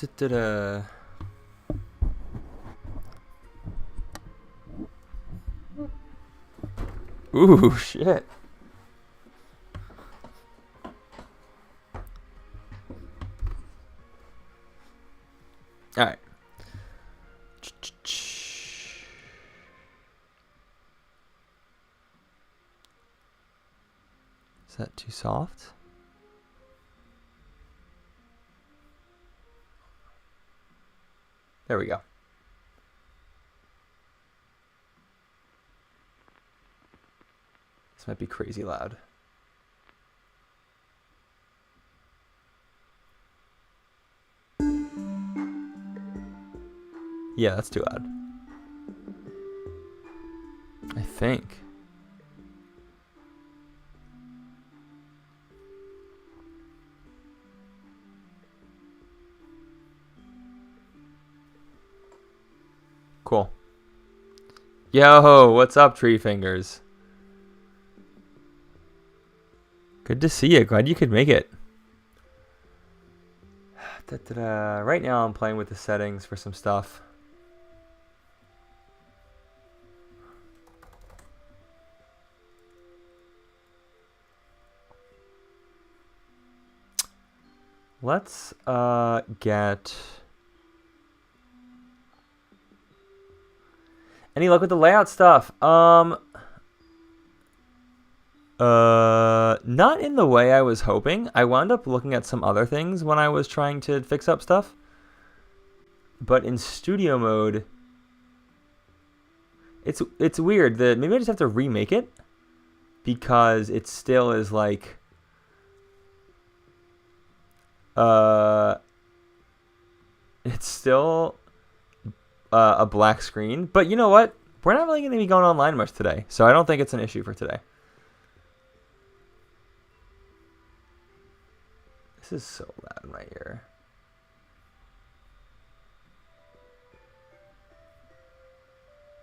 Da-da-da. Ooh, shit. All right. Is that too soft? There we go. This might be crazy loud. Yeah, that's too loud. I think. Cool. Yo, what's up, tree fingers? Good to see you. Glad you could make it. Da-da-da. Right now I'm playing with the settings for some stuff. Let's get... Any luck with the layout stuff? Not in the way I was hoping. I wound up looking at some other things when I was trying to fix up stuff. But in studio mode, it's weird that maybe I just have to remake it because it still is like it's still a black screen. But you know what? We're not really going to be going online much today, so I don't think it's an issue for today. This is so loud in my ear.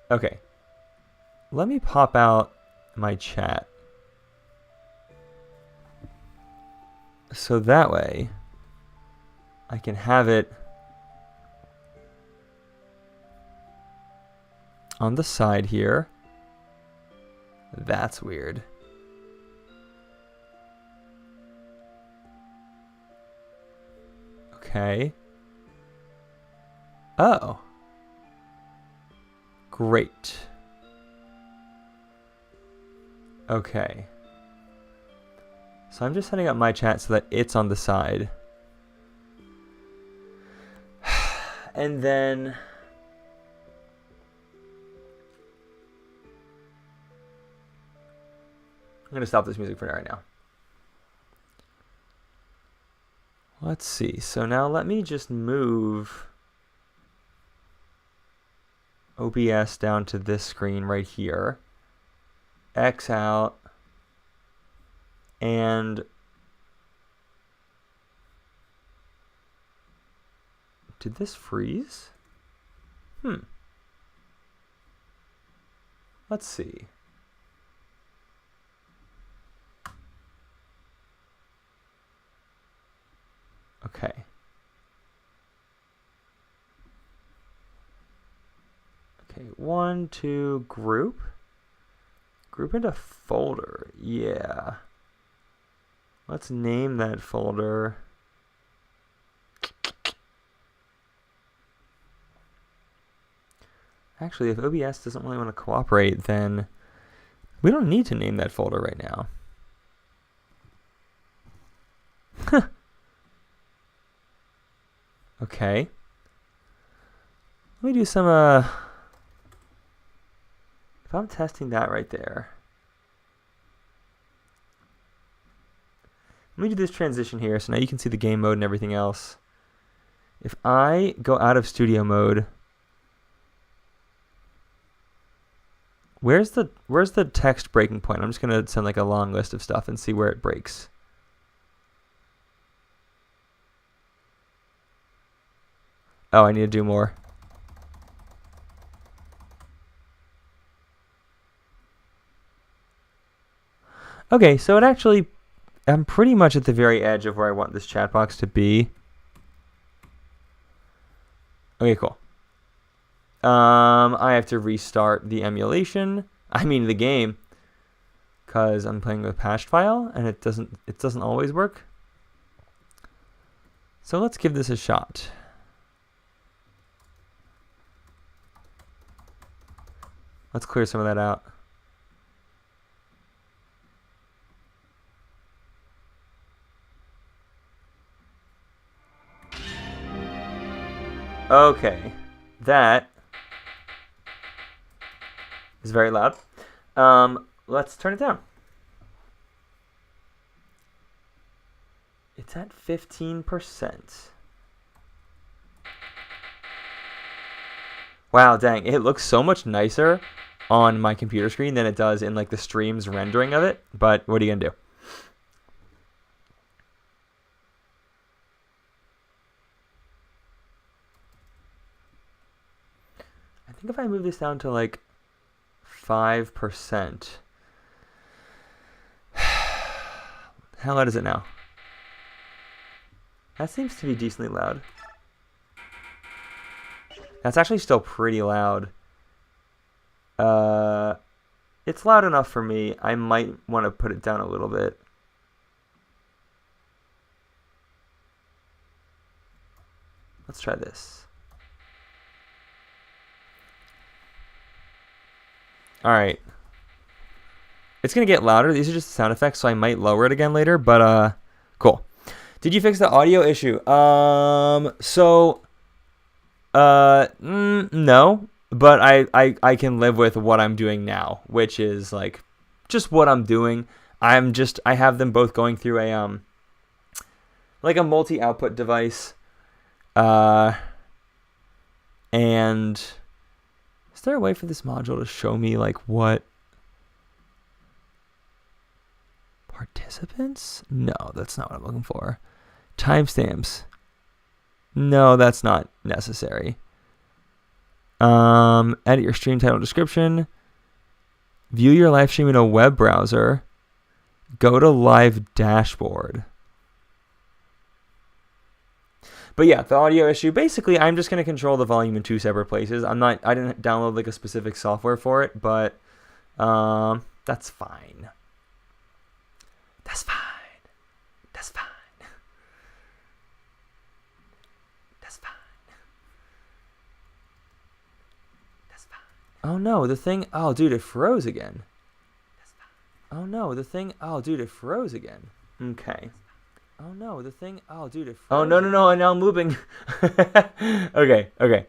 Okay. Let me pop out my chat. So that way I can have it on the side here. That's weird. Okay. Oh. Great. Okay. So I'm just setting up my chat so that it's on the side. And then... I'm going to stop this music for right now. Let's see. So now let me just move OBS down to this screen right here. X out. And did this freeze? Let's see. Okay. Okay, 1, 2, group. Group into folder. Yeah. Let's name that folder. Actually, if OBS doesn't really want to cooperate, then we don't need to name that folder right now. Okay. Let me do some, if I'm testing that right there. Let me do this transition here, so now you can see the game mode and everything else. If I go out of studio mode, where's the text breaking point? I'm just gonna send like a long list of stuff and see where it breaks. Oh, I need to do more. Okay, so it actually, I'm pretty much at the very edge of where I want this chat box to be. Okay, cool. I have to restart the emulation. I mean the game, because I'm playing with a patched file and it doesn't always work. So let's give this a shot. Let's clear some of that out. Okay, that is very loud. Let's turn it down. It's at 15%. Wow, dang, it looks so much nicer on my computer screen than it does in like the stream's rendering of it, but what are you gonna do? I think if I move this down to like 5%, how loud is it now? That seems to be decently loud. That's actually still pretty loud. It's loud enough for me. I might want to put it down a little bit. Let's try this. Alright. It's going to get louder. These are just sound effects, so I might lower it again later, but cool. Did you fix the audio issue? No, but I can live with what I'm doing now, which is like just what I'm doing. I have them both going through a like a multi-output device. And is there a way for this module to show me like what participants? No, that's not what I'm looking for. Timestamps. No, that's not necessary. Edit your stream title description. View your live stream in a web browser. Go to live dashboard. But yeah, the audio issue, basically I'm just going to control the volume in two separate places. I didn't download like a specific software for it, but that's fine. That's fine. That's fine. That's fine. That's fine. Oh no, the thing, oh dude, it froze again. That's fine. Oh no, the thing, oh dude, it froze again. Okay. Oh no, the thing, oh dude, it froze. Oh no, now I'm moving. Okay. Okay.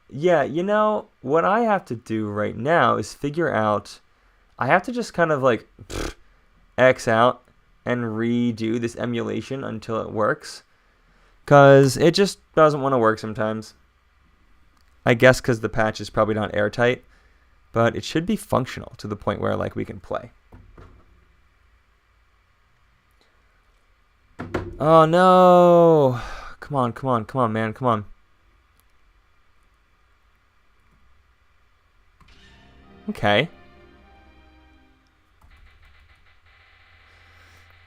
Yeah, you know, what I have to do right now is figure out, I have to just kind of like X out and redo this emulation until it works. Because it just doesn't want to work sometimes. I guess because the patch is probably not airtight. But it should be functional to the point where like we can play. Oh no! Come on, man, come on. Okay.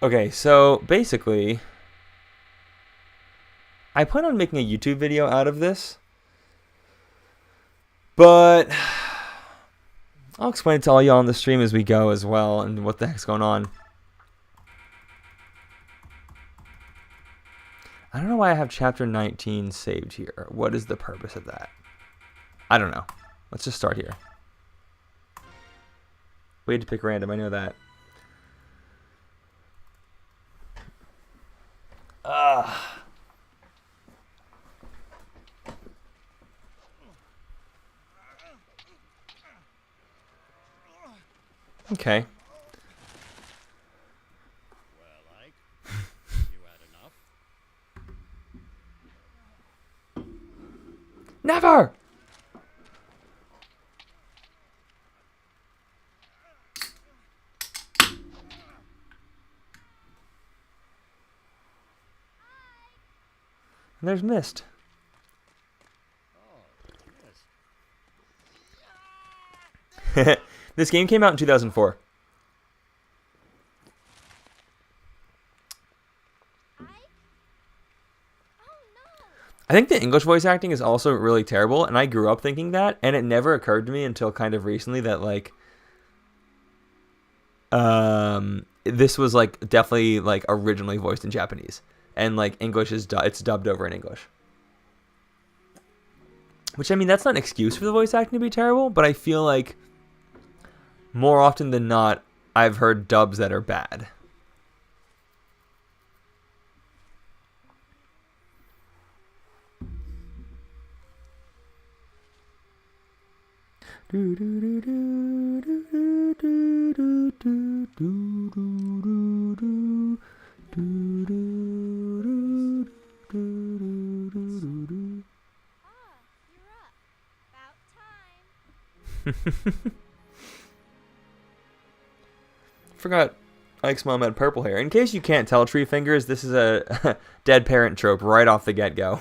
Okay, so basically, I plan on making a YouTube video out of this, but I'll explain it to all y'all on the stream as we go as well, and what the heck's going on. I don't know why I have chapter 19 saved here. What is the purpose of that? I don't know. Let's just start here. We had to pick random, I know that. Okay. Well, Ike, you had enough? Never! And there's Mist. Oh, yes. This game came out in 2004. I think the English voice acting is also really terrible, and I grew up thinking that, and it never occurred to me until kind of recently that like this was like definitely like originally voiced in Japanese, and like English is it's dubbed over in English. Which, I mean, that's not an excuse for the voice acting to be terrible, but I feel like more often than not, I've heard dubs that are bad. Forgot Ike's mom had purple hair. In case you can't tell, Tree Fingers, this is a dead parent trope right off the get-go.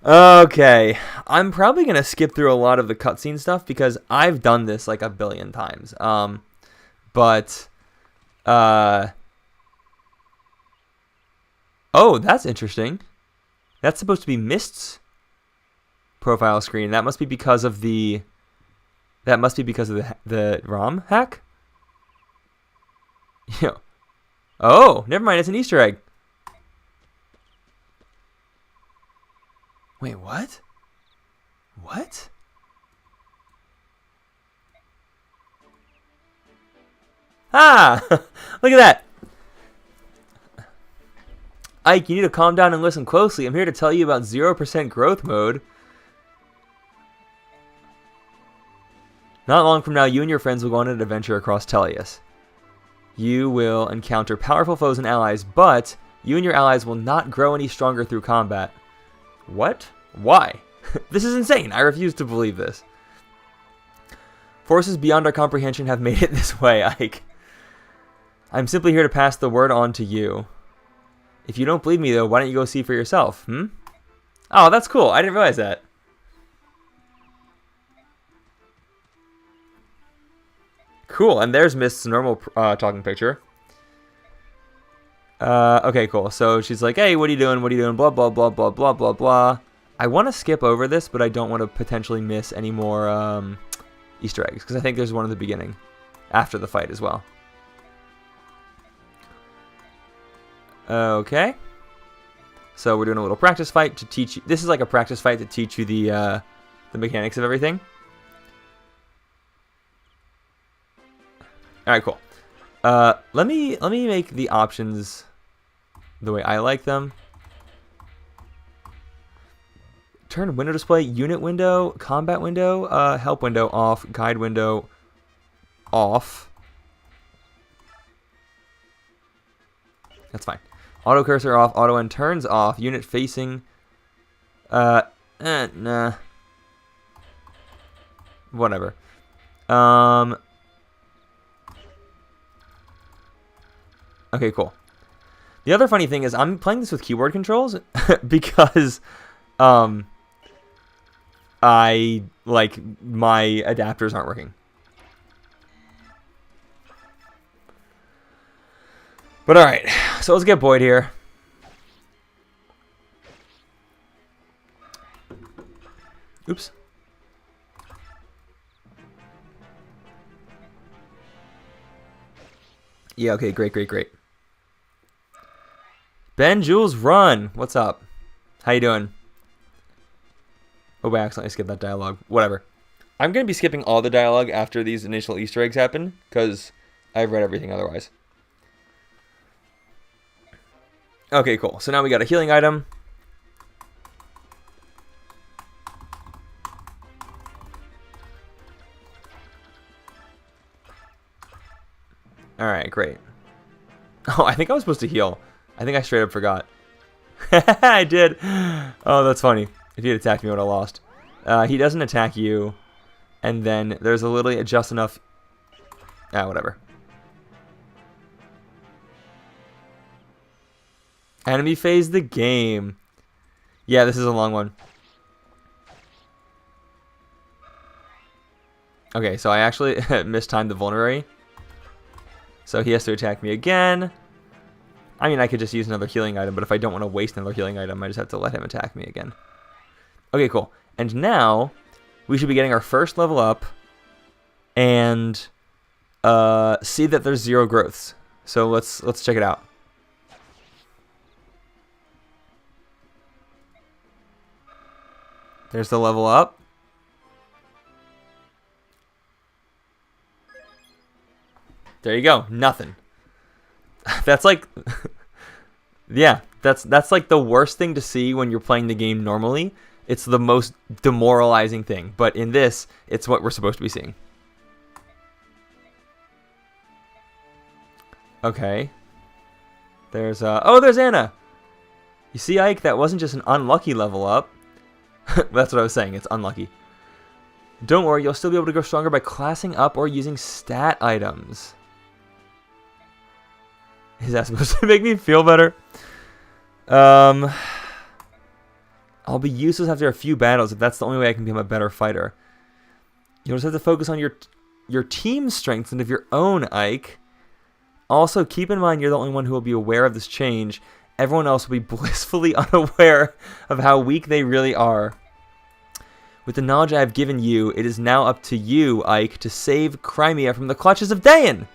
Okay, I'm probably going to skip through a lot of the cutscene stuff because I've done this like a billion times. Oh, that's interesting. That's supposed to be Mist's profile screen. That must be because of the the ROM hack. Yeah. Oh, never mind. It's an Easter egg. Wait, what? What? Ah! Look at that. Ike, you need to calm down and listen closely. I'm here to tell you about 0% growth mode. Not long from now, you and your friends will go on an adventure across Tellius. You will encounter powerful foes and allies, but you and your allies will not grow any stronger through combat. What? Why? This is insane. I refuse to believe this. Forces beyond our comprehension have made it this way, Ike. I'm simply here to pass the word on to you. If you don't believe me, though, why don't you go see for yourself, Oh, that's cool. I didn't realize that. Cool, and there's Mist's normal talking picture. Okay, cool. So she's like, hey, what are you doing? What are you doing? Blah, blah, blah, blah, blah, blah, blah. I want to skip over this, but I don't want to potentially miss any more Easter eggs, because I think there's one in the beginning, after the fight as well. Okay. So we're doing a little practice fight to teach you. This is like a practice fight to teach you the mechanics of everything. All right, cool. Let me make the options the way I like them. Turn window display, unit window, combat window, help window off, guide window off. That's fine. Auto cursor off, auto end turns off, unit facing. Nah. Whatever. Okay, cool. The other funny thing is I'm playing this with keyboard controls because my adapters aren't working. But all right, so let's get Boyd here. Oops. Yeah, okay, great. Ben Jules Run, what's up? How you doing? Oh, I accidentally skipped that dialogue. Whatever. I'm going to be skipping all the dialogue after these initial Easter eggs happen, because I've read everything otherwise. Okay, cool. So now we got a healing item. Alright, great. Oh, I think I was supposed to heal. I think I straight up forgot. I did. Oh, that's funny. If he had attacked me, I would have lost. He doesn't attack you. And then there's a little just enough... whatever. Enemy phase the game. Yeah, this is a long one. Okay, so I actually mistimed the vulnerary. So he has to attack me again. I mean, I could just use another healing item, but if I don't want to waste another healing item, I just have to let him attack me again. Okay, cool. And now, we should be getting our first level up, and see that there's 0 growths. So let's check it out. There's the level up. There you go. Nothing. That's like, yeah, that's like the worst thing to see when you're playing the game normally. It's the most demoralizing thing. But in this, it's what we're supposed to be seeing. Okay. There's, oh, there's Anna. You see, Ike, that wasn't just an unlucky level up. That's what I was saying. It's unlucky. Don't worry, you'll still be able to grow stronger by classing up or using stat items. Is that supposed to make me feel better? I'll be useless after a few battles if that's the only way I can become a better fighter. You'll just have to focus on your team's strengths and of your own, Ike. Also, keep in mind you're the only one who will be aware of this change. Everyone else will be blissfully unaware of how weak they really are. With the knowledge I have given you, it is now up to you, Ike, to save Crimea from the clutches of Dayan!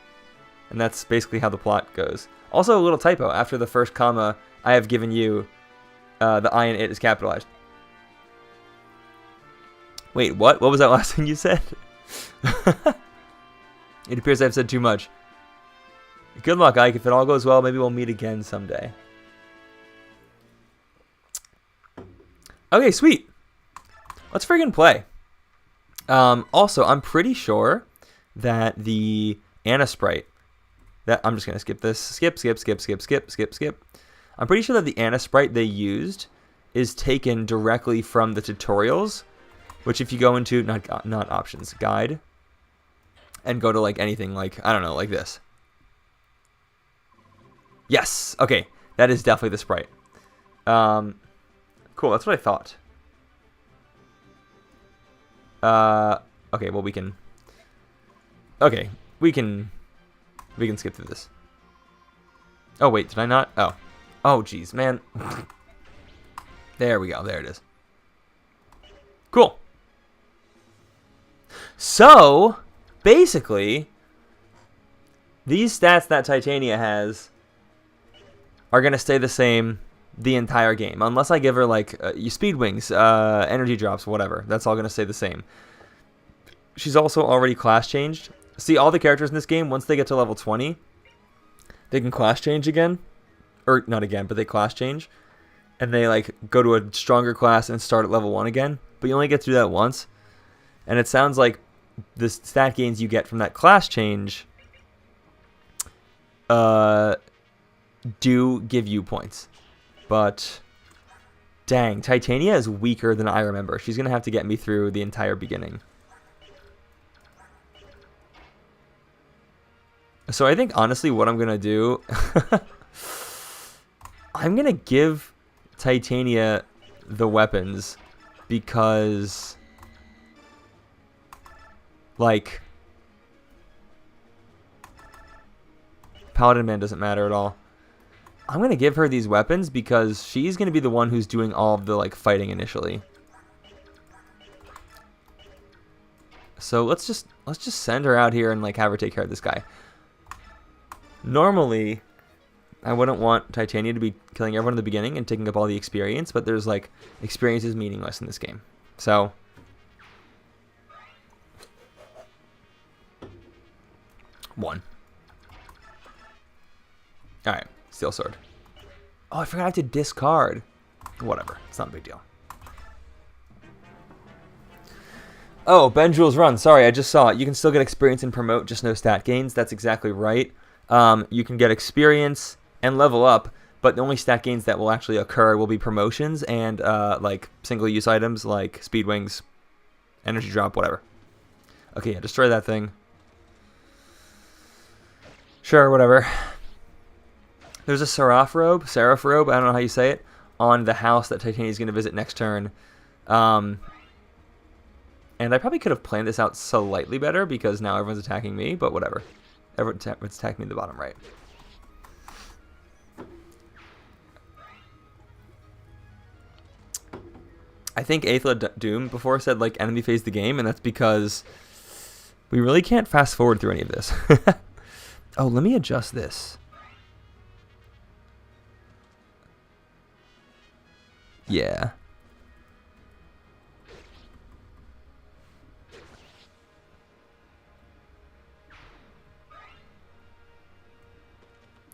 And that's basically how the plot goes. Also, a little typo. After the first comma, I have given you, the I in it is capitalized. Wait, what? What was that last thing you said? It appears I've said too much. Good luck, Ike. If it all goes well, maybe we'll meet again someday. Okay, sweet. Let's friggin' play. Also, I'm pretty sure that the Anna sprite, that I'm just gonna skip this. Skip. I'm pretty sure that the Anna sprite they used is taken directly from the tutorials, which if you go into not options, guide, and go to like anything like, I don't know, like this. Yes. Okay, that is definitely the sprite. Cool. That's what I thought. Okay. Well, we can. Okay, we can skip through this. Oh wait, did I not? Oh, geez, man. There we go. There it is. Cool. So basically, these stats that Titania has are going to stay the same the entire game. Unless I give her, like, speed wings, energy drops, whatever. That's all going to stay the same. She's also already class changed. See, all the characters in this game, once they get to level 20, they can class change again. Or, not again, but they class change. And they, like, go to a stronger class and start at level 1 again. But you only get to do that once. And it sounds like the stat gains you get from that class change do give you points. But dang, Titania is weaker than I remember. She's going to have to get me through the entire beginning. So I think, honestly, what I'm going to do, I'm going to give Titania the weapons because, like, Paladin Man doesn't matter at all. I'm going to give her these weapons because she's going to be the one who's doing all of the, like, fighting initially. So let's just send her out here and, like, have her take care of this guy. Normally, I wouldn't want Titania to be killing everyone in the beginning and taking up all the experience, but there's, like, experience is meaningless in this game. So one. Alright, steel sword. Oh, I forgot to discard. Whatever, it's not a big deal. Oh, Ben Jules Run. Sorry, I just saw it. You can still get experience and promote, just no stat gains. That's exactly right. You can get experience and level up, but the only stat gains that will actually occur will be promotions and like single-use items like speed wings, energy drop, whatever. Okay, yeah, destroy that thing. Sure, whatever. There's a seraph robe, I don't know how you say it, on the house that Titania's going to visit next turn. And I probably could have planned this out slightly better because now everyone's attacking me, but whatever. Everyone's attacking me in the bottom right. I think Aethla Doom before said like enemy phase the game, and that's because we really can't fast forward through any of this. Oh, let me adjust this. Yeah.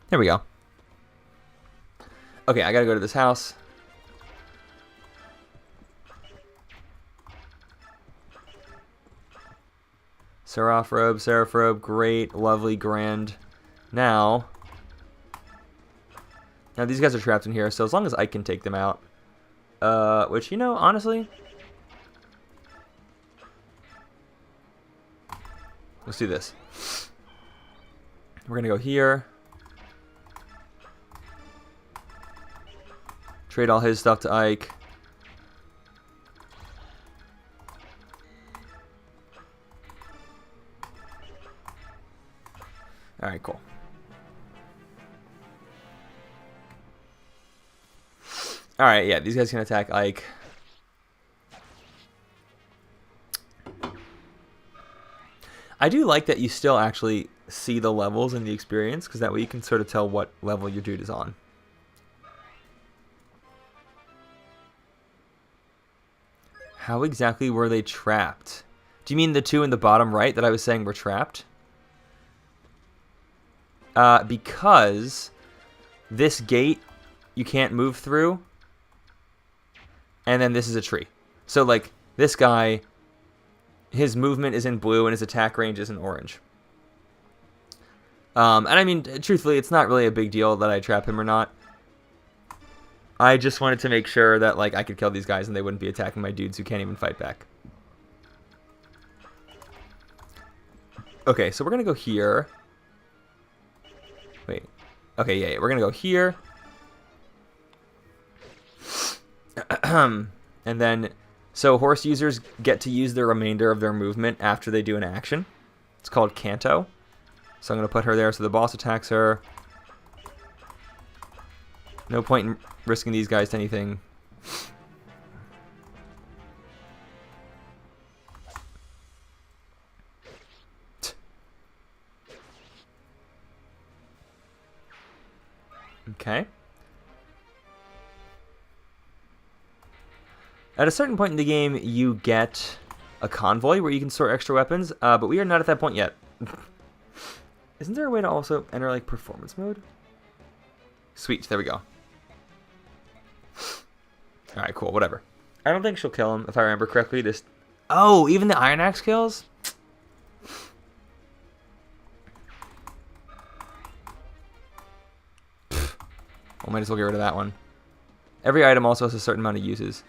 There we go. Okay, I gotta go to this house. Seraph robe, great, lovely, grand. Now these guys are trapped in here, so as long as I can take them out, which, you know, honestly, let's do this. We're gonna go here. Trade all his stuff to Ike. Alright, cool. Alright, yeah, these guys can attack Ike. I do like that you still actually see the levels in the experience, because that way you can sort of tell what level your dude is on. How exactly were they trapped? Do you mean the two in the bottom right that I was saying were trapped? Because this gate you can't move through, and then this is a tree. So, like, this guy, his movement is in blue and his attack range is in orange. And I mean, truthfully, it's not really a big deal that I trap him or not. I just wanted to make sure that, like, I could kill these guys and they wouldn't be attacking my dudes who can't even fight back. Okay, so we're gonna go here. Wait. Okay, yeah, we're gonna go here. And then, so horse users get to use the remainder of their movement after they do an action. It's called Canto. So I'm gonna put her there so the boss attacks her. No point in risking these guys to anything. Okay. At a certain point in the game, you get a convoy where you can store extra weapons, but we are not at that point yet. Isn't there a way to also enter, like, performance mode? Sweet, there we go. Alright, cool, whatever. I don't think she'll kill him, if I remember correctly. Just... Oh, even the Iron Axe kills? Well, might as well get rid of that one. Every item also has a certain amount of uses.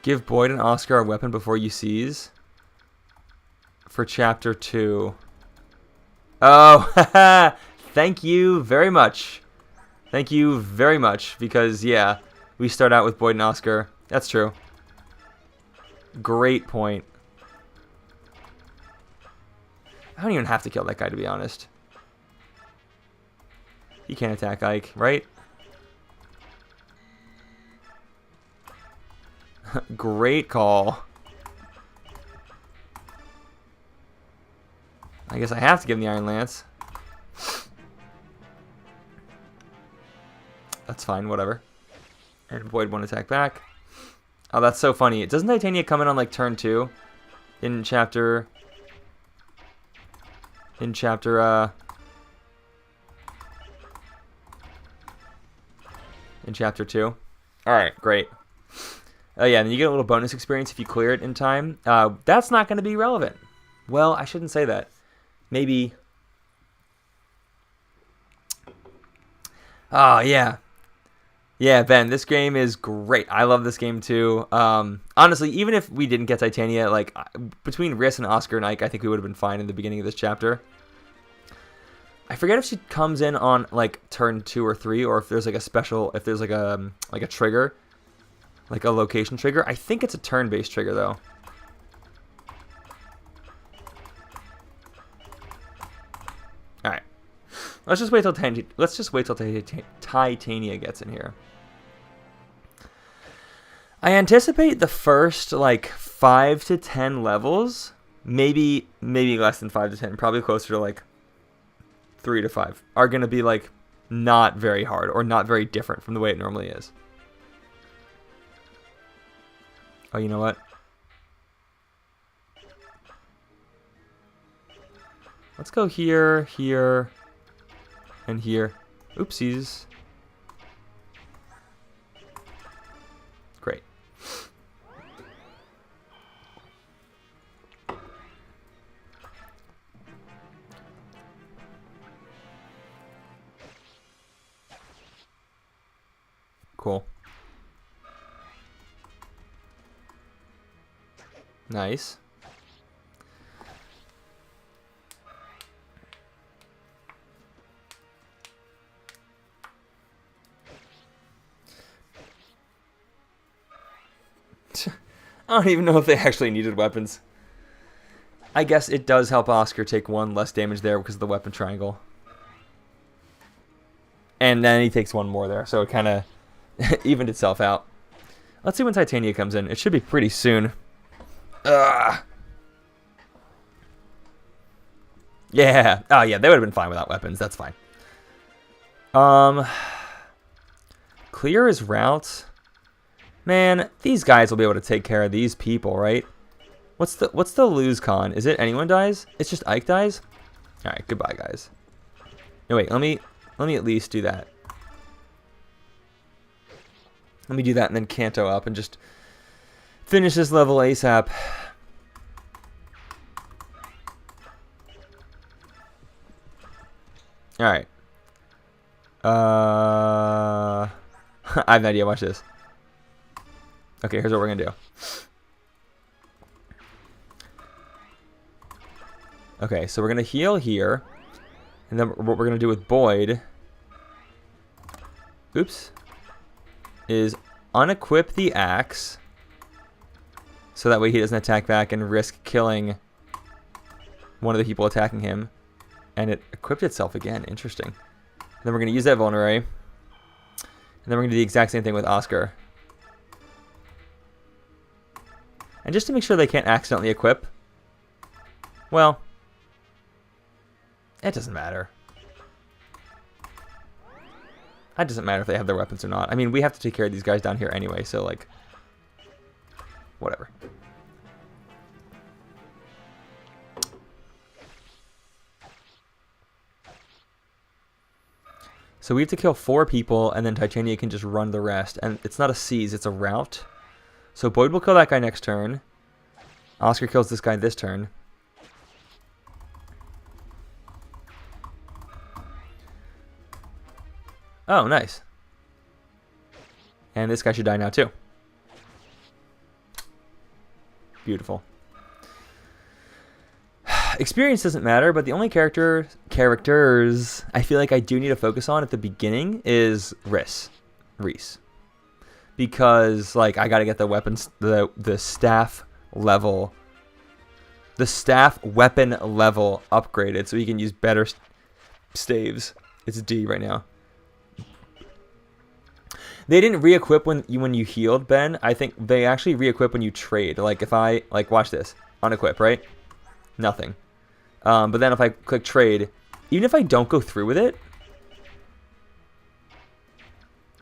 Give Boyd and Oscar a weapon before you seize. For Chapter 2. Oh, haha! Thank you very much. Thank you very much, because, yeah, we start out with Boyd and Oscar. That's true. Great point. I don't even have to kill that guy, to be honest. He can't attack Ike, right? Great call. I guess I have to give him the Iron Lance. That's fine, whatever. And Boyd won't attack back. Oh, that's so funny. Doesn't Titania come in on, like, turn 2? In chapter 2. Alright, great. Oh yeah, and you get a little bonus experience if you clear it in time. That's not going to be relevant. Well, I shouldn't say that. Maybe... Oh, yeah. Yeah, Ben, this game is great. I love this game too. Honestly, even if we didn't get Titania, like, between Riss and Oscar and Ike, I think we would have been fine in the beginning of this chapter. I forget if she comes in on, like, turn 2 or 3, or if there's, like, a special, if there's, like a trigger, like a location trigger. I think it's a turn-based trigger, though. All right, let's just wait till Titania gets in here. I anticipate the first like 5 to 10 levels, maybe less than 5 to 10, probably closer to like 3 to 5, are going to be like not very hard or not very different from the way it normally is. Oh, you know what? Let's go here, here, and here. Oopsies. Great. Cool. Nice. I don't even know if they actually needed weapons. I guess it does help Oscar take 1 less damage there because of the weapon triangle. And then he takes 1 more there, so it kind of evened itself out. Let's see when Titania comes in. It should be pretty soon. Ugh. Yeah. Oh, yeah, they would have been fine without weapons. That's fine. Clear his route. Man, these guys will be able to take care of these people, right? What's the lose con? Is it anyone dies? It's just Ike dies? Alright, goodbye, guys. No, wait, let me at least do that. Let me do that and then Kanto up and just finish this level ASAP. Alright. I have no idea. Watch this. Okay, here's what we're going to do. Okay, so we're going to heal here. And then what we're going to do with Boyd, oops, is unequip the axe. So that way he doesn't attack back and risk killing one of the people attacking him. And it equipped itself again. Interesting. And then we're going to use that vulnerary. And then we're going to do the exact same thing with Oscar. And just to make sure they can't accidentally equip, well, it doesn't matter. It doesn't matter if they have their weapons or not. I mean, we have to take care of these guys down here anyway, so, like, whatever. So we have to kill 4 people, and then Titania can just run the rest. And it's not a seize, it's a rout. So Boyd will kill that guy next turn. Oscar kills this guy this turn. Oh, nice. And this guy should die now too. Beautiful. Experience doesn't matter, but the only characters I feel like I do need to focus on at the beginning is Reese. Because, like, I gotta get the weapons, the staff level, the staff weapon level upgraded so he can use better staves. It's D right now. They didn't re-equip when you healed, Ben. I think they actually re-equip when you trade. Like, if I, like, watch this. Unequip, right? Nothing. But then if I click trade, even if I don't go through with it.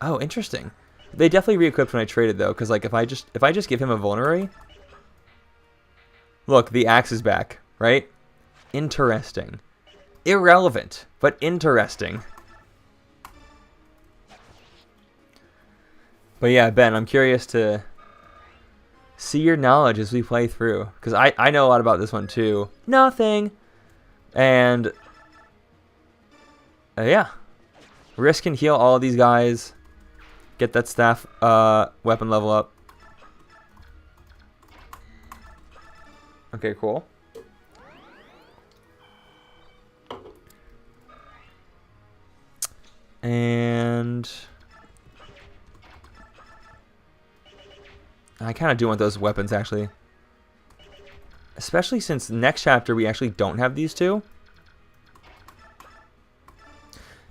Oh, interesting. They definitely re-equipped when I traded, though, because, like, if I just give him a vulnerary. Look, the axe is back, right? Interesting. Irrelevant, but interesting. But yeah, Ben, I'm curious to see your knowledge as we play through. Because I know a lot about this one, too. Nothing. And, yeah. Risk can heal all of these guys. Get that staff weapon level up. Okay, cool. And I kind of do want those weapons, actually. Especially since next chapter we actually don't have these two.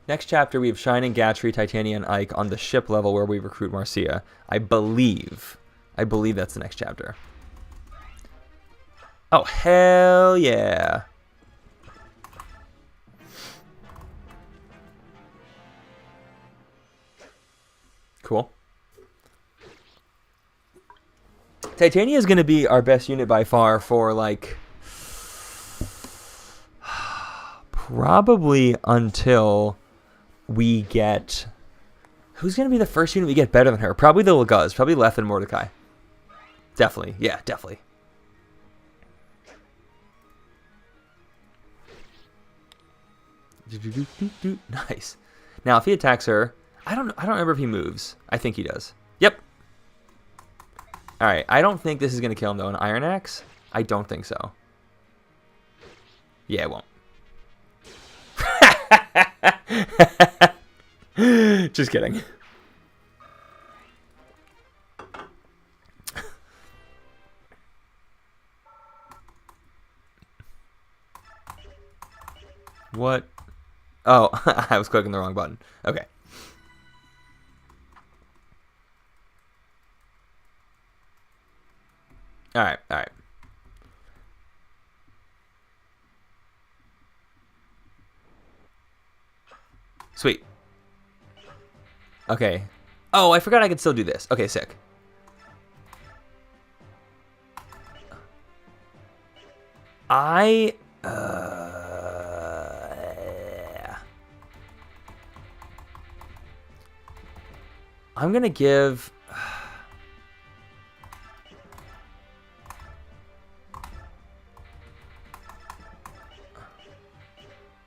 Next chapter we have Shining, Gatry, Titania, and Ike on the ship level where we recruit Marcia. I believe. I believe that's the next chapter. Oh, hell yeah. Cool. Titania is going to be our best unit by far for, like, probably until we get... Who's going to be the first unit we get better than her? Probably the Laguz. Probably Leth and Mordecai. Definitely. Yeah, definitely. Nice. Now, if he attacks her... I don't remember if he moves. I think he does. Yep. Alright, I don't think this is going to kill him, though. An Iron Axe? I don't think so. Yeah, it won't. Just kidding. What? Oh, I was clicking the wrong button. Okay. Alright, alright. Sweet. Okay. Oh, I forgot I could still do this. Okay, sick. I'm gonna give...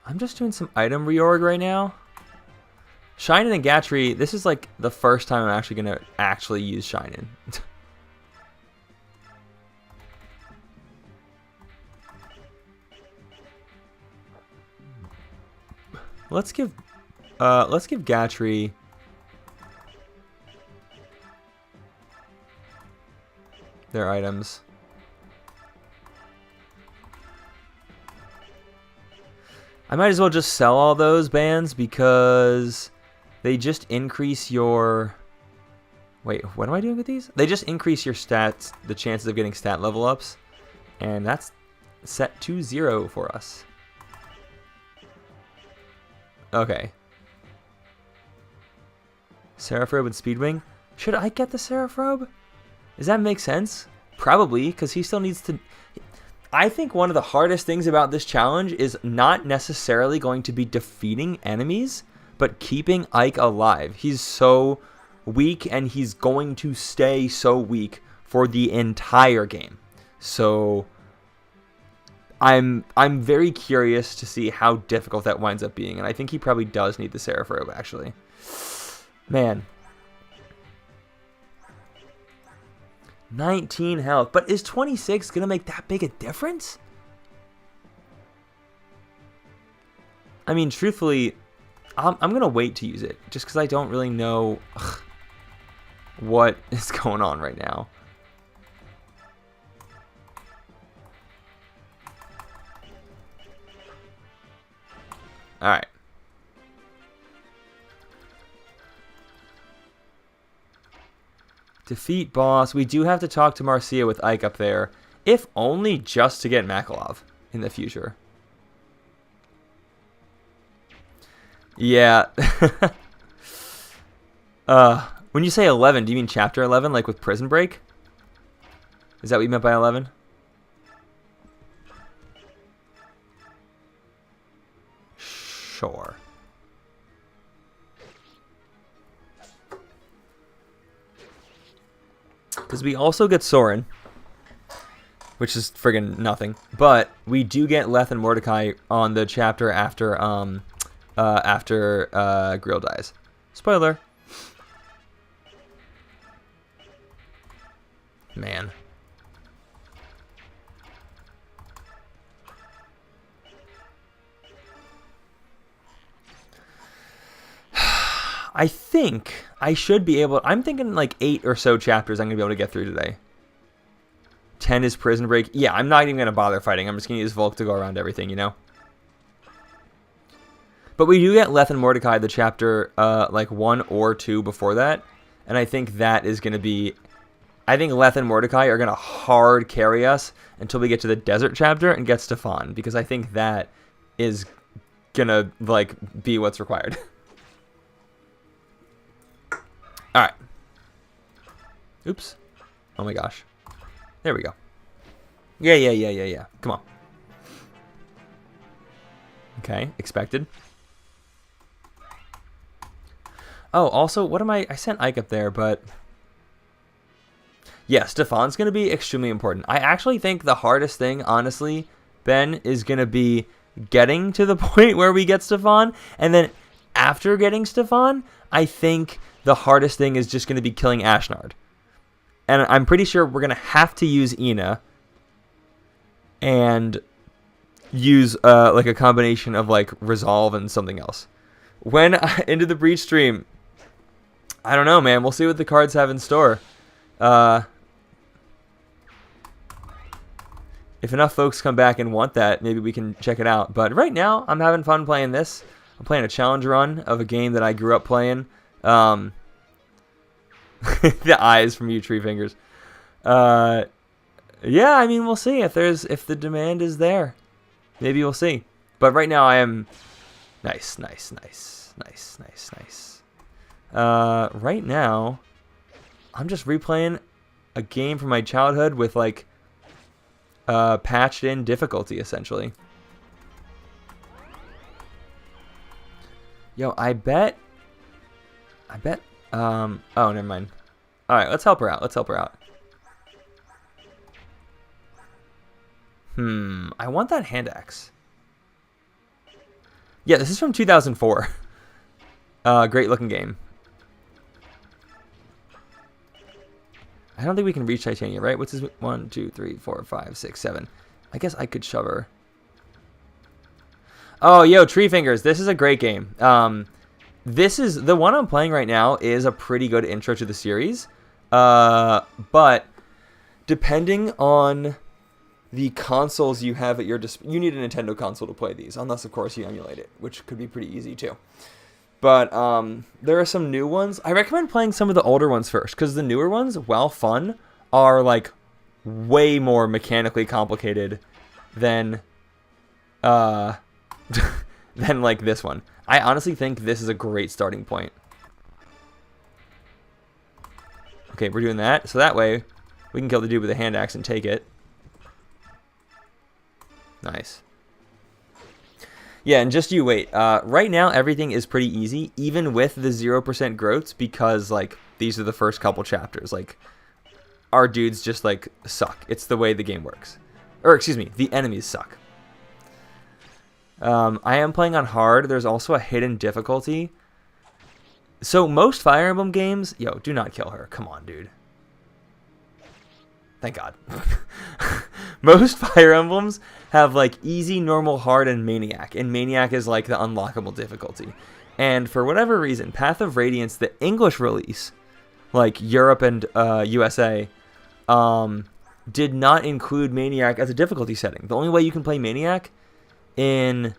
I'm just doing some item reorg right now. Shinin and Gatry, this is like the first time I'm actually going to use Shinin. Let's give Gatry their items. I might as well just sell all those bands because they just increase your... Wait, what am I doing with these? They just increase your stats, the chances of getting stat level ups. And that's set to 0 for us. Okay. Seraphrobe and Speedwing. Should I get the Seraphrobe? Does that make sense? Probably, because he still needs to... I think one of the hardest things about this challenge is not necessarily going to be defeating enemies, but keeping Ike alive. He's so weak, and he's going to stay so weak for the entire game. So I'm very curious to see how difficult that winds up being, and I think he probably does need the Seraphrobe, actually. Man. 19 health. But is 26 going to make that big a difference? I mean, truthfully, I'm going to wait to use it. Just because I don't really know what is going on right now. Alright. Defeat boss. We do have to talk to Marcia with Ike up there, if only just to get Makalov in the future. Yeah. When you say 11, do you mean chapter 11, like with Prison Break? Is that what you meant by 11? Sure. Because we also get Soren, which is friggin' nothing. But we do get Leth and Mordecai on the chapter after Grill dies. Spoiler. Man. I think I should be able... I'm thinking like 8 or so chapters I'm going to be able to get through today. 10 is Prison Break. Yeah, I'm not even going to bother fighting. I'm just going to use Volk to go around everything, you know? But we do get Leth and Mordecai the chapter like 1 or 2 before that. And I think that is going to be... I think Leth and Mordecai are going to hard carry us until we get to the desert chapter and get Stefan, because I think that is going to, like, be what's required. All right. Oops. Oh, my gosh. There we go. Yeah. Come on. Okay, expected. Oh, also, what am I sent Ike up there, but... Yeah, Stefan's going to be extremely important. I actually think the hardest thing, honestly, Ben, is going to be getting to the point where we get Stefan. And then after getting Stefan, I think the hardest thing is just going to be killing Ashnard. And I'm pretty sure we're going to have to use Ina. And use like a combination of like Resolve and something else. When into the Breach stream, I don't know, man. We'll see what the cards have in store. If enough folks come back and want that, maybe we can check it out. But right now, I'm having fun playing this. I'm playing a challenge run of a game that I grew up playing. The eyes from you, Tree Fingers. Yeah, I mean, we'll see if the demand is there. Maybe we'll see. But right now, I am nice. Right now, I'm just replaying a game from my childhood with like patched in difficulty, essentially. Yo, I bet. Oh, never mind. All right, let's help her out. I want that hand axe. Yeah, this is from 2004. Great looking game. I don't think we can reach Titania, right? What's this? 1, 2, 3, 4, 5, 6, 7. I guess I could shove her. Oh, yo, Tree Fingers. This is a great game. This is the one I'm playing right now is a pretty good intro to the series. But depending on the consoles you have at your disposal, you need a Nintendo console to play these, unless of course you emulate it, which could be pretty easy too. But there are some new ones. I recommend playing some of the older ones first, because the newer ones, while fun, are like way more mechanically complicated than than like this one. I honestly think this is a great starting point. Okay, we're doing that, so that way we can kill the dude with a hand axe and take it. Nice. Yeah, and just you wait. Right now, everything is pretty easy, even with the 0% growths, because, like, these are the first couple chapters. Like, our dudes just, like, suck. It's the way the game works. Or, excuse me, the enemies suck. I am playing on hard. There's also a hidden difficulty. So, most Fire Emblem games... Yo, do not kill her. Come on, dude. Thank God. Most Fire Emblems have like easy, normal, hard, and Maniac. And Maniac is like the unlockable difficulty. And for whatever reason, Path of Radiance, the English release, like Europe and USA, did not include Maniac as a difficulty setting. The only way you can play Maniac in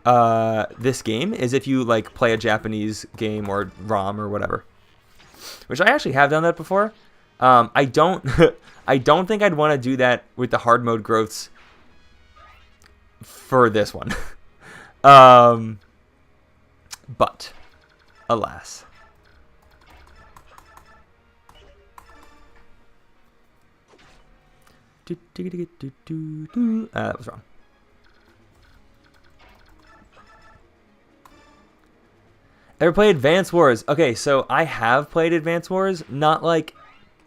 this game is if you like play a Japanese game or ROM or whatever. Which I actually have done that before. I don't I don't think I'd want to do that with the hard mode growths for this one. But alas. That was wrong. Ever played Advance Wars? Okay, so I have played Advance Wars, not like...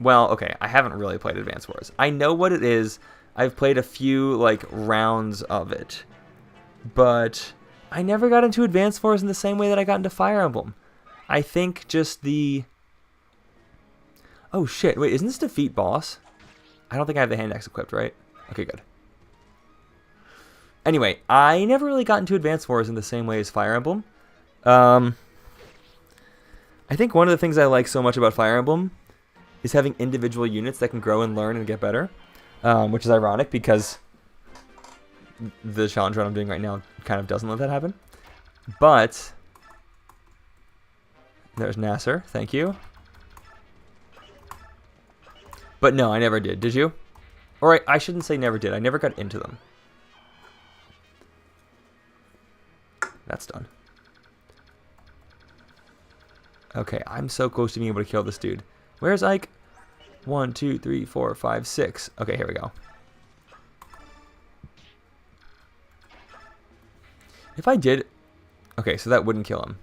Well, okay, I haven't really played Advance Wars. I know what it is. I've played a few, like, rounds of it. But I never got into Advance Wars in the same way that I got into Fire Emblem. I think just the... Oh, shit. Wait, isn't this defeat boss? I don't think I have the hand axe equipped, right? Okay, good. Anyway, I never really got into Advance Wars in the same way as Fire Emblem. I think one of the things I like so much about Fire Emblem is having individual units that can grow and learn and get better, which is ironic because the challenge run I'm doing right now kind of doesn't let that happen. But there's Nasser, thank you. But no, I never did. Did you? Or I shouldn't say never did. I never got into them. That's done. Okay, I'm so close to being able to kill this dude. Where's Ike? 1, 2, 3, 4, 5, 6. Okay, here we go. If I did... Okay, so that wouldn't kill him.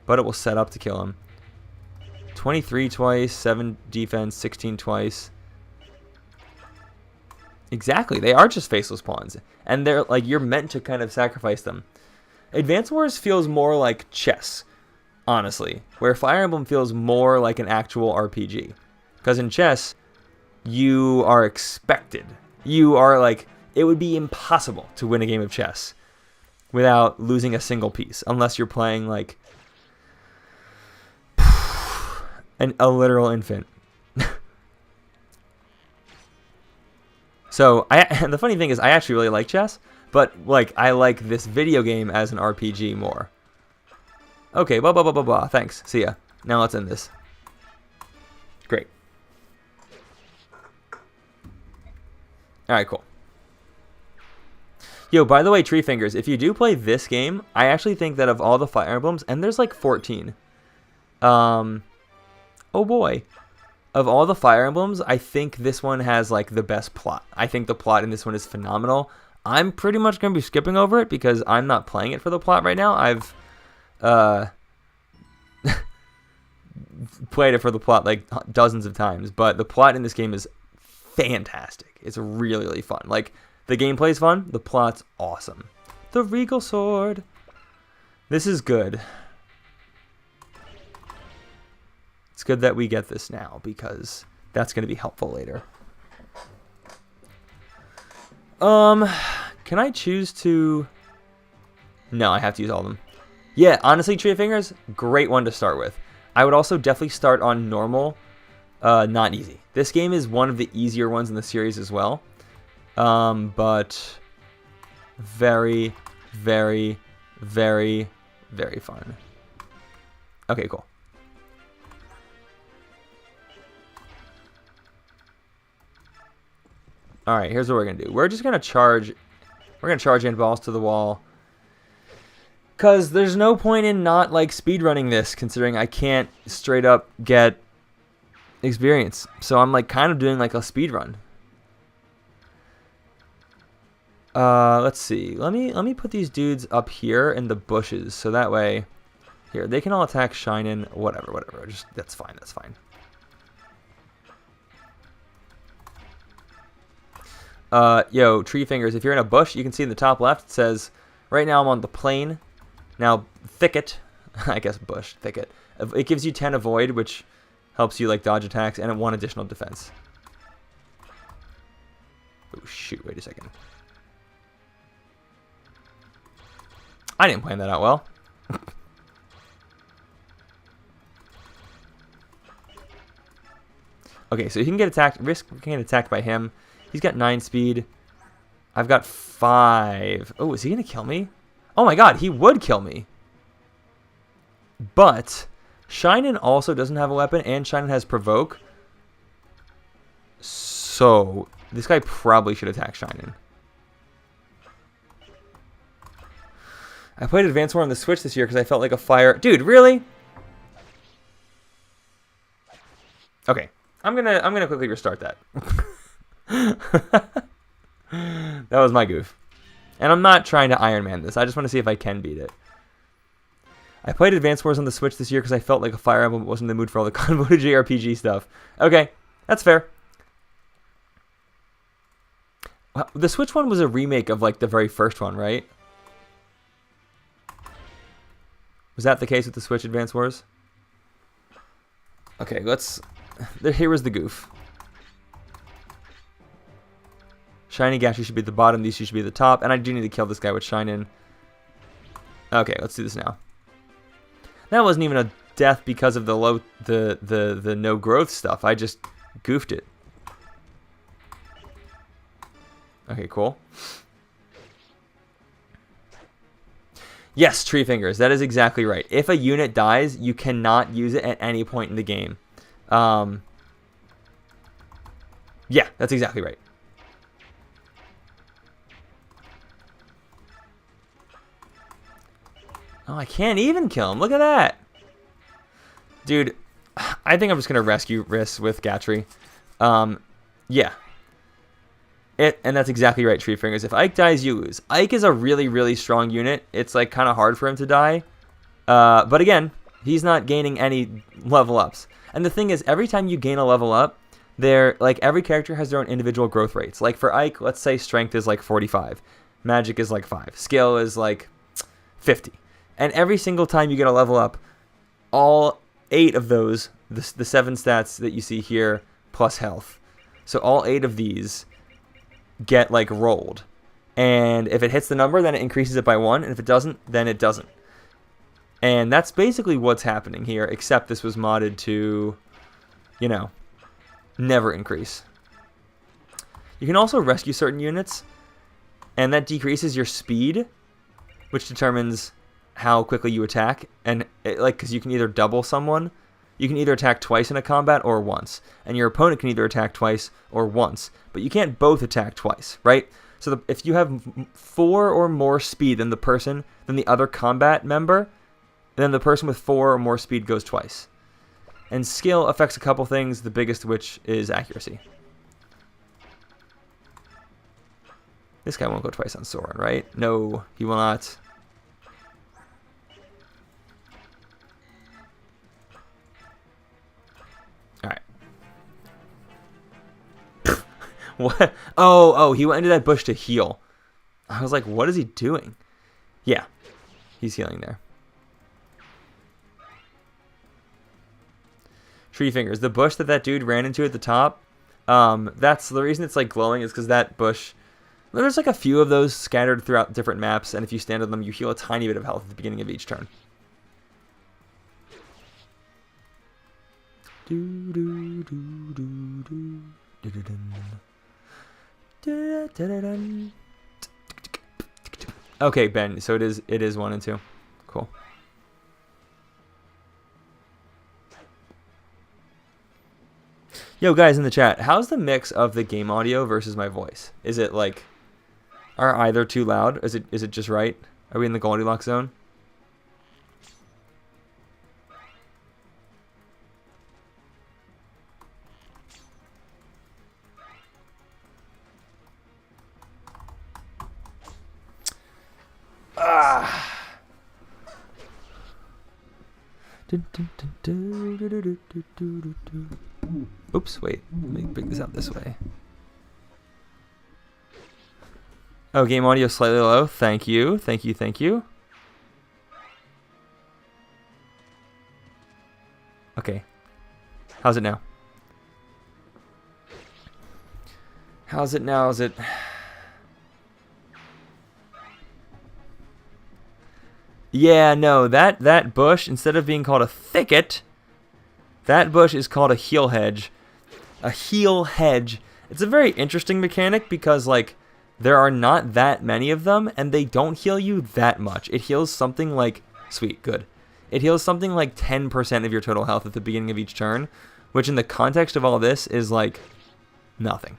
But it will set up to kill him. 23 twice, 7 defense, 16 twice. Exactly, they are just faceless pawns. And they're like, you're meant to kind of sacrifice them. Advance Wars feels more like chess, honestly. Where Fire Emblem feels more like an actual RPG. Because in chess, you are expected. You are like, it would be impossible to win a game of chess without losing a single piece. Unless you're playing like a literal infant. So, and the funny thing is, I actually really like chess, but like I like this video game as an RPG more. Okay, blah blah blah blah blah. Thanks. See ya. Now let's end this. Great. All right, cool. Yo, by the way, Tree Fingers, if you do play this game, I actually think that of all the Fire Emblems, and there's like 14. Oh boy. Of all the Fire Emblems, I think this one has like the best plot. I think the plot in this one is phenomenal. I'm pretty much going to be skipping over it because I'm not playing it for the plot right now. I've played it for the plot like dozens of times, but the plot in this game is fantastic. It's really, really fun. Like, the gameplay's fun, the plot's awesome. The Regal Sword. This is good. It's good that we get this now because that's going to be helpful later. Can I choose to... No, I have to use all of them. Yeah, honestly, Tree of Fingers, great one to start with. I would also definitely start on normal, not easy. This game is one of the easier ones in the series as well. But very, very, very, very fun. Okay, cool. All right, here's what we're gonna do. We're just gonna charge. We're gonna charge in balls to the wall. Cause there's no point in not like speedrunning this, considering I can't straight up get experience. So I'm like kind of doing like a speedrun. Let's see. Let me put these dudes up here in the bushes, so that way, here they can all attack Shinin. Whatever. Just that's fine. That's fine. Yo, Tree Fingers, if you're in a bush, you can see in the top left, it says, right now I'm on the plain. Now, thicket, I guess bush, thicket. It gives you 10 avoid, which helps you, like, dodge attacks, and 1 additional defense. Oh, shoot, wait a second. I didn't plan that out well. Okay, so he can get attacked, risk getting attacked by him. He's got 9 speed. I've got 5. Oh, is he going to kill me? Oh my god, he would kill me. But Shinin also doesn't have a weapon, and Shinin has Provoke. So, this guy probably should attack Shinin. I played Advance War on the Switch this year because I felt like a fire... Dude, really? Okay, I'm gonna quickly restart that. That was my goof. And I'm not trying to Iron Man this. I just want to see if I can beat it. I played Advance Wars on the Switch this year because I felt like a Fire Emblem wasn't in the mood for all the convoluted JRPG stuff. Okay, that's fair. The Switch one was a remake of like the very first one, right? Was that the case with the Switch Advance Wars? Okay, let's... Here was the goof. Shiny Gashi should be at the bottom, these two should be at the top, and I do need to kill this guy with Shinin. Okay, let's do this now. That wasn't even a death because of the low the no growth stuff. I just goofed it. Okay, cool. Yes, Tree Fingers, that is exactly right. If a unit dies, you cannot use it at any point in the game. Yeah, that's exactly right. Oh, I can't even kill him. Look at that. Dude, I think I'm just going to rescue Riss with Gatry. Yeah. And that's exactly right, Tree Fingers. If Ike dies, you lose. Ike is a really, really strong unit. It's like kind of hard for him to die. But again, he's not gaining any level ups. And the thing is, every time you gain a level up, like every character has their own individual growth rates. Like for Ike, let's say strength is like 45. Magic is like 5. Skill is like 50. And every single time you get a level up, all 8 of those, the 7 stats that you see here, plus health. So all 8 of these get like rolled. And if it hits the number, then it increases it by 1. And if it doesn't, then it doesn't. And that's basically what's happening here, except this was modded to, you know, never increase. You can also rescue certain units, and that decreases your speed, which determines how quickly you attack. And because you can either double someone, you can either attack twice in a combat or once, and your opponent can either attack twice or once, but you can't both attack twice, right? So if you have 4 or more speed than the other combat member, then the person with 4 or more speed goes twice. And skill affects a couple things, the biggest of which is accuracy. This guy won't go twice on Soren, right? No, he will not. Alright. What? Oh, he went into that bush to heal. I was like, what is he doing? Yeah, he's healing there. Tree Fingers. The bush that dude ran into at the top, that's the reason it's like glowing is because that bush, there's like a few of those scattered throughout different maps, and if you stand on them, you heal a tiny bit of health at the beginning of each turn. Okay, Ben, so it is 1 and 2. Cool. Yo, guys in the chat, how's the mix of the game audio versus my voice? Is it like, are either too loud? Is it just right? Are we in the Goldilocks zone? Oops, wait. Let me bring this out this way. Oh, game audio slightly low. Thank you. Thank you. Thank you. Okay. How's it now? How's it now? Is it... Yeah, no, that bush, instead of being called a thicket, that bush is called a heal hedge. A heal hedge. It's a very interesting mechanic because, like, there are not that many of them, and they don't heal you that much. It heals something like... Sweet, good. It heals something like 10% of your total health at the beginning of each turn, which in the context of all this is, like, nothing.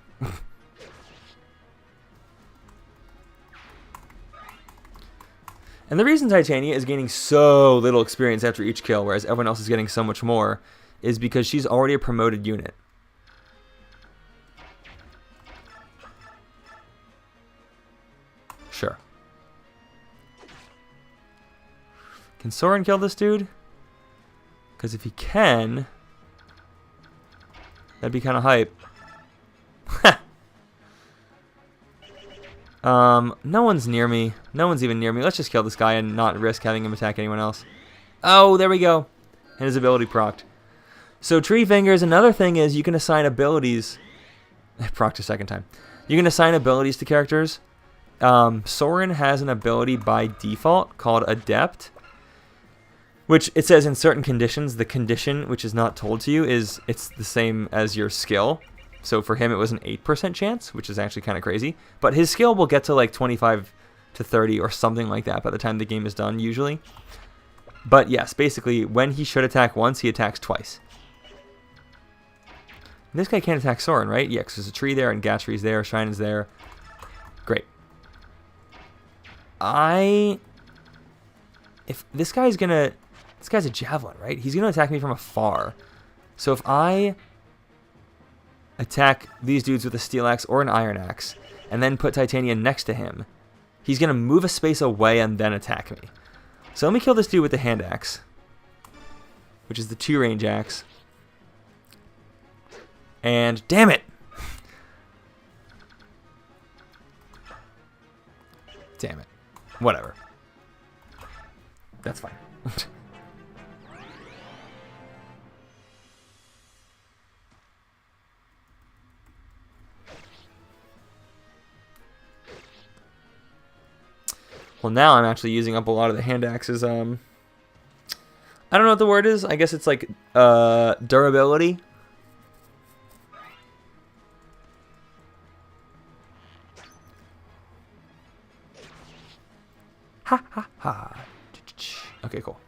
And the reason Titania is gaining so little experience after each kill, whereas everyone else is getting so much more, is because she's already a promoted unit. Sure. Can Soren kill this dude? Because if he can, that'd be kind of hype. No one's near me. No one's even near me. Let's just kill this guy and not risk having him attack anyone else. Oh, there we go. And his ability procced. So Tree Fingers, another thing is you can assign abilities. Procced a second time. You can assign abilities to characters. Soren has an ability by default called Adept, which it says in certain conditions, the condition, which is not told to you, is it's the same as your skill. So for him, it was an 8% chance, which is actually kind of crazy. But his skill will get to like 25 to 30 or something like that by the time the game is done, usually. But yes, basically, when he should attack once, he attacks twice. This guy can't attack Soren, right? Yeah, because there's a tree there, and Gatry's there, Shine is there. Great. If this guy's gonna... This guy's a javelin, right? He's gonna attack me from afar. So if I attack these dudes with a steel axe or an iron axe, and then put Titania next to him, he's gonna move a space away and then attack me. So let me kill this dude with the hand axe, which is the 2-range axe. And damn it! Damn it. Whatever. That's fine. Well, now I'm actually using up a lot of the hand axes. I don't know what the word is. I guess it's like durability. Ha ha ha. Okay, cool.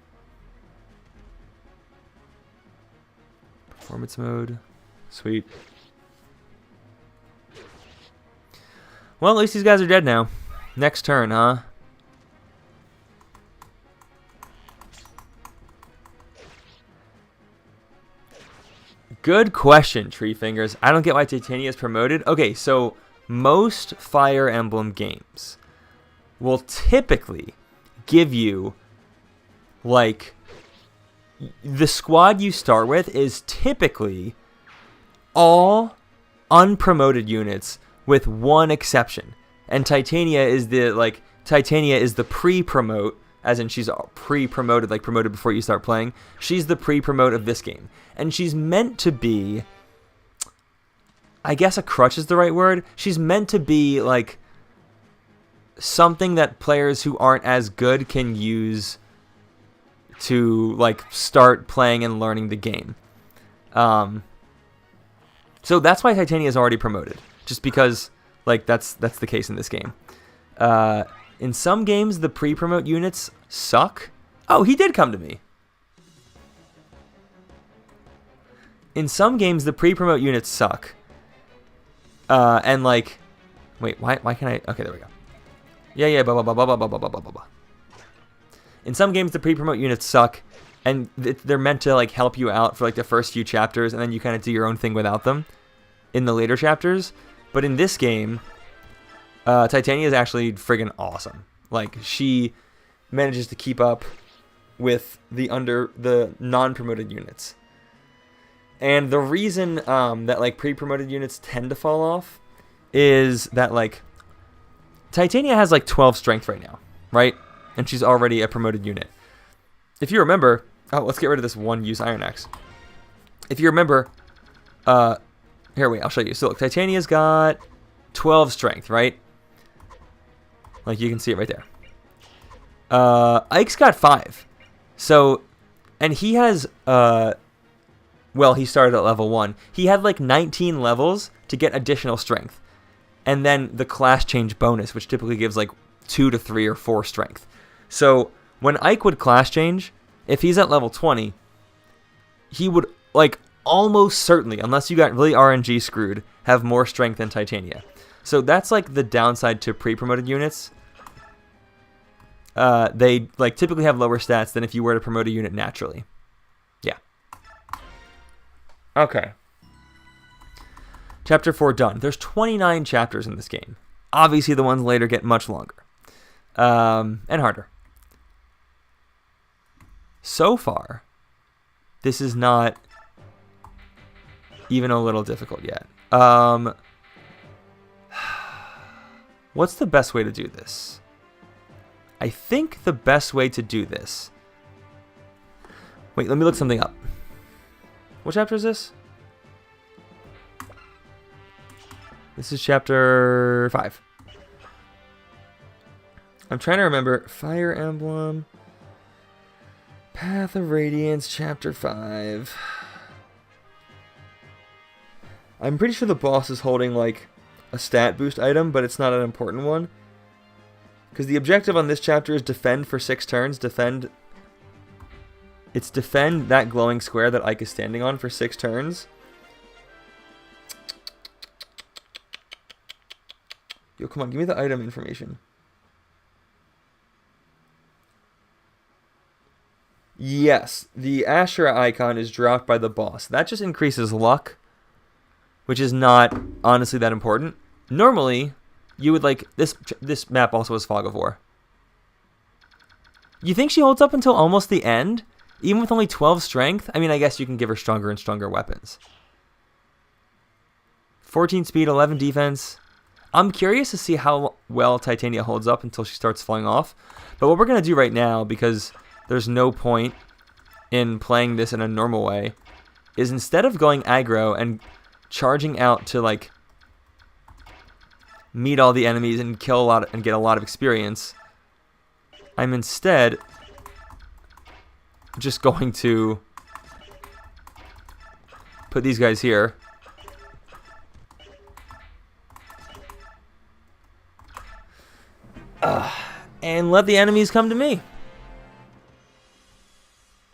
Performance mode. Sweet. Well, at least these guys are dead now. Next turn, huh? Good question, Tree Fingers. I don't get why Titania is promoted. Okay, so most Fire Emblem games will typically give you, like, the squad you start with is typically all unpromoted units with one exception. And Titania is the pre-promote, as in she's pre-promoted, like promoted before you start playing. She's the pre-promote of this game. And she's meant to be, I guess a crutch is the right word. She's meant to be like something that players who aren't as good can use to like start playing and learning the game. So that's why Titania is already promoted, just because like that's the case in this game. In some games, the pre-promote units suck. Oh, he did come to me. In some games, the pre-promote units suck. And like, wait, why can't I? Okay, there we go. Yeah, blah, blah, blah, blah, blah, blah, blah, blah, blah. In some games, the pre-promote units suck, and they're meant to like help you out for like the first few chapters, and then you kind of do your own thing without them in the later chapters. But in this game, Titania is actually friggin' awesome. Like, she manages to keep up with the non-promoted units. And the reason that like pre-promoted units tend to fall off is that like Titania has like 12 strength right now, right? And she's already a promoted unit. If you remember, let's get rid of this one-use iron axe. If you remember, here, wait, I'll show you. So look, Titania's got 12 strength, right? Like you can see it right there. Ike's got 5. So, and he has well, he started at level 1. He had like 19 levels to get additional strength. And then the class change bonus, which typically gives like 2 to 3 or 4 strength. So when Ike would class change, if he's at level 20, he would like almost certainly, unless you got really RNG screwed, have more strength than Titania. So that's like the downside to pre-promoted units. They like typically have lower stats than if you were to promote a unit naturally. Yeah. Okay. Chapter 4 done. There's 29 chapters in this game. Obviously, the ones later get much longer. And harder. So far, this is not even a little difficult yet. What's the best way to do this? I think the best way to do this... Wait, let me look something up. What chapter is this? This is chapter 5. I'm trying to remember. Fire Emblem. Path of Radiance, chapter 5. I'm pretty sure the boss is holding like a stat boost item, but it's not an important one. Because the objective on this chapter is defend for 6 turns. It's defend that glowing square that Ike is standing on for 6 turns. Yo, come on, give me the item information. Yes, the Ashura icon is dropped by the boss. That just increases luck, which is not honestly that important. Normally, you would like this map also has Fog of War. You think she holds up until almost the end? Even with only 12 strength? I mean, I guess you can give her stronger and stronger weapons. 14 speed, 11 defense. I'm curious to see how well Titania holds up until she starts falling off. But what we're going to do right now, because there's no point in playing this in a normal way, is instead of going aggro and charging out to like meet all the enemies and kill a lot and get a lot of experience, I'm instead just going to put these guys here. And let the enemies come to me.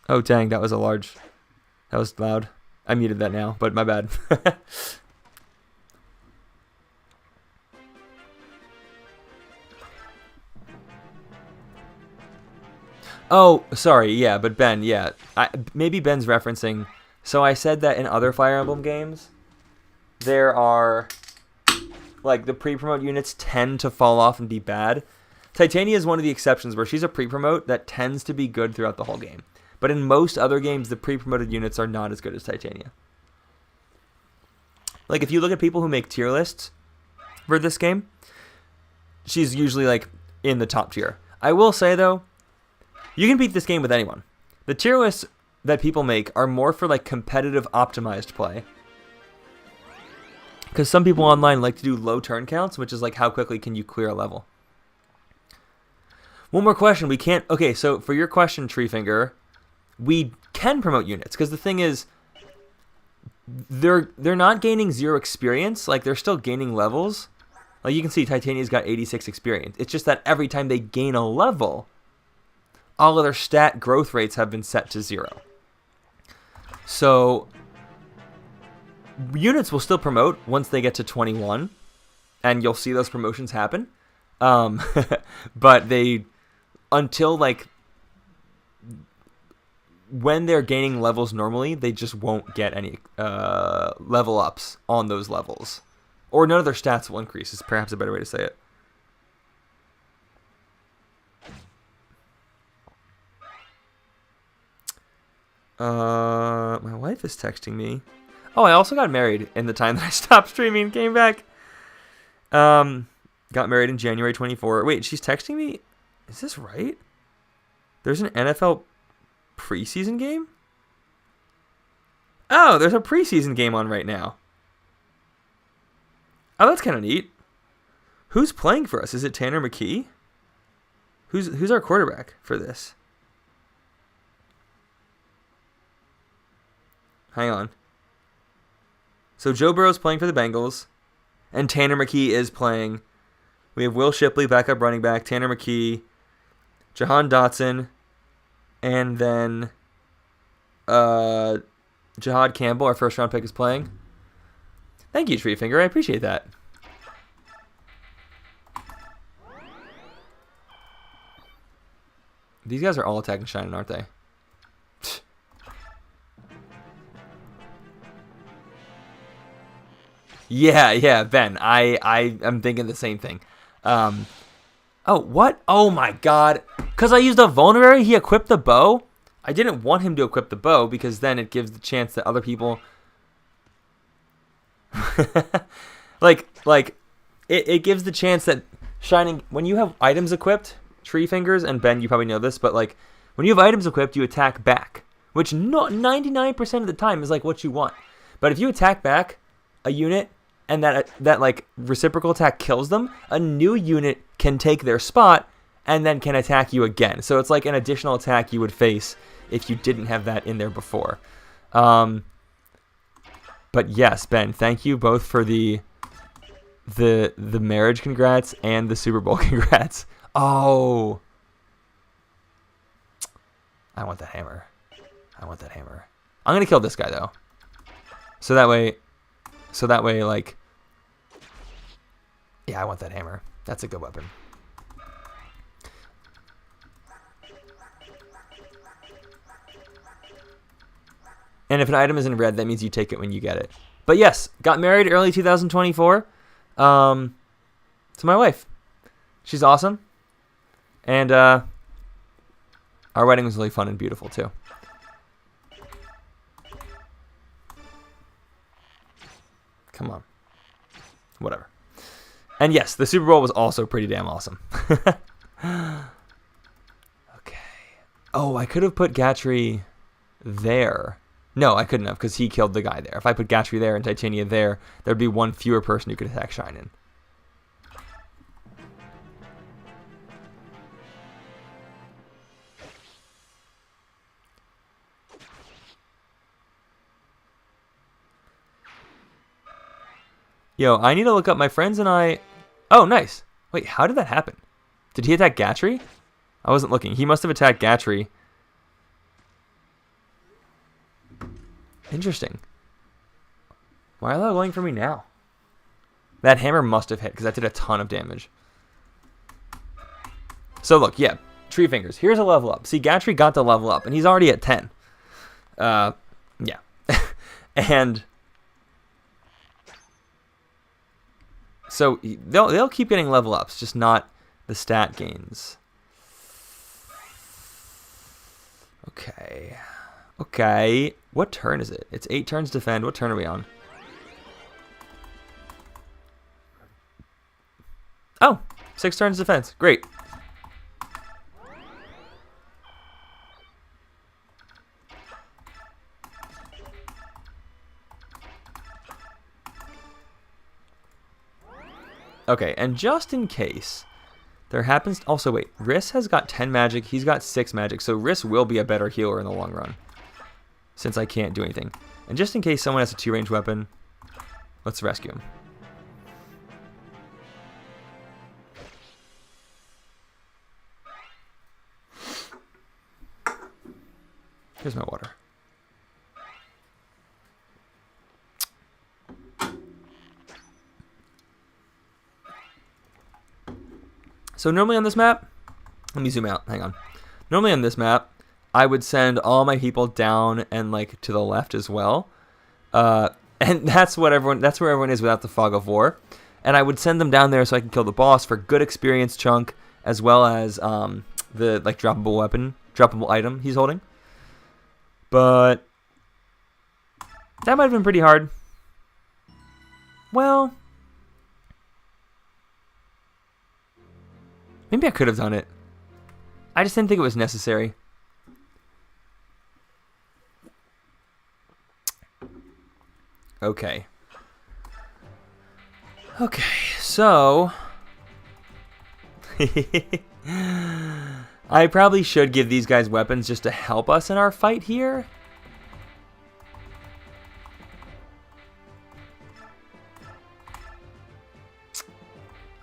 Oh, dang, that was that was loud. I muted that now, but my bad. Oh, sorry, yeah, but Ben, yeah. Maybe Ben's referencing. So I said that in other Fire Emblem games, there are, like, the pre-promote units tend to fall off and be bad. Titania is one of the exceptions where she's a pre-promote that tends to be good throughout the whole game. But in most other games, the pre-promoted units are not as good as Titania. Like, if you look at people who make tier lists for this game, she's usually, like, in the top tier. I will say, though, you can beat this game with anyone. The tier lists that people make are more for, like, competitive optimized play. Because some people online like to do low turn counts, which is, like, how quickly can you clear a level. One more question. We can't... Okay, so for your question, Treefinger, we can promote units. Because the thing is, they're not gaining 0 experience. Like, they're still gaining levels. Like, you can see Titania's got 86 experience. It's just that every time they gain a level, all of their stat growth rates have been set to 0. So, units will still promote once they get to 21. And you'll see those promotions happen. But they... Until, like, when they're gaining levels normally, they just won't get any level ups on those levels. Or none of their stats will increase, is perhaps a better way to say it. My wife is texting me. Oh, I also got married in the time that I stopped streaming and came back. Got married in January 24. Wait, she's texting me? Is this right? There's an NFL preseason game? Oh, there's a preseason game on right now. Oh, that's kind of neat. Who's playing for us? Is it Tanner McKee? Who's our quarterback for this? Hang on. So Joe Burrow's playing for the Bengals, and Tanner McKee is playing. We have Will Shipley, backup running back, Tanner McKee, Jahan Dotson, and then Jahad Campbell, our first round pick, is playing. Thank you, Treefinger. I appreciate that. These guys are all attacking Shannon, aren't they? Yeah, Ben. I am thinking the same thing. Oh, what? Oh my god. Because I used a vulnerary, he equipped the bow? I didn't want him to equip the bow because then it gives the chance that other people... it gives the chance that Shining... When you have items equipped, Treefingers, and Ben, you probably know this, but like when you have items equipped, you attack back. Which 99% of the time is like what you want. But if you attack back a unit... and that like reciprocal attack kills them, a new unit can take their spot and then can attack you again. So it's like an additional attack you would face if you didn't have that in there before. But yes, Ben, thank you both for the marriage congrats and the Super Bowl congrats. Oh, I want that hammer. I'm gonna kill this guy though, so that way, like, Yeah, I want that hammer. That's a good weapon. And if an item is in red, that means you take it when you get it. But yes, got married early 2024 to my wife. She's awesome. And our wedding was really fun and beautiful, too. Come on. Whatever. And yes, the Super Bowl was also pretty damn awesome. Okay. Oh, I could have put Gatry there. No, I couldn't have, because he killed the guy there. If I put Gatry there and Titania there, there'd be one fewer person who could attack Shine-In. Yo, I need to look up my friends and I... Oh, nice. Wait, how did that happen? Did he attack Gatry? I wasn't looking. He must have attacked Gatry. Interesting. Why are they going for me now? That hammer must have hit, because that did a ton of damage. So look, yeah, Tree Fingers. Here's a level up. See, Gatry got the level up, and he's already at 10. Yeah. And... So they'll keep getting level ups, just not the stat gains. Okay. Okay. What turn is it? It's 8 turns defend. What turn are we on? Oh, 6 turns defense. Great. Okay, and just in case there happens... Also, wait. Riss has got 10 magic. He's got 6 magic. So Riss will be a better healer in the long run, since I can't do anything. And just in case someone has a 2-range weapon, let's rescue him. Here's my water. So normally on this map, let me zoom out, hang on. Normally on this map, I would send all my people down and like to the left as well. And that's where everyone is without the Fog of War. And I would send them down there so I can kill the boss for good experience chunk, as well as the like droppable item he's holding. But that might have been pretty hard. Well, maybe I could have done it. I just didn't think it was necessary. Okay. Okay, so... I probably should give these guys weapons just to help us in our fight here.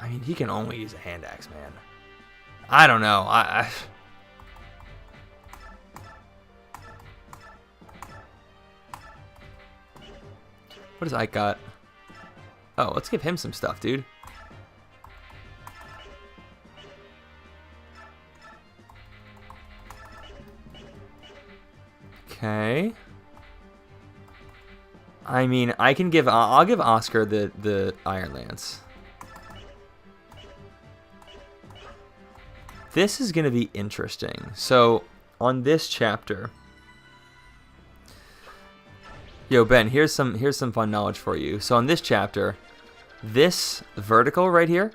I mean, he can only use a hand axe, man. I don't know. What does Ike got? Oh, let's give him some stuff, dude. Okay. I mean, I can give... I'll give Oscar the Iron Lance. This is going to be interesting. So, on this chapter... Yo, Ben, here's some fun knowledge for you. So, on this chapter, this vertical right here,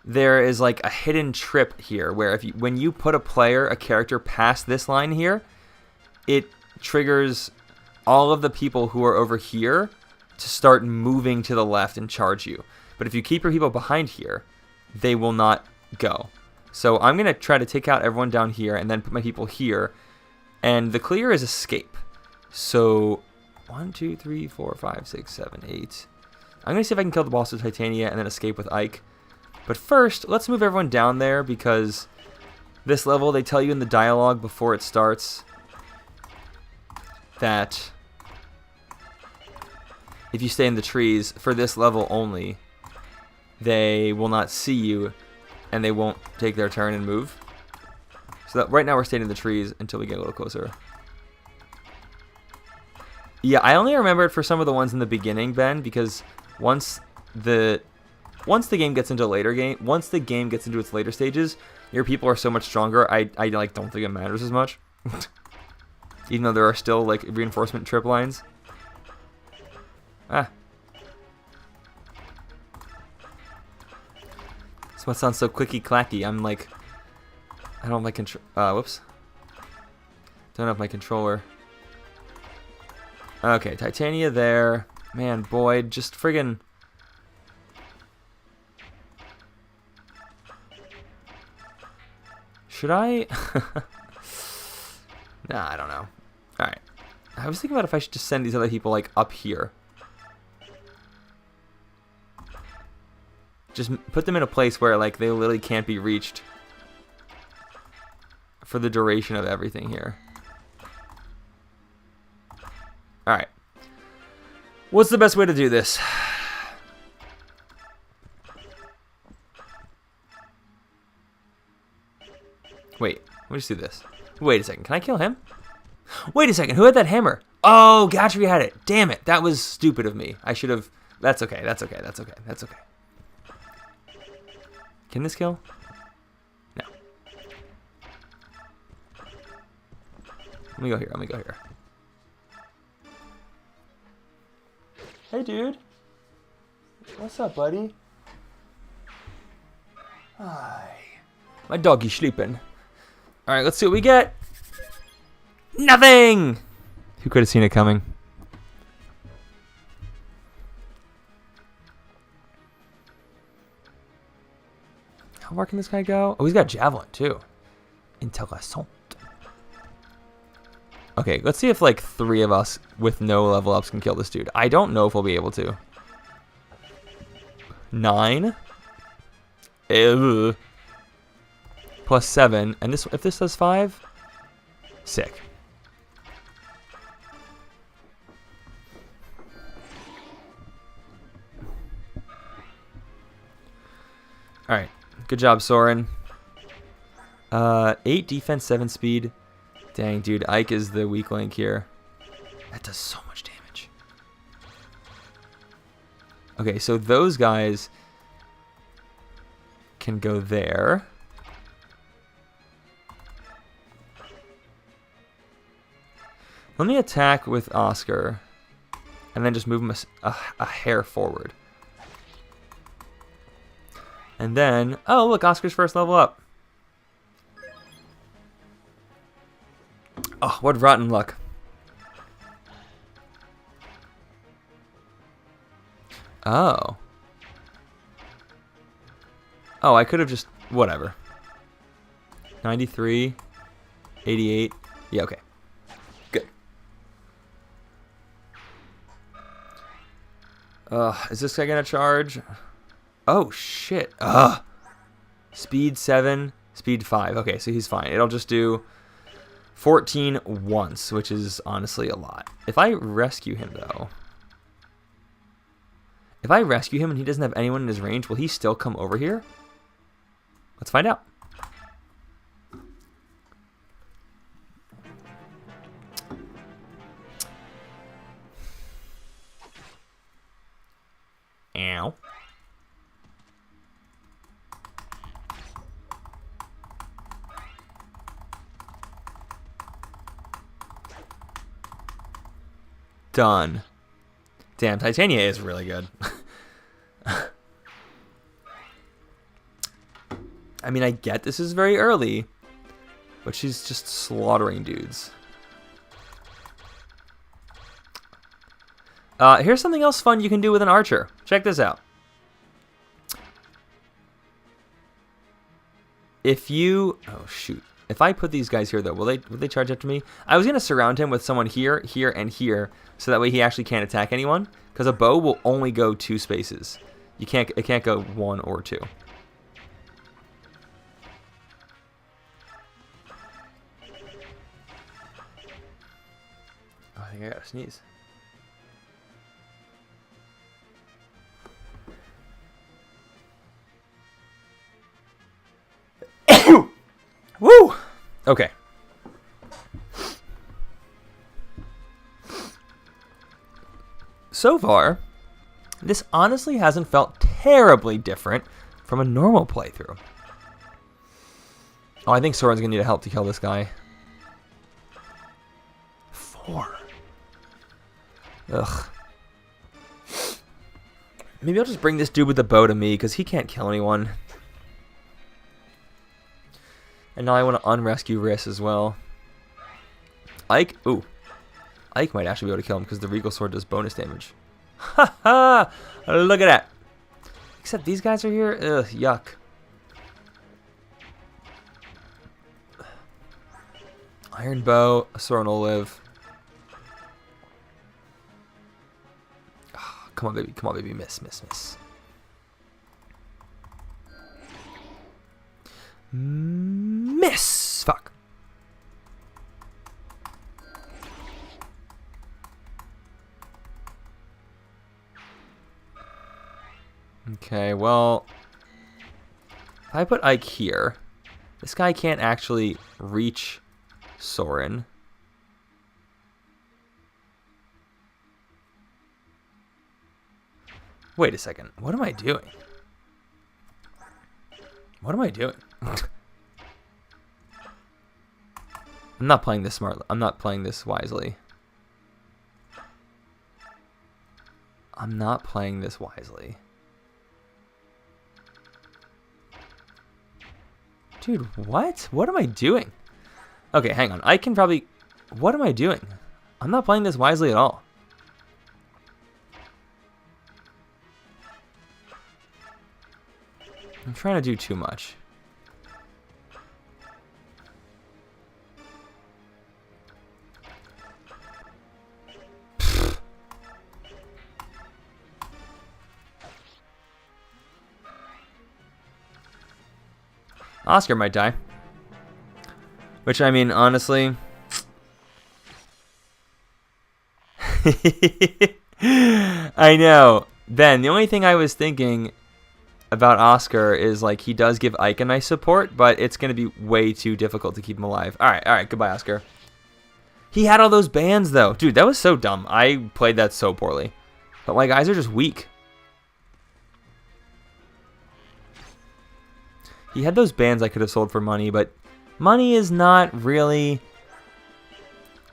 there is like a hidden trip here where when you put a character past this line here, it triggers all of the people who are over here to start moving to the left and charge you. But if you keep your people behind here, they will not go. So I'm going to try to take out everyone down here and then put my people here. And the clear is escape. So 1, 2, 3, 4, 5, 6, 7, 8. I'm going to see if I can kill the boss with Titania and then escape with Ike. But first, let's move everyone down there because this level, they tell you in the dialogue before it starts that if you stay in the trees for this level only, they will not see you, and they won't take their turn and move. So that right now we're staying in the trees until we get a little closer. Yeah, I only remember it for some of the ones in the beginning, Ben, because once the game gets into once the game gets into its later stages, your people are so much stronger. I like don't think it matters as much, even though there are still like reinforcement trip lines. Ah. So what sounds so clicky clacky? I'm like, I don't have my control. Whoops. Don't have my controller. Okay, Titania there. Man, Boyd, just friggin'. Should I? Nah, I don't know. Alright. I was thinking about if I should just send these other people, like, up here. Just put them in a place where, like, they literally can't be reached for the duration of everything here. Alright. What's the best way to do this? Wait, let me just do this. Wait a second, can I kill him? Wait a second, who had that hammer? Oh, Gatry had it. Damn it, that was stupid of me. I should have... That's okay, that's okay, that's okay, that's okay. Can this kill? No. Let me go here, let me go here. Hey, dude. What's up, buddy? Hi. My doggy's sleeping. Alright, let's see what we get. Nothing! Who could have seen it coming? How far can this guy go? Oh, he's got javelin, too. Intéressant. Okay, let's see if like 3 of us with no level ups can kill this dude. I don't know if we'll be able to. 9. Ew. Plus 7. And this, if this does 5, sick. Alright. Good job, Soren. 8 defense, 7 speed. Dang, dude, Ike is the weak link here. That does so much damage. Okay, so those guys can go there. Let me attack with Oscar, and then just move him a hair forward. And then, oh look, Oscar's first level up. Oh, what rotten luck. Oh. Oh, I could have just, whatever. 93, 88. Yeah, okay. Good. Is this guy gonna charge? Oh, shit. Speed 7, speed 5. Okay, so he's fine. It'll just do 14 once, which is honestly a lot. If I rescue him, though... If I rescue him and he doesn't have anyone in his range, will he still come over here? Let's find out. Ow. Done. Damn, Titania is really good. I mean, I get this is very early, but she's just slaughtering dudes. Here's something else fun you can do with an archer. Check this out. If you... Oh, shoot. If I put these guys here, though, will they charge after me? I was going to surround him with someone here, here, and here, so that way he actually can't attack anyone. Because a bow will only go 2 spaces. It can't go 1 or 2. Oh, I think I gotta sneeze. Okay. So far, this honestly hasn't felt terribly different from a normal playthrough. Oh, I think Soren's gonna need help to kill this guy. 4. Ugh. Maybe I'll just bring this dude with the bow to me, because he can't kill anyone. And now I want to unrescue Riss as well. Ike? Ooh. Ike might actually be able to kill him, because the Regal Sword does bonus damage. Ha ha! Look at that! Except these guys are here? Ugh, yuck. Iron Bow, Soren will live. Oh, come on, baby. Come on, baby. Miss, miss, miss. Miss! Fuck. Okay, well, if I put Ike here, this guy can't actually reach Soren. Wait a second. What am I doing? What am I doing? I'm not playing this smartly. I'm not playing this wisely. I'm not playing this wisely. Dude, what? What am I doing? Okay, hang on. I can probably... What am I doing? I'm not playing this wisely at all. I'm trying to do too much. Oscar might die. Which, I mean, honestly... I know. Ben, the only thing I was thinking about Oscar is, like, he does give Ike a nice support, but it's going to be way too difficult to keep him alive. Alright, goodbye, Oscar. He had all those bands, though. Dude, that was so dumb. I played that so poorly. But my guys are just weak. He had those bands I could have sold for money, but money is not really...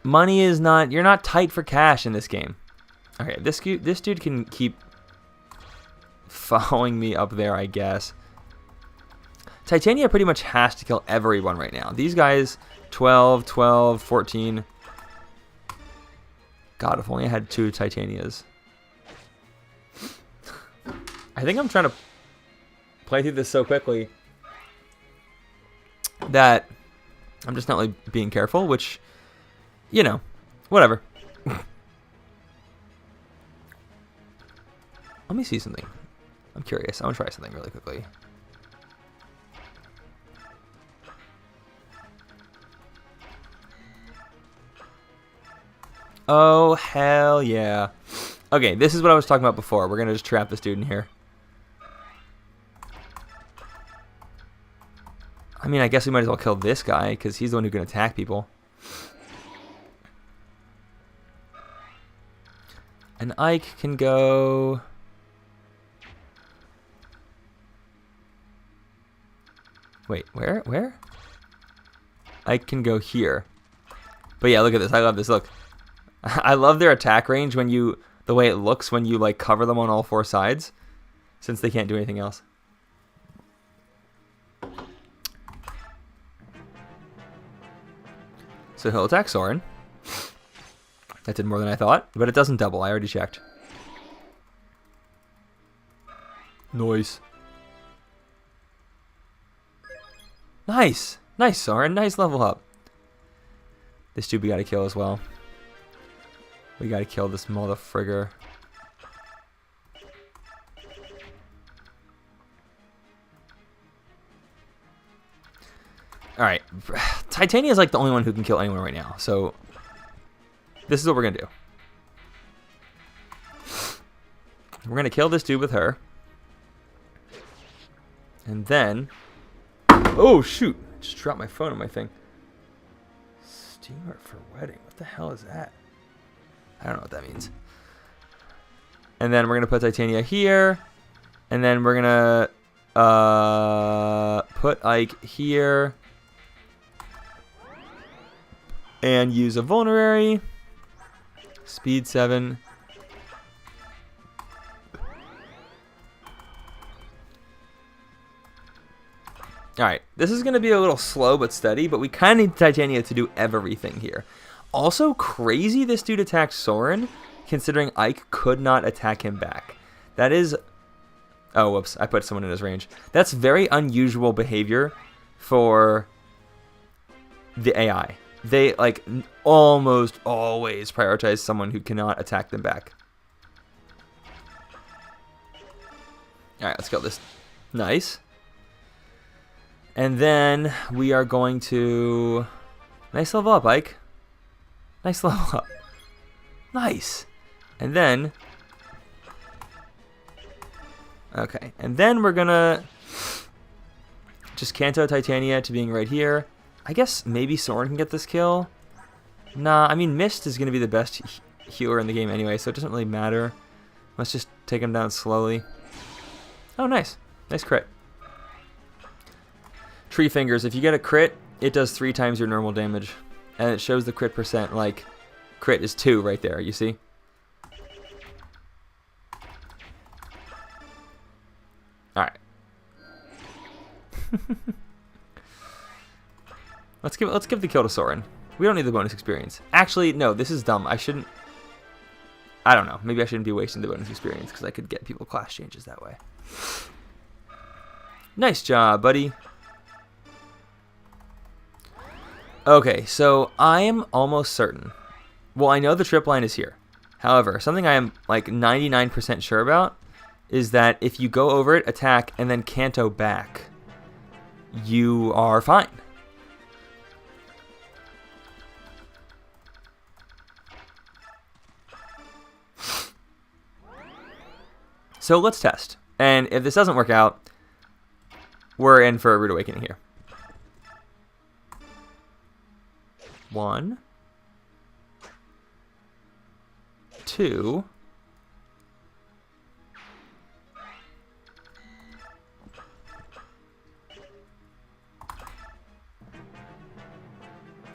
Money is not... You're not tight for cash in this game. Okay, this dude can keep following me up there, I guess. Titania pretty much has to kill everyone right now. These guys, 12, 12, 14. God, if only I had 2 Titanias. I think I'm trying to play through this so quickly that I'm just not like being careful, which, you know, whatever. Let me see something. I'm curious. I want to try something really quickly. Oh, hell yeah. Okay, this is what I was talking about before. We're going to just trap this dude in here. I mean, I guess we might as well kill this guy, because he's the one who can attack people. And Ike can go... Wait, where? Ike can go here. But yeah, look at this. I love this. Look. I love their attack range when you... The way it looks when you, like, cover them on all 4 sides. Since they can't do anything else. So he'll attack Soren. That did more than I thought, but it doesn't double. I already checked. Noise. Nice. Nice, Soren. Nice level up. This dude we gotta kill as well. We gotta kill this motherfrigger. Alright. Titania is like the only one who can kill anyone right now. So, this is what we're going to do. We're going to kill this dude with her. And then... Oh, shoot. Just dropped my phone on my thing. Humor for wedding. What the hell is that? I don't know what that means. And then we're going to put Titania here. And then we're going to put Ike here. And use a vulnerary. Speed 7. Alright, this is going to be a little slow but steady, but we kind of need Titania to do everything here. Also, crazy this dude attacked Soren, considering Ike could not attack him back. That is... Oh, whoops, I put someone in his range. That's very unusual behavior for the AI. They, like, almost always prioritize someone who cannot attack them back. Alright, let's kill this. Nice. And then we are going to... Nice level up, Ike. Nice level up. Nice. And then... Okay. And then we're going to just Kanto Titania to being right here. I guess maybe Soren can get this kill. Nah, I mean, Mist is going to be the best healer in the game anyway, so it doesn't really matter. Let's just take him down slowly. Oh, nice. Nice crit. Tree Fingers, if you get a crit, it does 3 times your normal damage. And it shows the crit percent, like, crit is 2 right there, you see? Alright. Let's give the kill to Soren. We don't need the bonus experience. Actually, no, this is dumb. I shouldn't... I don't know. Maybe I shouldn't be wasting the bonus experience, because I could get people class changes that way. Nice job, buddy. Okay, so I am almost certain. Well, I know the trip line is here. However, something I am like 99% sure about is that if you go over it, attack, and then Kanto back, you are fine. So let's test. And if this doesn't work out, we're in for a rude awakening here. 1, 2,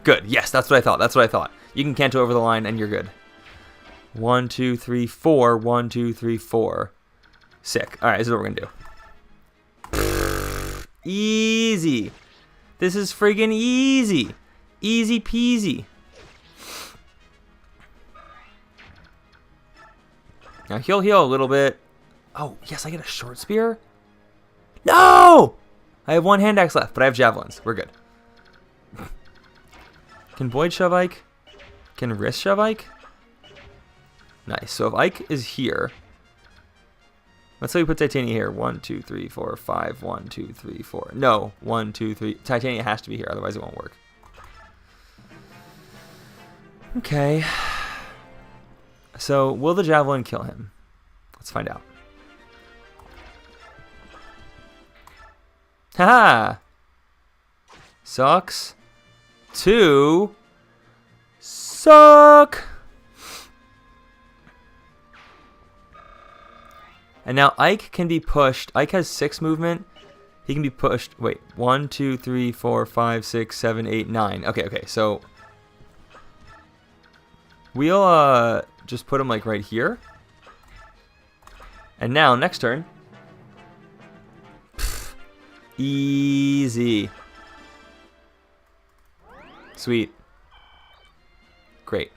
good. Yes, that's what I thought. That's what I thought. You can Kanto over the line and you're good. 1, 2, 3, 4. 1, 2, 3, 4. Sick. All right, this is what we're gonna do. Easy. This is friggin' easy. Easy peasy. Now he'll heal a little bit. Oh, yes, I get a short spear? No! I have 1 hand axe left, but I have javelins. We're good. Can Boyd shove Ike? Can Riss shove Ike? Nice. So if Ike is here... Let's say we put Titania here. 1, 2, 3, 4, 5. 1, 2, 3, 4. No. 1, 2, 3. Titania has to be here, otherwise it won't work. Okay. So, will the javelin kill him? Let's find out. Haha! Sucks. 2. Suck! And now Ike can be pushed. Ike has 6 movement. He can be pushed. Wait. 1, 2, 3, 4, 5, 6, 7, 8, 9. Okay. So we'll just put him like right here. And now next turn. Pff, easy. Sweet. Great.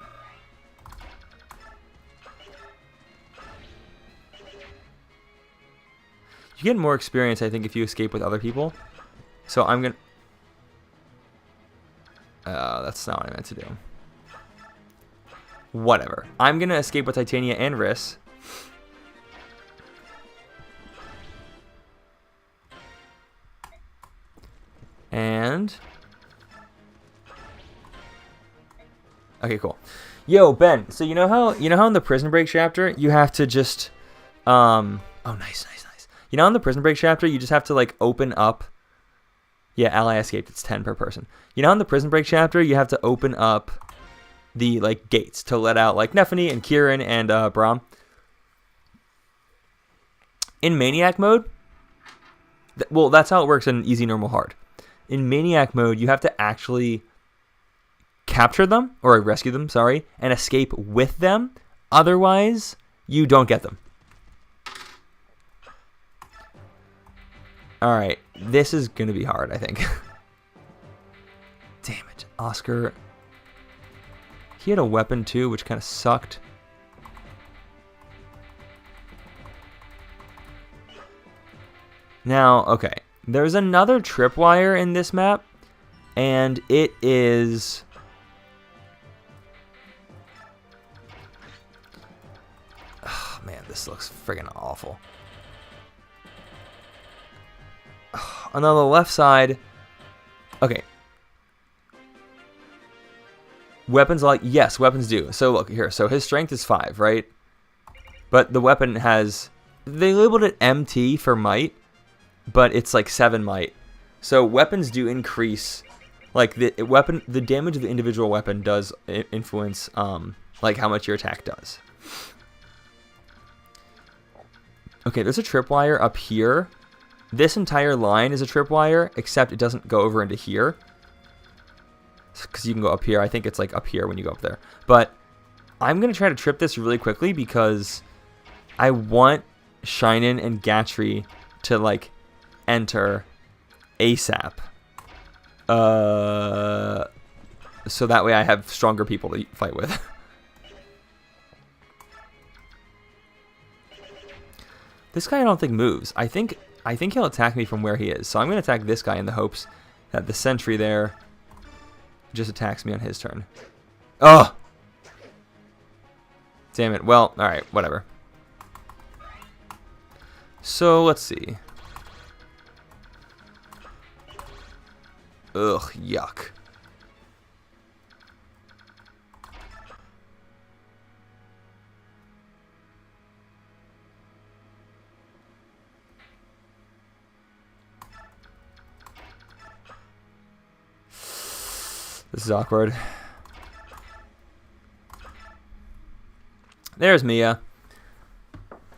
You get more experience, I think, if you escape with other people. So I'm going to... that's not what I meant to do. Whatever. I'm going to escape with Titania and Riss. And... Okay, cool. Yo, Ben, so you know how in the Prison Break chapter, you have to just... Oh, nice. You know in the Prison Break chapter, you just have to, like, open up... Yeah, ally escaped. It's 10 per person. You know, in the Prison Break chapter, you have to open up the like gates to let out like Nephany and Kieran and Brahm. In Maniac mode, well, that's how it works in easy, normal, hard. In Maniac mode, you have to actually capture them, or rescue them, sorry, and escape with them. Otherwise, you don't get them. Alright, this is going to be hard, I think. Damn it, Oscar. He had a weapon too, which kind of sucked. Now, okay, there's another tripwire in this map, and it is... Oh, man, this looks friggin' awful. And on the left side, okay. Weapons like, yes, weapons do. So look here, so his strength is 5, right? But the weapon has, they labeled it MT for might, but it's like 7 might. So weapons do increase, like the damage of the individual weapon does influence like how much your attack does. Okay, there's a tripwire up here. This entire line is a tripwire, except it doesn't go over into here. Because you can go up here. I think it's like up here when you go up there. But I'm going to try to trip this really quickly because I want Shinin and Gatry to like enter ASAP. So that way I have stronger people to fight with. This guy I don't think moves. I think he'll attack me from where he is. So I'm going to attack this guy in the hopes that the sentry there just attacks me on his turn. Oh! Damn it. Well, alright, whatever. So, let's see. Ugh, yuck. This is awkward. There's Mia.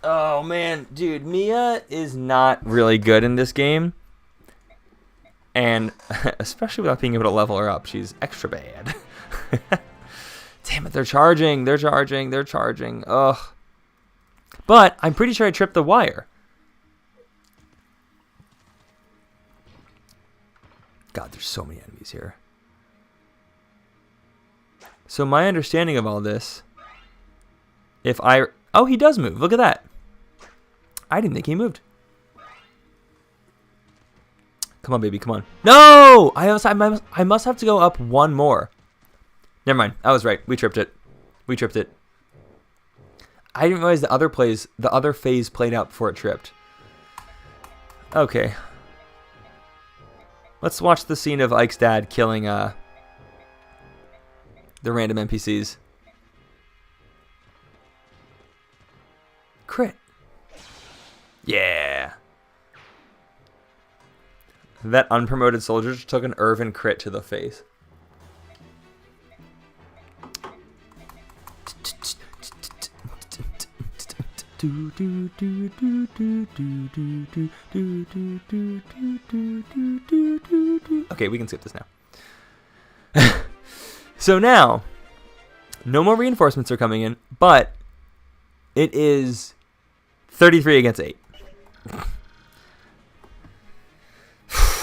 Oh, man. Dude, Mia is not really good in this game. And especially without being able to level her up, she's extra bad. Damn it, they're charging. They're charging. They're charging. Ugh. But I'm pretty sure I tripped the wire. God, there's so many enemies here. So my understanding of all this, if I... Oh, he does move. Look at that. I didn't think he moved. Come on, baby. Come on. No! I must have to go up one more. Never mind. I was right. We tripped it. We tripped it. I didn't realize the other phase played out before it tripped. Okay. Let's watch the scene of Ike's dad killing the random NPCs. Crit. Yeah. That unpromoted soldier just took an Irvin crit to the face. Okay, we can skip this now. So now, no more reinforcements are coming in, but it is 33 against 8.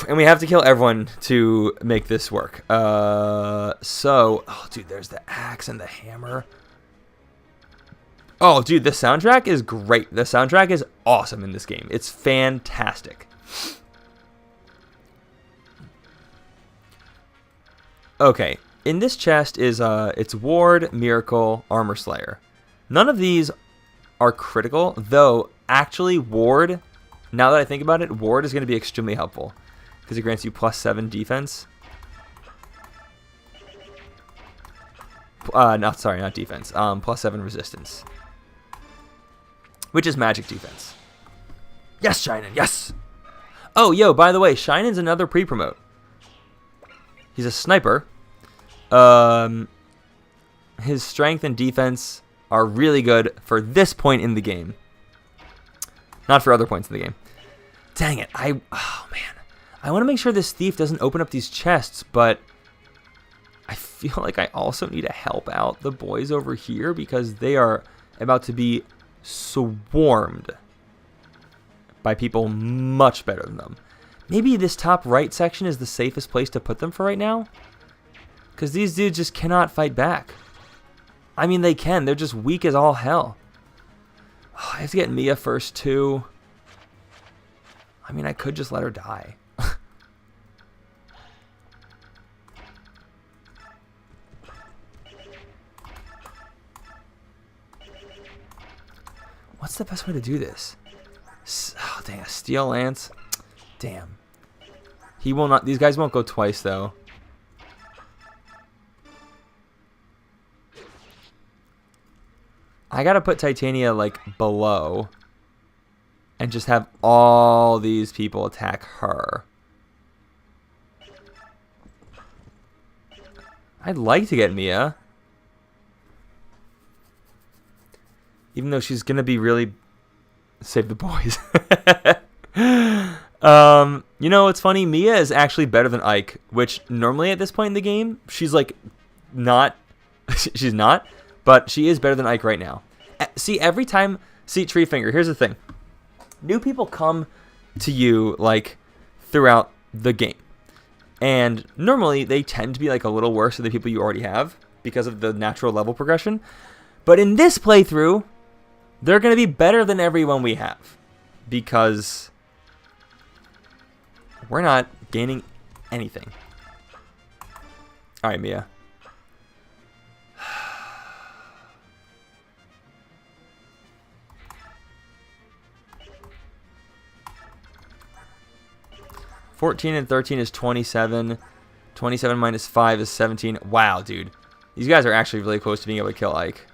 And we have to kill everyone to make this work. Oh, dude, there's the axe and the hammer. Oh, dude, the soundtrack is great. The soundtrack is awesome in this game. It's fantastic. Okay, in this chest is it's Ward, Miracle, Armor Slayer. None of these are critical, though actually Ward, now that I think about it, Ward is going to be extremely helpful because it grants you +7 defense. Not defense. +7 resistance, which is magic defense. Yes, Shinin, yes. Oh, yo, by the way, Shinin's another pre-promote. He's a sniper. His strength and defense are really good for this point in the game. Not for other points in the game. Dang it. Oh, man. I want to make sure this thief doesn't open up these chests, but I feel like I also need to help out the boys over here because they are about to be swarmed by people much better than them. Maybe this top right section is the safest place to put them for right now? Because these dudes just cannot fight back. I mean, they can. They're just weak as all hell. Oh, I have to get Mia first, too. I mean, I could just let her die. What's the best way to do this? Oh, dang, a steel lance. Damn. He will not. These guys won't go twice, though. I gotta put Titania, like, below. And just have all these people attack her. I'd like to get Mia. Even though she's gonna be really... Save the boys. You know, it's funny. Mia is actually better than Ike, which normally at this point in the game, she's like not. She's not, but she is better than Ike right now. See, every time, see, Tree Finger. Here's the thing: new people come to you like throughout the game, and normally they tend to be like a little worse than the people you already have because of the natural level progression. But in this playthrough, they're gonna be better than everyone we have because we're not gaining anything. All right, Mia. $14 and 13 is 27. 27 minus 5 is 17. Wow, dude. These guys are actually really close to being able to kill Ike.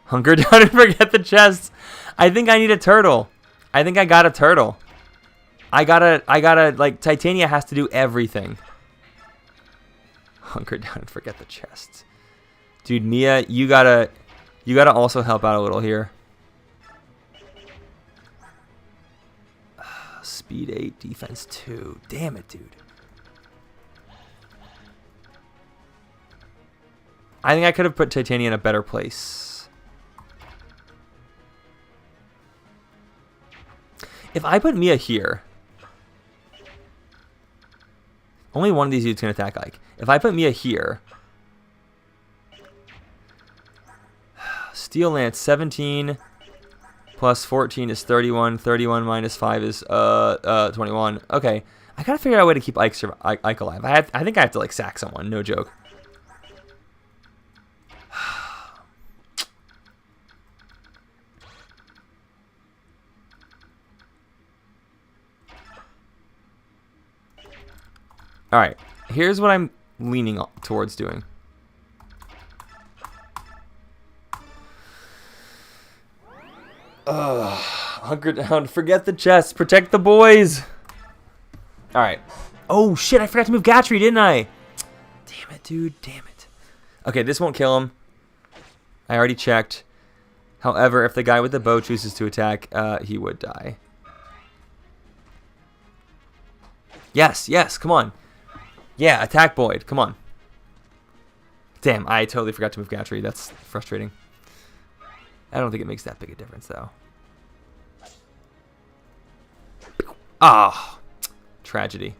Hunker down and forget the chests. I think I need a turtle. I think I got a turtle. I gotta, like, Titania has to do everything. Hunker down and forget the chests. Dude, Mia, you gotta also help out a little here. Speed 8, defense 2. Damn it, dude. I think I could have put Titania in a better place. If I put Mia here, only one of these dudes can attack Ike. If I put Mia here, Steel Lance 17 plus 14 is 31. 31 minus 5 is 21. Okay, I gotta figure out a way to keep Ike alive. I think I have to like sack someone. No joke. All right, here's what I'm leaning towards doing. Hunker down, forget the chest, protect the boys. All right. Oh shit, I forgot to move Gatry, didn't I? Damn it, dude, damn it. Okay, this won't kill him. I already checked. However, if the guy with the bow chooses to attack, he would die. Yes, yes, come on. Yeah, attack Boyd. Come on. Damn, I totally forgot to move Gatry. That's frustrating. I don't think it makes that big a difference, though. Ah, tragedy.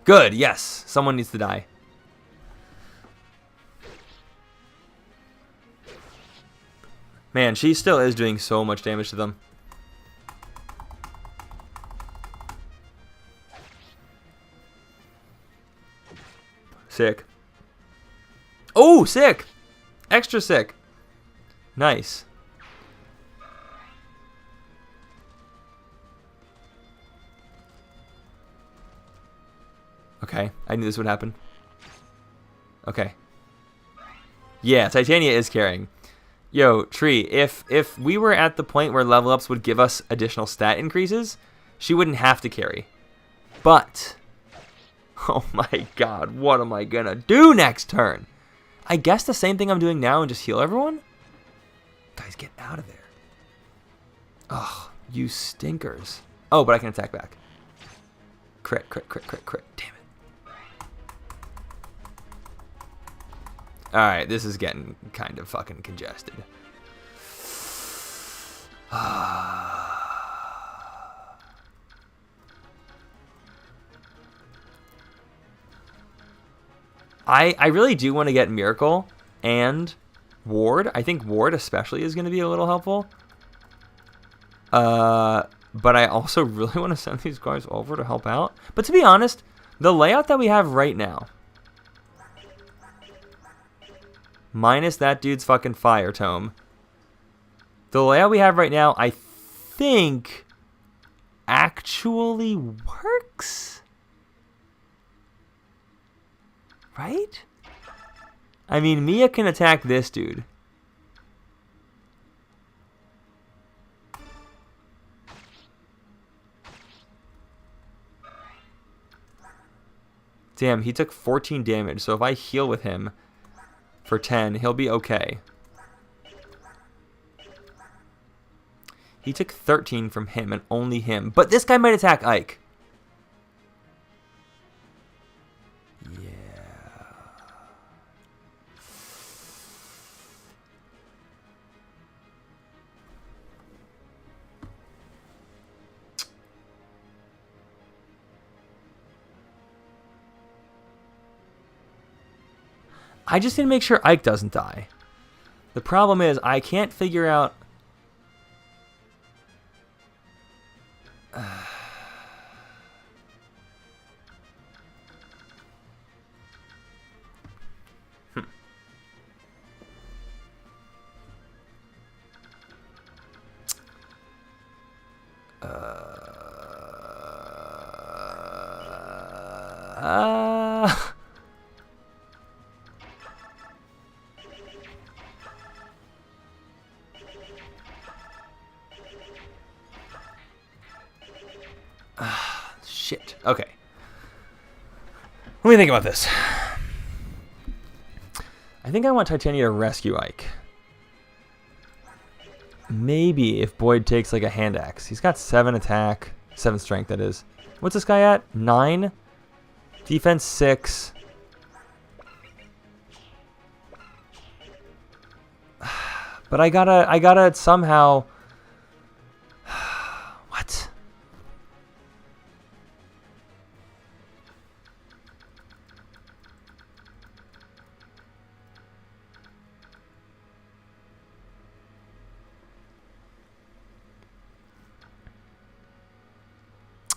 Good, yes. Someone needs to die. Man, she still is doing so much damage to them. Sick. Oh, sick. Extra sick. Nice. Okay, I knew this would happen. Okay. Yeah, Titania is carrying. Yo, Tree, if we were at the point where level ups would give us additional stat increases, she wouldn't have to carry. But, oh my god, what am I gonna do next turn? I guess the same thing I'm doing now and just heal everyone? Guys, get out of there. Ugh, you stinkers. Oh, but I can attack back. Crit, crit, crit, crit, crit. Damn it. Alright, this is getting kind of fucking congested. I really do want to get Miracle and Ward. I think Ward especially is going to be a little helpful. But I also really want to send these guys over to help out. But to be honest, the layout that we have right now, minus that dude's fucking fire tome, the layout we have right now, I think, actually works. Right? I mean, Mia can attack this dude. Damn, he took 14 damage, so if I heal with him for 10, he'll be okay. He took 13 from him and only him. But this guy might attack Ike. Yeah. I just need to make sure Ike doesn't die. The problem is I can't figure out... Shit. Okay. Let me think about this. I think I want Titania to rescue Ike. Maybe if Boyd takes like a hand axe. He's got 7 attack, 7 strength that is. What's this guy at? 9? Defense 6. But I gotta somehow... What?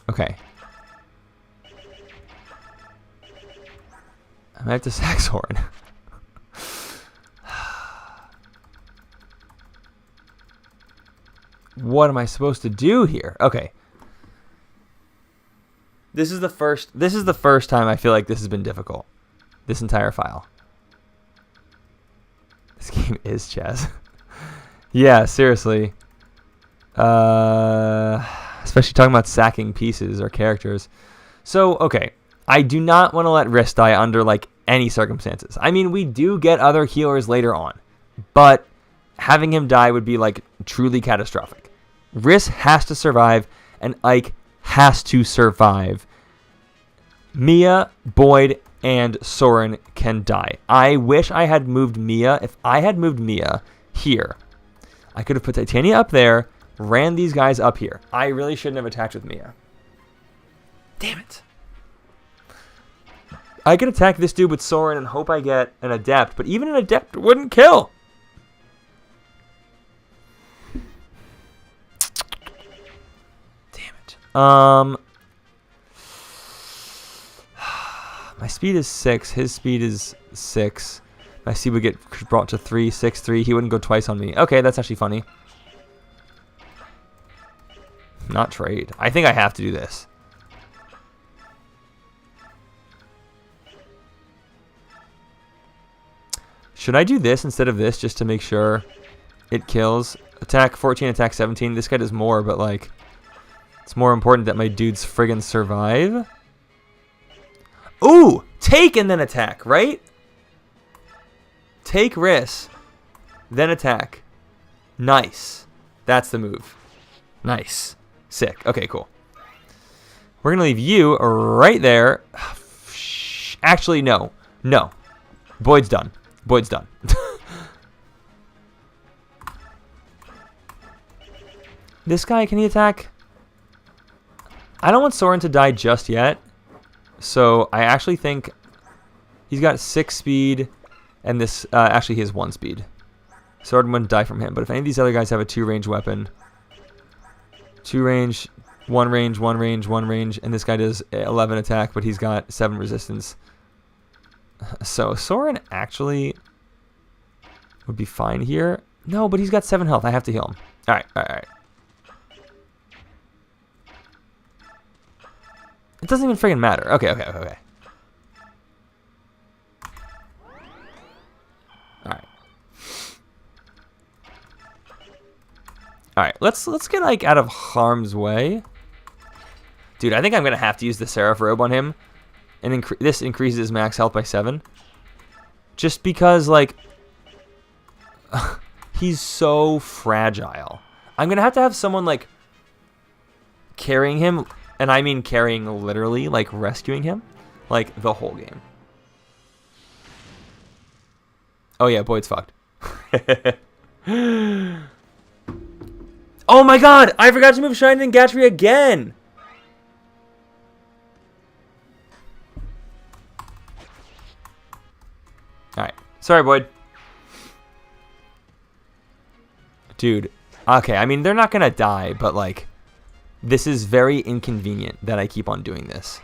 Okay. I might have to sax horn. What am I supposed to do here? Okay. This is the first time I feel like this has been difficult. This entire file. This game is chess. Yeah, seriously. Especially talking about sacking pieces or characters. So, okay. I do not want to let Riss die under, like, any circumstances. I mean, we do get other healers later on. But having him die would be, like, truly catastrophic. Riss has to survive, and Ike has to survive. Mia, Boyd, and Soren can die. I wish I had moved Mia. If I had moved Mia here, I could have put Titania up there, ran these guys up here. I really shouldn't have attacked with Mia. Damn it. I could attack this dude with Soren and hope I get an adept, but even an adept wouldn't kill. Damn it. My speed is 6. His speed is 6. My speed would get brought to 3, 6, 3. He wouldn't go twice on me. Okay, that's actually funny. Not trade. I think I have to do this. Should I do this instead of this just to make sure It kills. Attack 14, attack 17. This guy does more, but like, it's more important that my dudes friggin' survive. Ooh! Take and then attack, right? Take risks, then attack. Nice. That's the move. Nice. Sick. Okay, cool. We're going to leave you right there. Actually, no. No. Boyd's done. Boyd's done. This guy, can he attack? I don't want Soren to die just yet. So I actually think he's got 6 speed. And this, actually he has 1 speed. Soren wouldn't die from him. But if any of these other guys have a 2-range weapon. 2 range, 1 range, 1 range, 1 range. And this guy does 11 attack, but he's got 7 resistance. So Soren actually would be fine here. No, but he's got 7 health. I have to heal him. Alright, alright, alright. It doesn't even friggin' matter. Okay, okay, okay, okay. Alright. Alright, let's get like out of harm's way. Dude, I think I'm gonna have to use the Seraph Robe on him. And this increases his max health by 7. Just because, like, he's so fragile. I'm gonna have someone, like, carrying him. And I mean carrying literally, like rescuing him. Like, the whole game. Oh yeah, Boyd's fucked. Oh my god! I forgot to move Shine and Gatry again! Alright. Sorry, Boyd. Dude. Okay, I mean, they're not gonna die, but like, this is very inconvenient that I keep on doing this.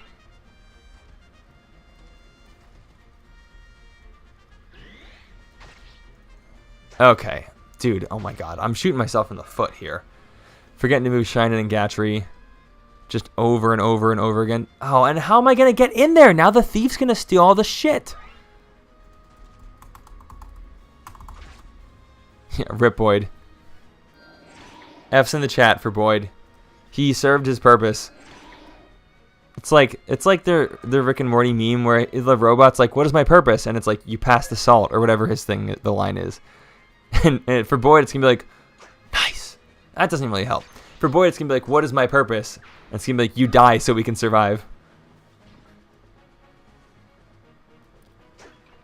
Okay. Dude, oh my god. I'm shooting myself in the foot here. Forgetting to move Shine and Gatry. Just over and over and over again. Oh, and how am I going to get in there? Now the thief's going to steal all the shit. Yeah, rip Boyd. F's in the chat for Boyd. He served his purpose. It's like the Rick and Morty meme where the robot's like, "What is my purpose?" And it's like, "You pass the salt," or whatever his thing, the line is. And for Boyd, it's gonna be like, "Nice." That doesn't even really help. For Boyd, it's gonna be like, "What is my purpose?" And it's gonna be like, "You die so we can survive."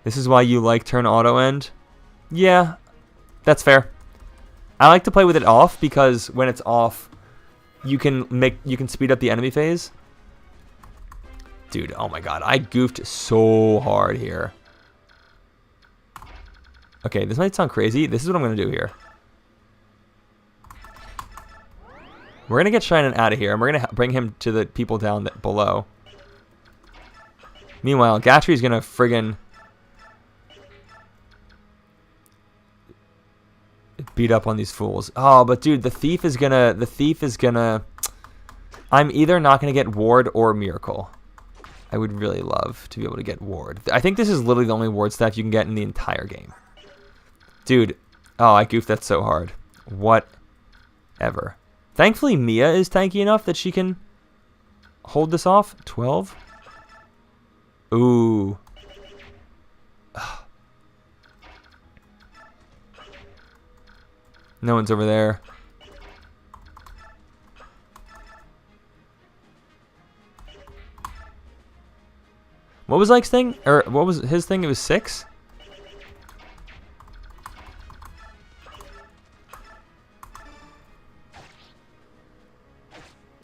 This is why you like turn auto end. Yeah, that's fair. I like to play with it off because when it's off, you can speed up the enemy phase. Dude, oh my god, I goofed so hard here. Okay, this might sound crazy. This is what I'm gonna do here. We're gonna get Shinen out of here, and we're gonna bring him to the people down below. Meanwhile, Gatry's gonna friggin' beat up on these fools. Oh, but dude, the thief is gonna. I'm either not gonna get ward or miracle. I would really love to be able to get ward. I think this is literally the only ward staff you can get in the entire game. Dude, oh, I goofed that so hard. Whatever. Thankfully, Mia is tanky enough that she can hold this off. 12. Ooh. Ugh. No one's over there. What was Ike's thing? Or what was his thing? It was 6?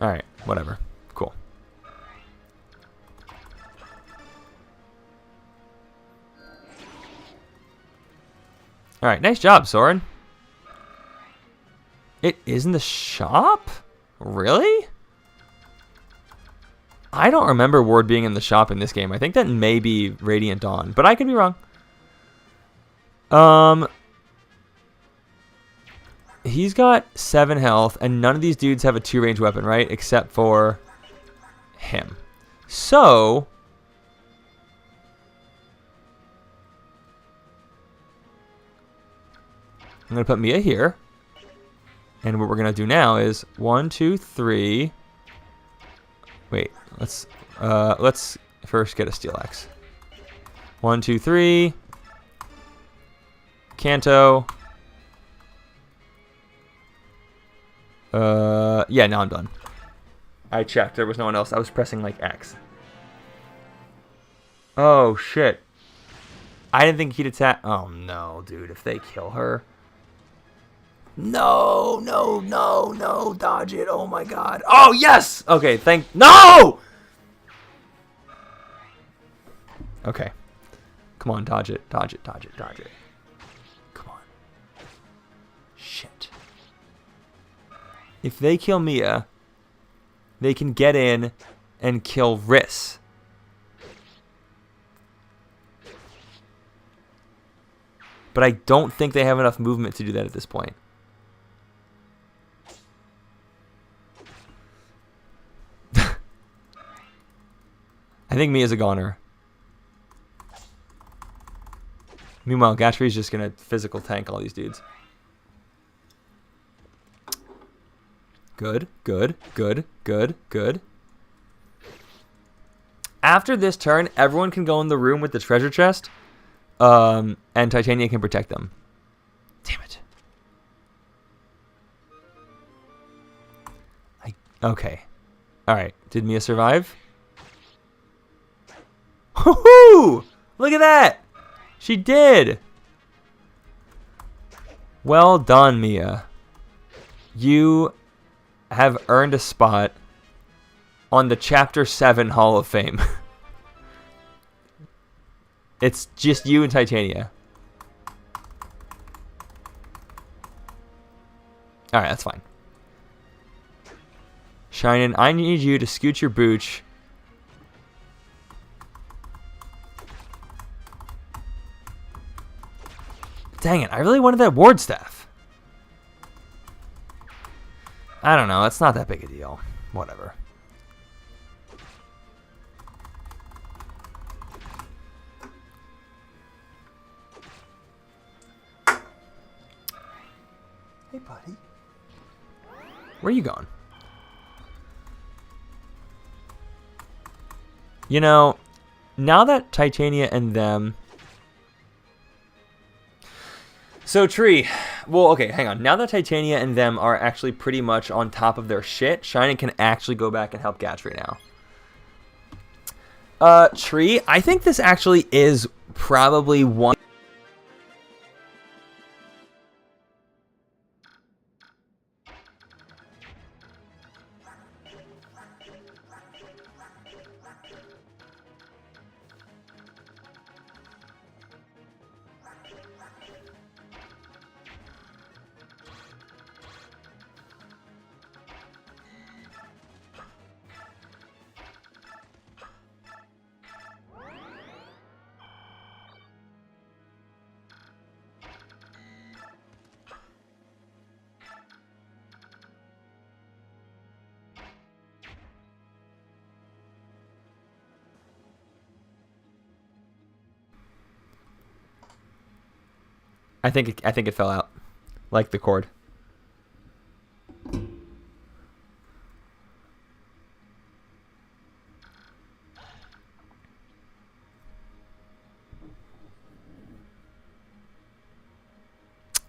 Alright, whatever. Cool. Alright, nice job, Soren. It is in the shop? Really? I don't remember Ward being in the shop in this game. I think that may be Radiant Dawn, but I could be wrong. He's got 7 health, and none of these dudes have a 2-range weapon, right? Except for him. So I'm going to put Mia here. And what we're going to do now is 1, 2, 3. Wait, let's first get a Steel Axe. 1, 2, 3. Kanto. Yeah, now I'm done. I checked. There was no one else. I was pressing like X. Oh, shit. I didn't think he'd attack. Oh, no, dude. If they kill her. No, no, no, no. Dodge it. Oh, my God. Oh, yes. Okay, No! Okay. Come on, dodge it. Dodge it, dodge it, dodge it. Come on. Shit. If they kill Mia, they can get in and kill Riss. But I don't think they have enough movement to do that at this point. I think Mia's a goner. Meanwhile, Gatry's just going to physical tank all these dudes. Good, good, good, good, good. After this turn, everyone can go in the room with the treasure chest, and Titania can protect them. Damn it. Okay. Alright, did Mia survive? Woohoo! Look at that! She did! Well done, Mia. You have earned a spot on the Chapter 7 Hall of Fame. It's just you and Titania. Alright, that's fine. Shinin, I need you to scoot your booch. Dang it, I really wanted that ward staff. I don't know, it's not that big a deal. Whatever. Hey, buddy. Where are you going? You know, now that Titania and them... So, Tree, well, okay, hang on. Now that Titania and them are actually pretty much on top of their shit, Shining can actually go back and help Gatry now. Tree, I think this actually is probably one... I think it fell out, like the cord.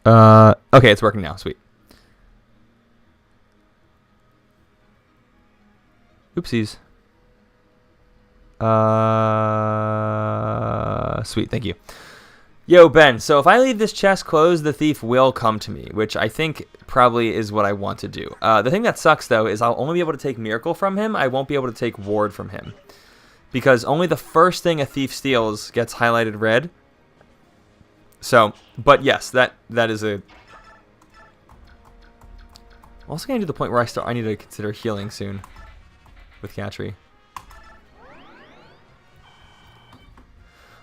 Okay, it's working now. Sweet. Oopsies. Sweet. Thank you. Yo, Ben, so if I leave this chest closed, the thief will come to me, which I think probably is what I want to do. The thing that sucks, though, is I'll only be able to take Miracle from him. I won't be able to take Ward from him. Because only the first thing a thief steals gets highlighted red. So, but yes, that is a... I'm also getting to the point where I need to consider healing soon with Gatry.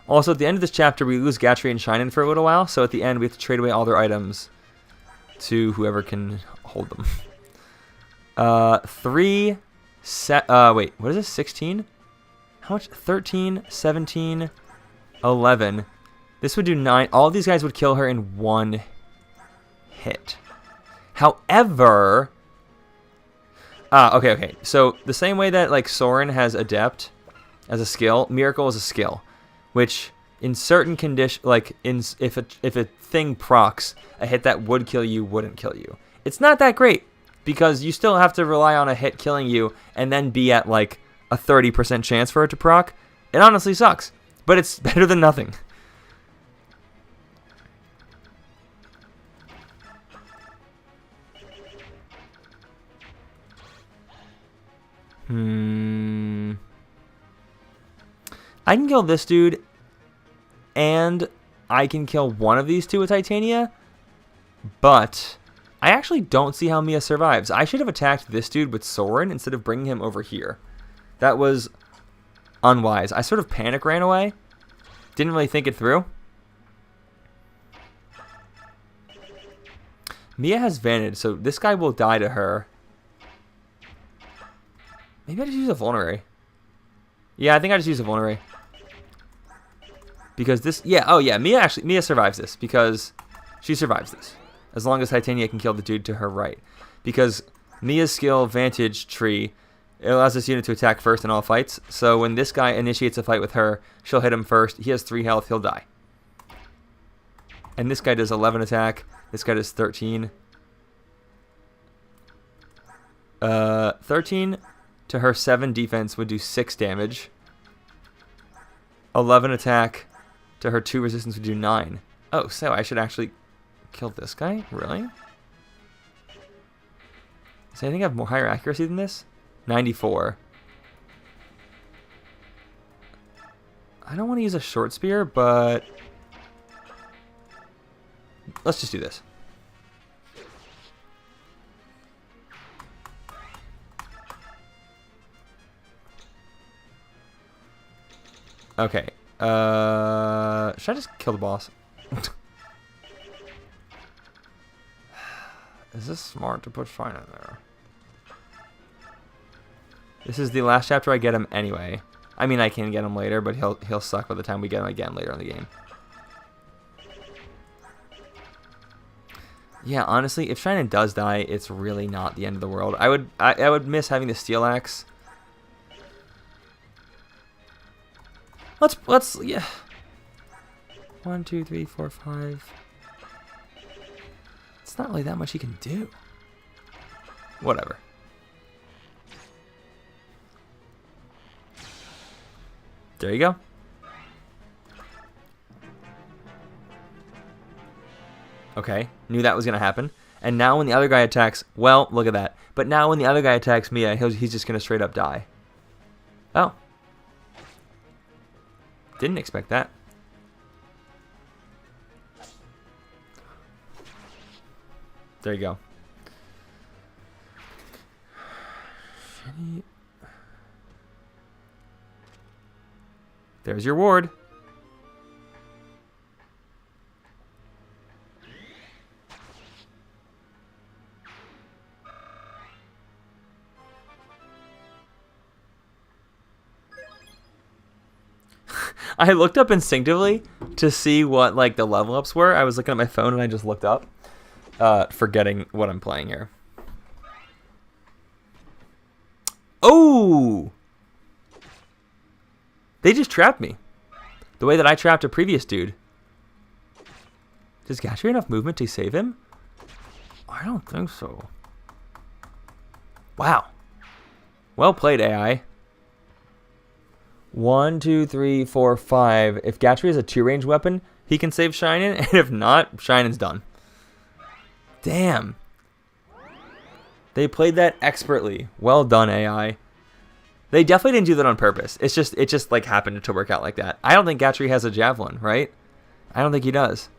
Also, at the end of this chapter, we lose Gatry and Shinin for a little while, so at the end, we have to trade away all their items to whoever can hold them. Wait, what is this, 16? How much? 13, 17, 11. This would do 9. All of these guys would kill her in one hit. However, okay. So the same way that like Soren has Adept as a skill, Miracle is a skill, which in certain condition, like if a thing procs, a hit that would kill you wouldn't kill you. It's not that great because you still have to rely on a hit killing you and then be at like a 30% chance for it to proc. It honestly sucks, but it's better than nothing. I can kill this dude, and I can kill one of these two with Titania, but I actually don't see how Mia survives. I should have attacked this dude with Soren instead of bringing him over here. That was unwise. I sort of panic ran away. Didn't really think it through. Mia has Vantage, so this guy will die to her. Maybe I just use a Vulnerary. Yeah, I think I just use a Vulnerary. Because this... Yeah, oh yeah, Mia survives this. Because she survives this. As long as Titania can kill the dude to her right. Because Mia's skill Vantage tree... It allows this unit to attack first in all fights. So when this guy initiates a fight with her, she'll hit him first. He has 3 health. He'll die. And this guy does 11 attack. This guy does 13. 13 to her 7 defense would do 6 damage. 11 attack to her 2 resistance would do 9. Oh, so I should actually kill this guy? Really? Does anything have more higher accuracy than this? 94. I don't want to use a short spear, but let's just do this. Okay. Should I just kill the boss? Is this smart to put Shine in there? This is the last chapter I get him anyway. I mean, I can get him later, but he'll suck by the time we get him again later in the game. Yeah, honestly, if Shine does die, it's really not the end of the world. I would miss having the Steel Axe. Let's yeah. 1, 2, 3, 4, 5. It's not really that much he can do. Whatever. There you go. Okay, knew that was going to happen. And now when the other guy attacks, well, look at that. But now when the other guy attacks Mia, he's just going to straight up die. Oh. Didn't expect that. There you go. There's your ward. I looked up instinctively to see what like the level ups were. I was looking at my phone and I just looked up, forgetting what I'm playing here. Oh! They just trapped me. The way that I trapped a previous dude. Does Gatry enough movement to save him? I don't think so. Wow. Well played, AI. 1, 2, 3, 4, 5. If Gatry is a 2-range weapon, he can save Shinin, and if not, Shinin's done. Damn. They played that expertly. Well done, AI. They definitely didn't do that on purpose. It just like happened to work out like that. I don't think Gatry has a javelin, right? I don't think he does.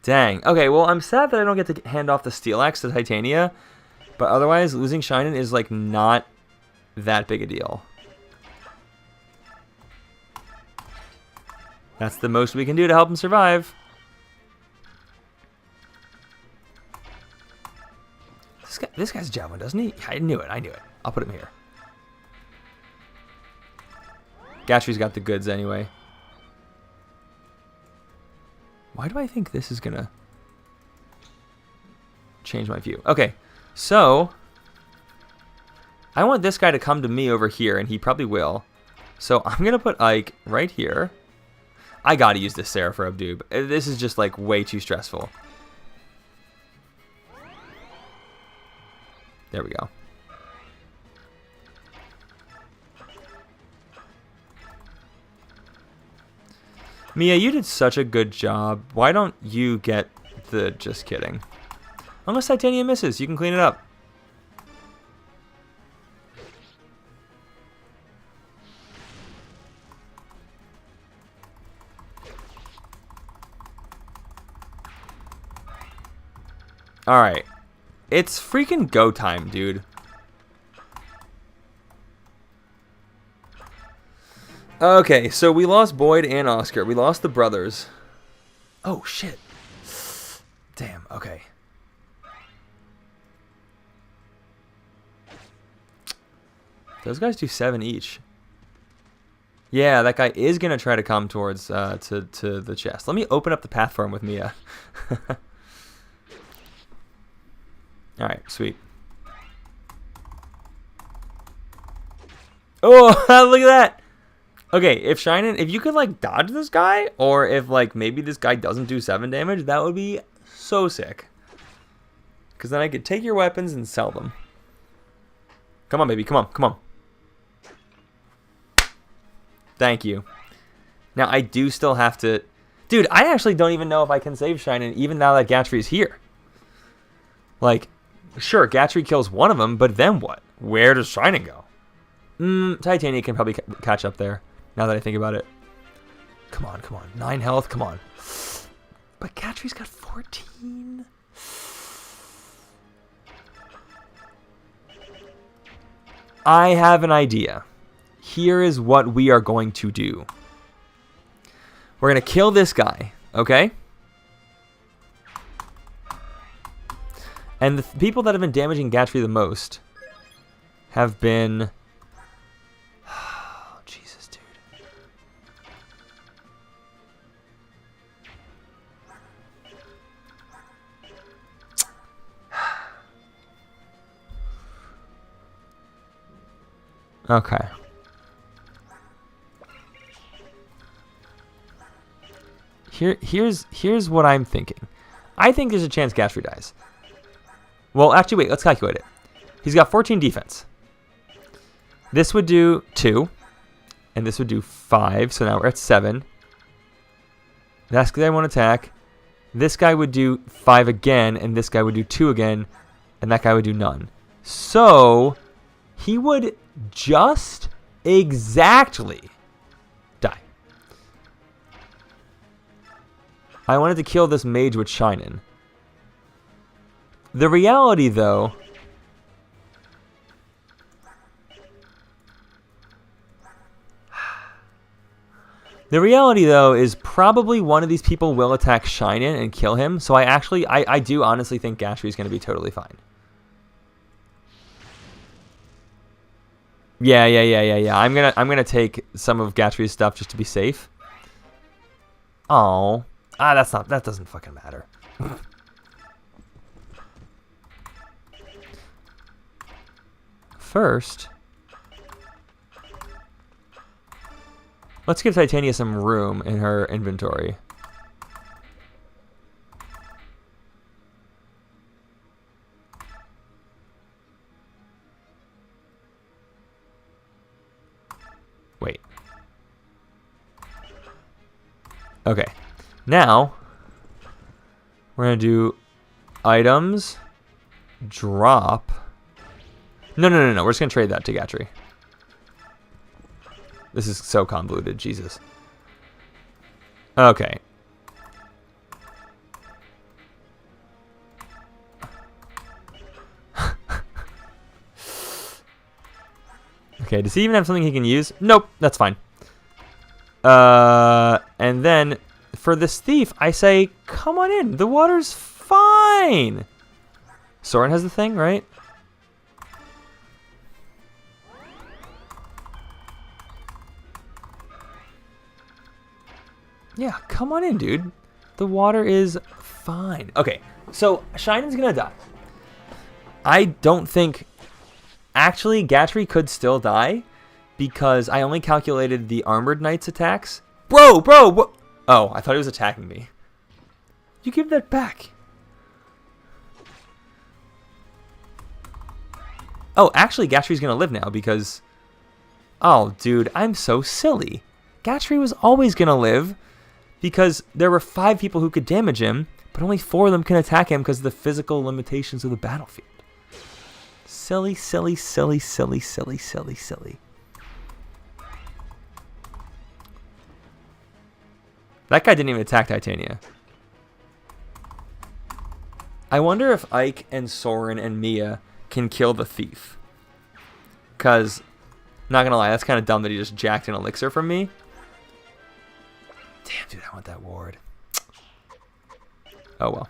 Dang. Okay, well, I'm sad that I don't get to hand off the Steel Axe to Titania, but otherwise, losing Shinin is, like, not that big a deal. That's the most we can do to help him survive. This guy's a javelin, doesn't he? I knew it. I'll put him here. Gatry's got the goods anyway. Why do I think this is gonna change my view? Okay, so I want this guy to come to me over here, and he probably will. So I'm gonna put Ike right here. I gotta use this Seraphim, dude. This is just like way too stressful. There we go. Mia, you did such a good job. Why don't you get the... Just kidding. Unless Titania misses, you can clean it up. Alright. It's freaking go time, dude. Okay, so we lost Boyd and Oscar. We lost the brothers. Oh, shit. Damn, okay. Those guys do 7 each. Yeah, that guy is going to try to come towards to the chest. Let me open up the path for him with Mia. Alright, sweet. Oh, look at that! Okay, if you could, like, dodge this guy, or if, like, maybe this guy doesn't do 7 damage, that would be so sick. Because then I could take your weapons and sell them. Come on, baby, come on, come on. Thank you. Now, I do still have to... Dude, I actually don't even know if I can save Shinen, even now that Gatry's here. Like, sure, Gatry kills one of them, but then what? Where does Shinen go? Titania can probably catch up there, now that I think about it. Come on, come on. 9 health, come on. But Gatry's got 14. I have an idea. Here is what we are going to do. We're going to kill this guy, okay? And the people that have been damaging Gatry the most have been... Oh, Jesus, dude. Okay. Here's what I'm thinking. I think there's a chance Gatry dies. Well, actually, wait. Let's calculate it. He's got 14 defense. This would do 2. And this would do 5. So now we're at 7. That's because I won't attack. This guy would do 5 again. And this guy would do 2 again. And that guy would do none. So he would just exactly die. I wanted to kill this mage with Shinen. The reality, though... The reality, though, is probably one of these people will attack Shinen and kill him. So I do honestly think Gatry is going to be totally fine. Yeah. I'm gonna take some of Gatry's stuff just to be safe. Oh, that doesn't fucking matter. First, let's give Titania some room in her inventory. Wait. Okay. Now, we're going to do items, drop. No. We're just going to trade that to Gatry. This is so convoluted. Jesus. Okay. Okay, does he even have something he can use? Nope, that's fine. And then for this thief, I say, come on in. The water's fine. Soren has the thing, right? Yeah, come on in, dude. The water is fine. Okay, so Shinen's gonna die. I don't think... Actually, Gatry could still die because I only calculated the Armored Knight's attacks. Bro! What? Oh, I thought he was attacking me. You give that back. Oh, actually, Gatry's gonna live now because... Oh, dude, I'm so silly. Gatry was always gonna live because there were 5 people who could damage him, but only 4 of them can attack him because of the physical limitations of the battlefield. Silly, silly, silly, silly, silly, silly, silly. That guy didn't even attack Titania. I wonder if Ike and Soren and Mia can kill the thief. Because, not gonna lie, that's kind of dumb that he just jacked an elixir from me. Damn, dude, I want that ward. Oh, well.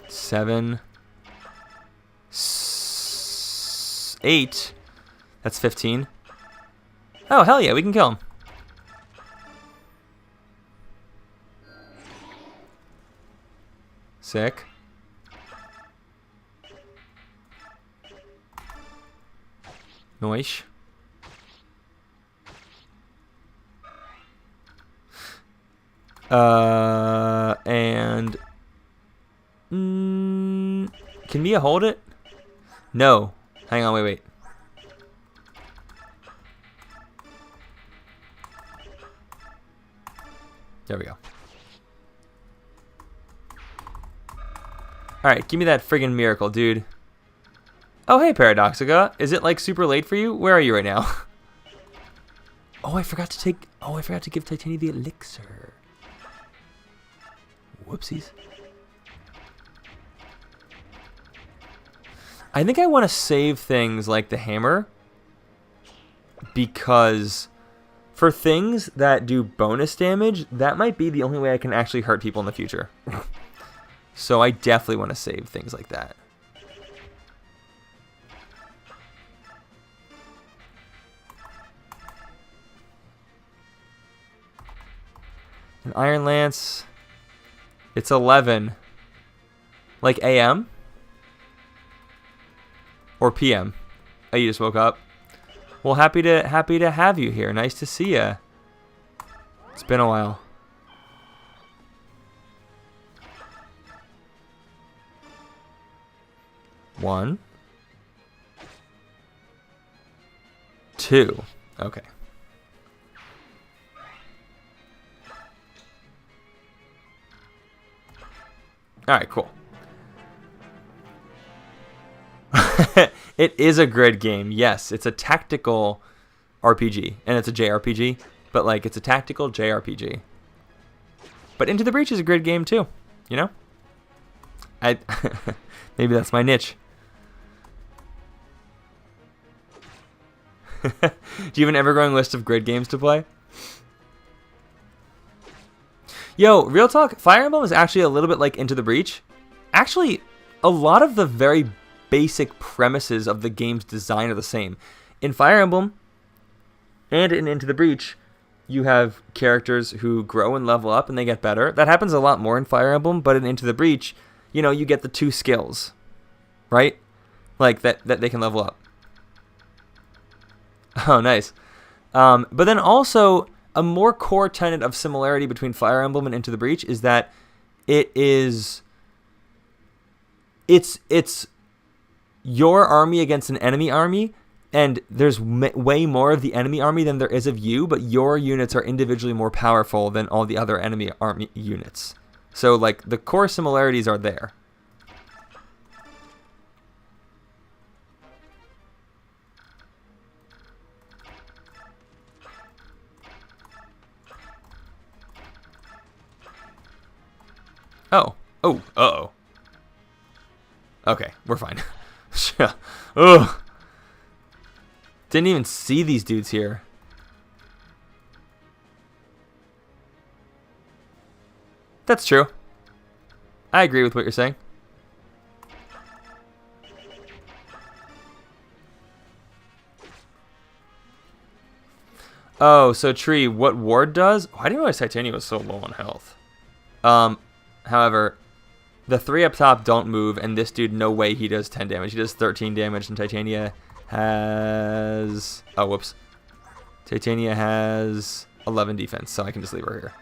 Seven. 8. That's 15. Oh, hell yeah, we can kill him. Sick. Noish. And... can Mia hold it? No. Hang on, wait. There we go. Alright, give me that friggin' miracle, dude. Oh, hey, Paradoxica. Is it, like, super late for you? Where are you right now? Oh, I forgot to give Titania the elixir. Whoopsies. I think I want to save things like the hammer. Because for things that do bonus damage, that might be the only way I can actually hurt people in the future. So I definitely want to save things like that. An Iron Lance. It's 11. Like AM? Or PM? Oh, you just woke up? Well, happy to have you here. Nice to see ya. It's been a while. One. 2. Okay. Alright, cool. It is a grid game. Yes, it's a tactical RPG. And it's a JRPG. But, like, it's a tactical JRPG. But Into the Breach is a grid game, too. You know? Maybe that's my niche. Do you have an ever-growing list of grid games to play? Yo, real talk, Fire Emblem is actually a little bit like Into the Breach. Actually, a lot of the very basic premises of the game's design are the same. In Fire Emblem and in Into the Breach, you have characters who grow and level up and they get better. That happens a lot more in Fire Emblem, but in Into the Breach, you know, you get the 2 skills, right? Like, that they can level up. Oh, nice. But then also, a more core tenet of similarity between Fire Emblem and Into the Breach is that it's your army against an enemy army, and there's way more of the enemy army than there is of you, but your units are individually more powerful than all the other enemy army units. So, like, the core similarities are there. Oh. Oh. Uh-oh. Okay, we're fine. Ugh. Didn't even see these dudes here. That's true. I agree with what you're saying. Oh, so Tree, what Ward does? Oh, I didn't realize Titania was so low on health. However, the 3 up top don't move, and this dude, no way he does 10 damage. He does 13 damage, and Titania has... Oh, whoops. Titania has 11 defense, so I can just leave her here.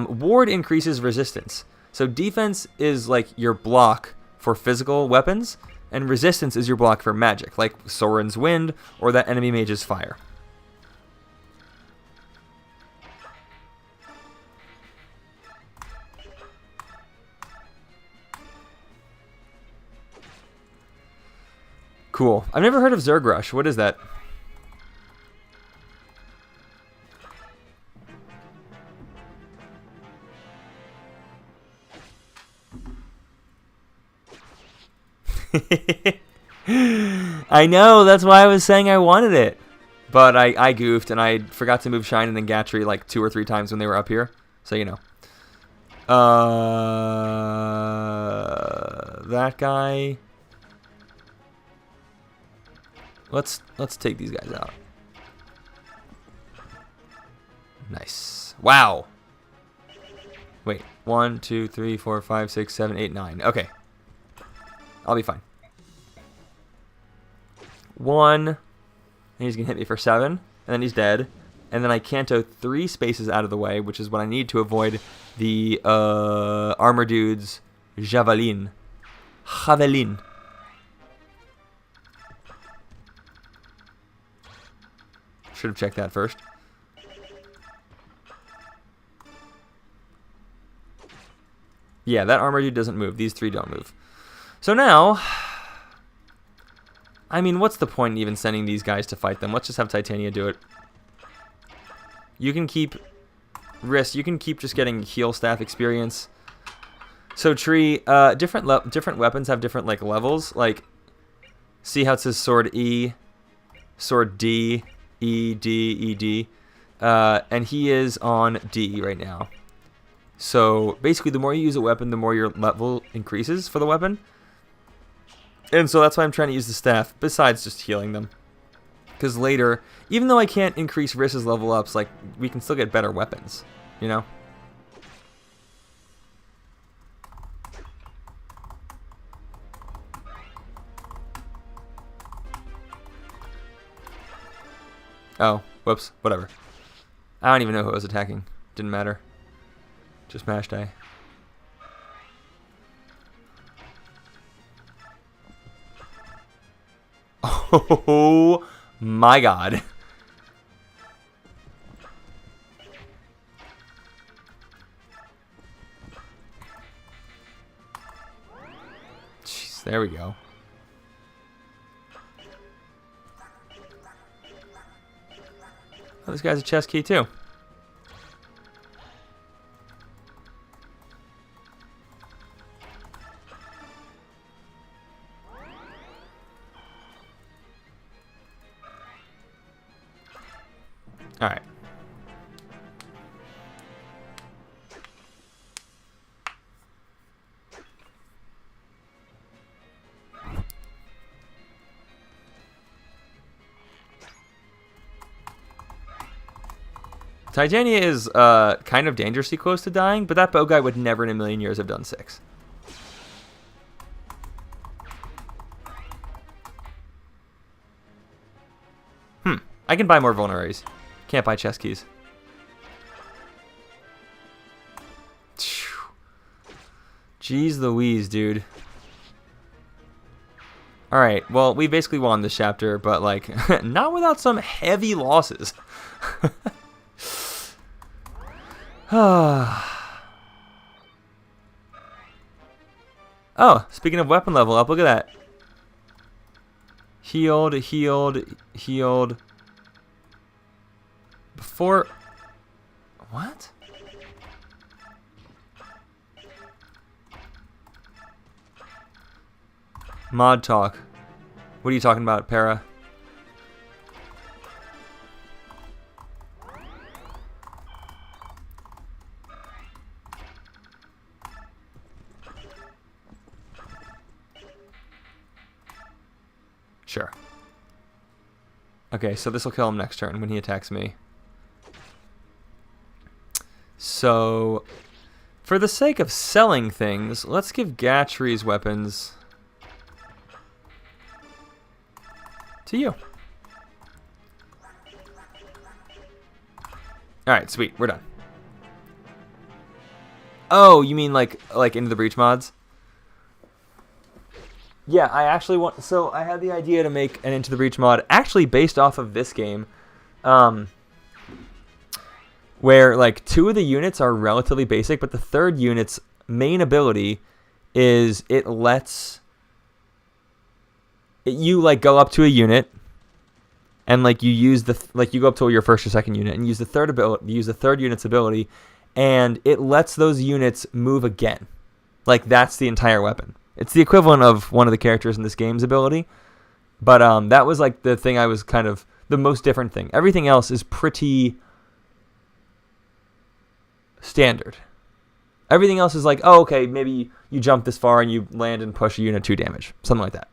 Ward increases resistance. So defense is like your block for physical weapons, and resistance is your block for magic, like Soren's Wind or that enemy mage's Fire. Cool. I've never heard of Zerg Rush. What is that? I know, that's why I was saying I wanted it. But I goofed and I forgot to move Shine and then Gatry like 2 or 3 times when they were up here. So you know. That guy. Let's take these guys out. Nice. Wow. Wait. 1, 2, 3, 4, 5, 6, 7, 8, 9. Okay. I'll be fine. 1. And he's going to hit me for 7. And then he's dead. And then I canto 3 spaces out of the way, which is what I need to avoid the armor dude's javelin. Javelin. Should have checked that first. Yeah, that armor dude doesn't move. These 3 don't move. So now, I mean, what's the point in even sending these guys to fight them? Let's just have Titania do it. You can keep wrist. You can keep just getting heal staff experience. So Tree, different weapons have different like levels. Like, see how it says sword E, sword D, E, D, E, D. And he is on D right now. So basically, the more you use a weapon, the more your level increases for the weapon. And so that's why I'm trying to use the staff, besides just healing them. Because later, even though I can't increase Riss's level ups, like, we can still get better weapons, you know? Oh, whoops, whatever. I don't even know who I was attacking. Didn't matter. Just mashed A. Oh my god. Jeez, there we go. Oh, this guy's a chest key too. All right. Titania is kind of dangerously close to dying, but that bow guy would never in a million years have done 6. I can buy more vulneraries. Can't buy chest keys. Jeez Louise, dude. Alright, well, we basically won this chapter, but, like, not without some heavy losses. Oh, speaking of weapon level up, look at that. Healed, healed, healed. Before... What? Mod talk. What are you talking about, Para? Sure. Okay, so this will kill him next turn when he attacks me. So, for the sake of selling things, let's give Gatry's weapons to you. Alright, sweet. We're done. Oh, you mean like Into the Breach mods? Yeah, I actually want... So, I had the idea to make an Into the Breach mod actually based off of this game. Where, like, 2 of the units are relatively basic, but the 3rd unit's main ability is it lets... You, like, go up to a unit, and, like, you use the... Like, you go up to your 1st or 2nd unit, and use the 3rd unit's ability, and it lets those units move again. Like, that's the entire weapon. It's the equivalent of one of the characters in this game's ability. But that was, like, the thing I was kind of... The most different thing. Everything else is pretty... standard. Everything else is like, oh, okay, maybe you jump this far and you land and push a unit 2 damage. Something like that.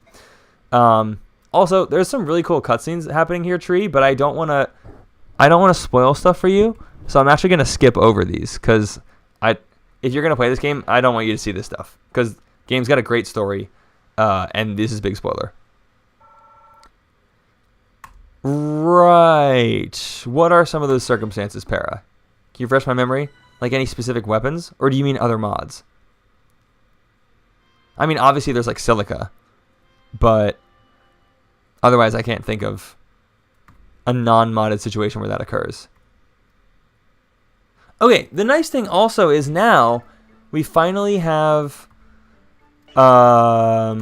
Also, there's some really cool cutscenes happening here, Tree, but I don't want to spoil stuff for you. So I'm actually going to skip over these, because if you're going to play this game, I don't want you to see this stuff, because the game's got a great story, and this is big spoiler. Right. What are some of those circumstances, Para? Can you refresh my memory? Like any specific weapons? Or do you mean other mods? I mean, obviously there's like silica, but otherwise I can't think of a non-modded situation where that occurs. Okay, the nice thing also is now we finally have a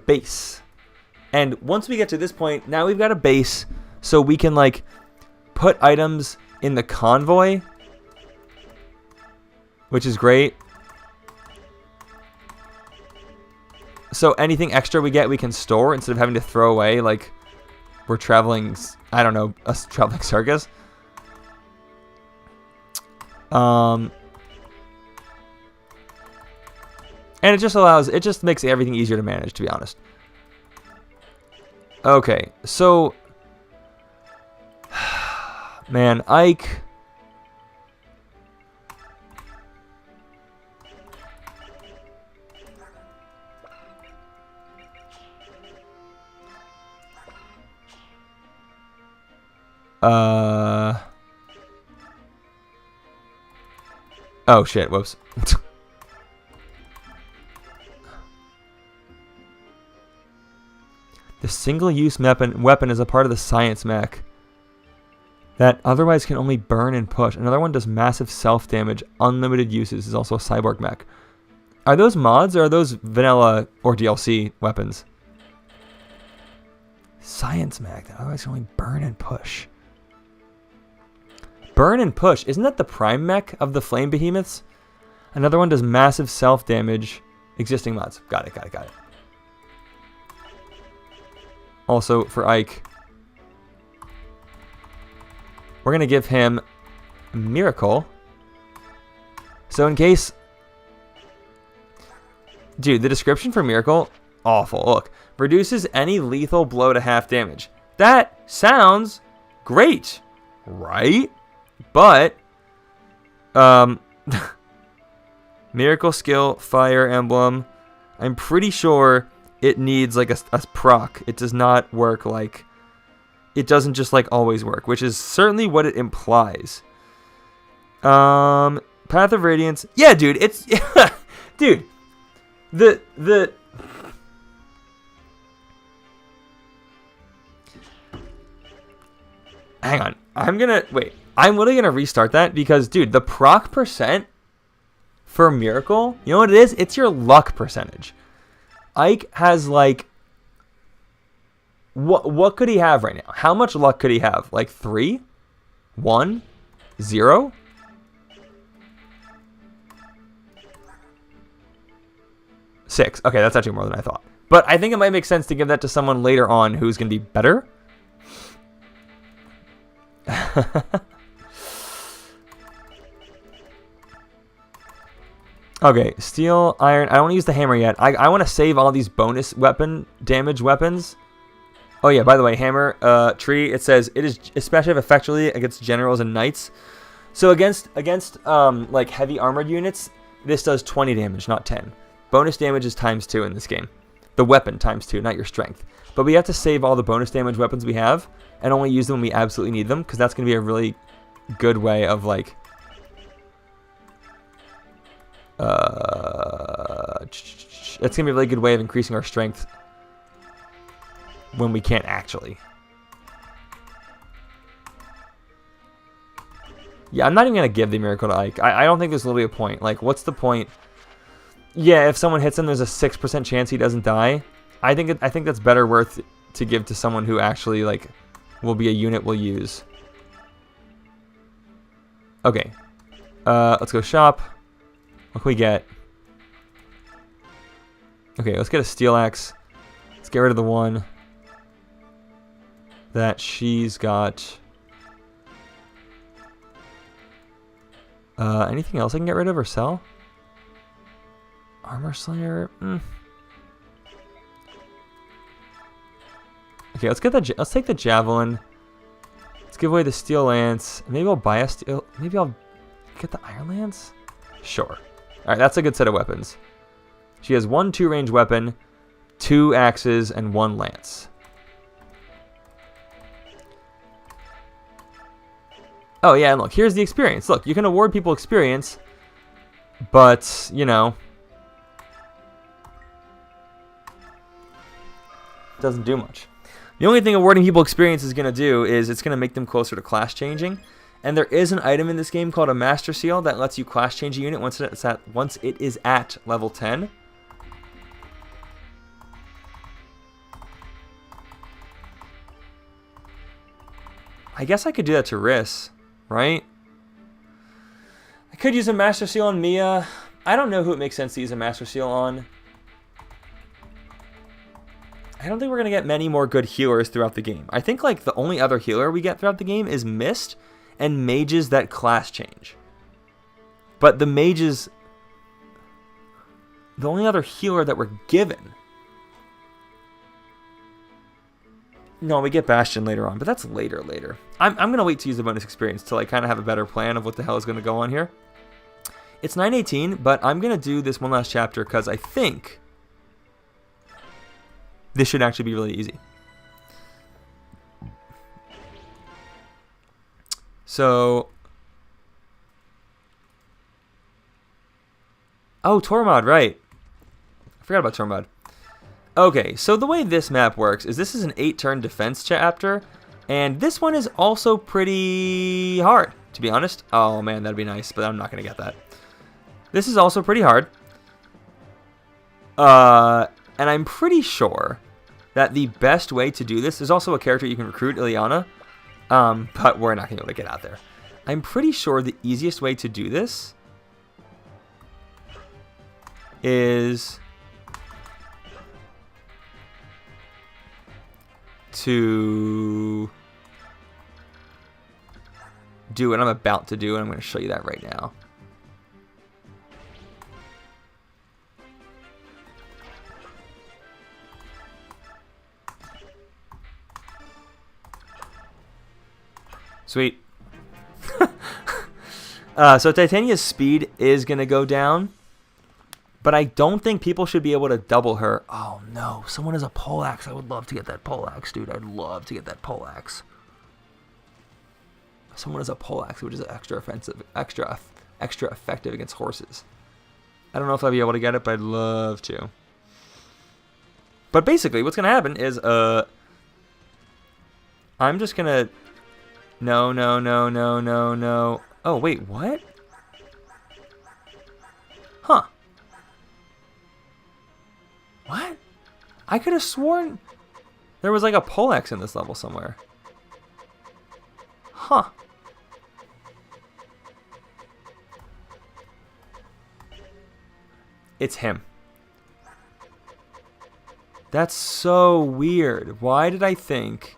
base. And once we get to this point, now we've got a base, so we can like put items in the convoy, which is great. So anything extra we get, we can store instead of having to throw away like we're traveling, I don't know, a traveling circus. And it just makes everything easier to manage, to be honest. Okay, so man, Ike. Oh shit, whoops. The single-use weapon is a part of the science mech that otherwise can only burn and push. Another one does massive self-damage, unlimited uses, is also a cyborg mech. Are those mods or are those vanilla or DLC weapons? Science mech that otherwise can only burn and push. Burn and push. Isn't that the prime mech of the flame behemoths? Another one does massive self-damage. Existing mods. Got it. Also, for Ike, we're going to give him Miracle. So in case... Dude, the description for Miracle, awful. Look, reduces any lethal blow to half damage. That sounds great, right? But, Miracle skill, Fire Emblem, I'm pretty sure it needs like a proc. It does not work like... It doesn't just like always work, which is certainly what it implies. Path of Radiance. Yeah, dude, it's... dude, the... Hang on. Wait. I'm literally going to restart that because, dude, the proc percent for Miracle, you know what it is? It's your luck percentage. Ike has, like... What could he have right now? How much luck could he have? Like 3? 1? 0? Six. Okay, that's actually more than I thought. But I think it might make sense to give that to someone later on who's going to be better. Okay, steel, iron. I don't want to use the hammer yet. I want to save all these bonus weapon damage weapons. Oh yeah, by the way, hammer, tree, it says it is especially effectively against generals and knights. So against like heavy armored units, this does 20 damage, not 10. Bonus damage is ×2 in this game. The weapon ×2, not your strength. But we have to save all the bonus damage weapons we have and only use them when we absolutely need them, because that's going to be a really good way of like it's going to be a really good way of increasing our strength when we can't actually. Yeah, I'm not even going to give the Miracle to Ike. I don't think there's literally a point. Like, what's the point? Yeah, if someone hits him, there's a 6% chance he doesn't die. I think that's better worth to give to someone who actually, like, will be a unit we'll use. Okay. Let's go shop. What can we get? Okay, let's get a steel axe. Let's get rid of the one that she's got. Anything else I can get rid of or sell? Armor Slayer. Okay, let's take the javelin. Let's give away the steel lance. Maybe I'll buy a steel. Maybe I'll get the iron lance. Sure. All right, that's a good set of weapons. She has 1 2-range weapon, 2 axes, and 1 lance. Oh yeah, and look, here's the experience. Look, you can award people experience, but you know, it doesn't do much. The only thing awarding people experience is going to do is it's going to make them closer to class changing. And there is an item in this game called a Master Seal that lets you class change a unit once it is at level 10. I guess I could do that to Riss, right? I could use a Master Seal on Mia. I don't know who it makes sense to use a Master Seal on. I don't think we're going to get many more good healers throughout the game. I think like the only other healer we get throughout the game is Mist and mages that class change. But the mages, the only other healer that we're given. No, we get Bastion later on, but that's later. I'm going to wait to use the bonus experience till I kind of have a better plan of what the hell is going to go on here. It's 9:18, but I'm going to do this one last chapter because I think this should actually be really easy. So, oh, Tormod, right. I forgot about Tormod. Okay, so the way this map works is this is an 8-turn defense chapter, and this one is also pretty hard, to be honest. Oh man, that'd be nice, but I'm not going to get that. This is also pretty hard. And I'm pretty sure that the best way to do this, there's also a character you can recruit, Ileana, but we're not going to be able to get out there. I'm pretty sure the easiest way to do this is to do what I'm about to do, and I'm going to show you that right now. Sweet. So Titania's speed is going to go down, but I don't think people should be able to double her. Oh no, someone has a poleaxe. I would love to get that poleaxe, dude. I'd love to get that poleaxe. Someone has a poleaxe, which is extra effective against horses. I don't know if I'll be able to get it, but I'd love to. But basically, what's going to happen is, I'm just going to... No. Oh, wait, what? Huh. What? I could have sworn there was like a poleaxe in this level somewhere. Huh. It's him. That's so weird. Why did I think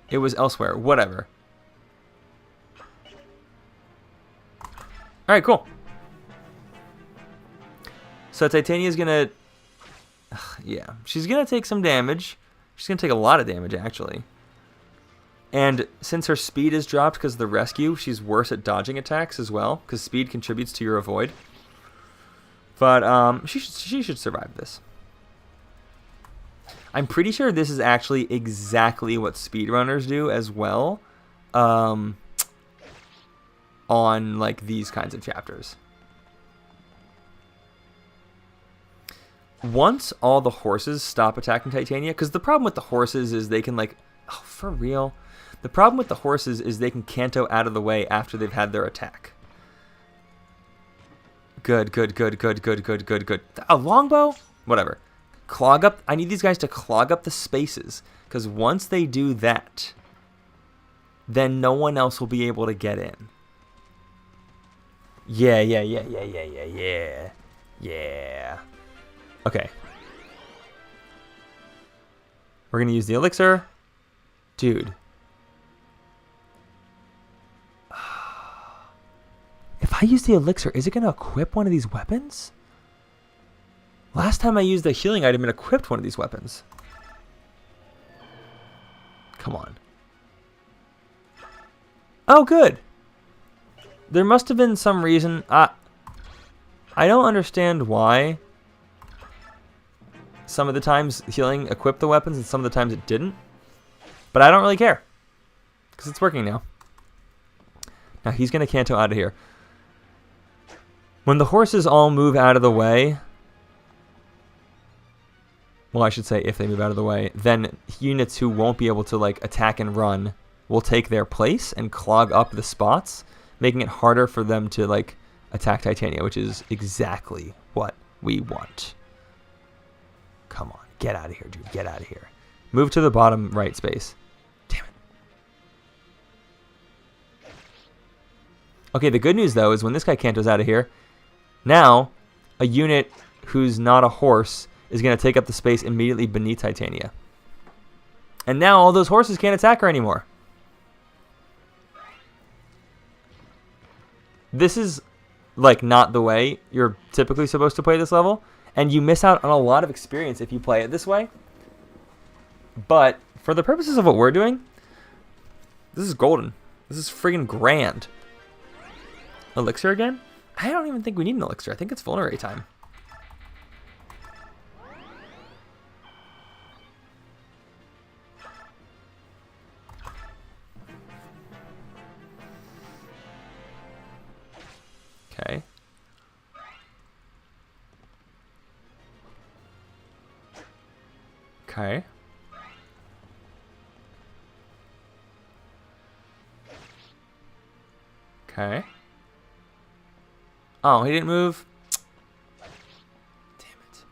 it was elsewhere? Whatever. Alright, cool. So Titania's gonna... yeah, she's gonna take some damage. She's gonna take a lot of damage, actually. And since her speed is dropped because of the rescue, she's worse at dodging attacks as well, because speed contributes to your avoid. But she should survive this. I'm pretty sure this is actually exactly what speedrunners do as well, on like these kinds of chapters. Once all the horses stop attacking Titania, because the problem with the horses is they can like, oh, for real? The problem with the horses is they can canto out of the way after they've had their attack. Good. A longbow? Whatever. Clog up. I need these guys to clog up the spaces, because once they do that, then no one else will be able to get in. Yeah. Okay. We're going to use the elixir. Dude. If I use the elixir, is it going to equip one of these weapons? Last time I used the healing item, it equipped one of these weapons. Come on. Oh, good. There must have been some reason. I don't understand why some of the times healing equipped the weapons and some of the times it didn't. But I don't really care, because it's working now. Now he's going to canto out of here. When the horses all move out of the way, well, I should say if they move out of the way, then units who won't be able to like attack and run will take their place and clog up the spots, making it harder for them to like attack Titania, which is exactly what we want. Come on, get out of here, dude. Get out of here. Move to the bottom right space. Damn it. Okay, the good news, though, is when this guy cantos out of here, now a unit who's not a horse is going to take up the space immediately beneath Titania. And now all those horses can't attack her anymore. This is, like, not the way you're typically supposed to play this level. And you miss out on a lot of experience if you play it this way. But for the purposes of what we're doing, this is golden. This is friggin' grand. Elixir again? I don't even think we need an elixir. I think it's vulnerary time. Okay. Okay. Okay. Oh, he didn't move. Damn it.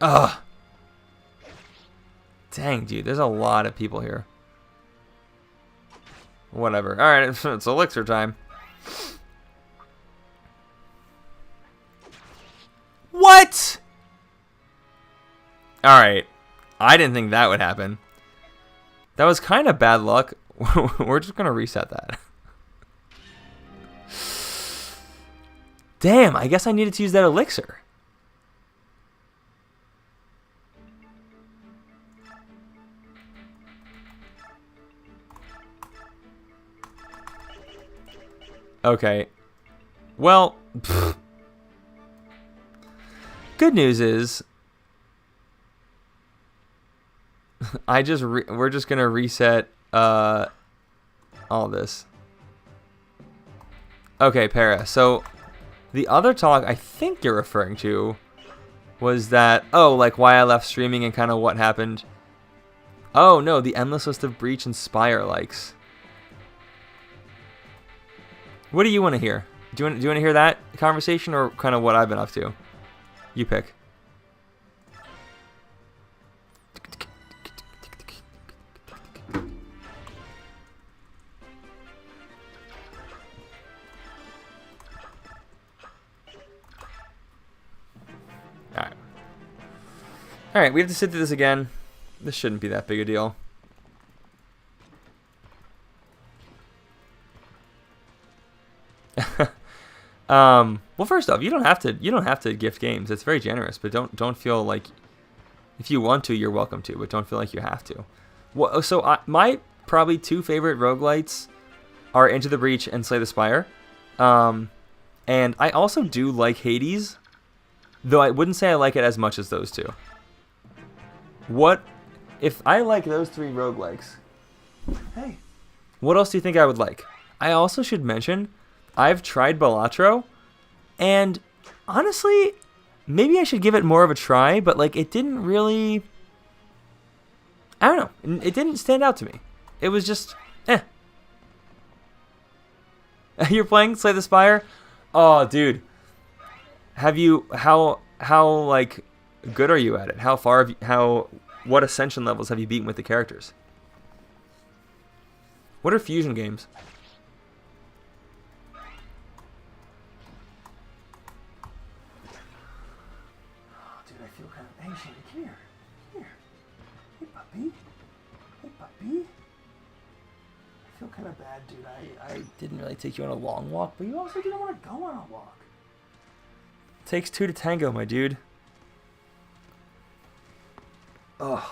Ugh. Dang, dude. There's a lot of people here. Whatever. Alright, it's elixir time. What? Alright. I didn't think that would happen. That was kind of bad luck. We're just going to reset that. Damn, I guess I needed to use that elixir. Okay. Well, good news is we're just going to reset all this. Okay, Para. So the other talk I think you're referring to was that, oh, like why I left streaming and kind of what happened. Oh, no, the endless list of Breach and Spire likes. What do you want to hear? Do you want to hear that conversation or kind of what I've been up to? You pick. Alright, we have to sit through this again. This shouldn't be that big a deal. Well, first off, you don't have to gift games. It's very generous, but don't feel like if you want to, you're welcome to, but don't feel like you have to. Well, so my probably two favorite roguelites are Into the Breach and Slay the Spire. And I also do like Hades, though I wouldn't say I like it as much as those two. What if I like those three roguelikes? Hey, what else do you think I would like? I also should mention, I've tried Balatro, and honestly, maybe I should give it more of a try, but like it didn't really, I don't know, it didn't stand out to me. It was just, eh. You're playing Slay the Spire? Oh, dude. Have you, how like, good are you at it? How far, what ascension levels have you beaten with the characters? What are fusion games? Oh, dude, I feel kind of, hey, Shandy, come here. Come here. Hey, puppy. Hey, puppy. I feel kind of bad, dude. I didn't really take you on a long walk, but you also didn't want to go on a walk. Takes two to tango, my dude. Ugh.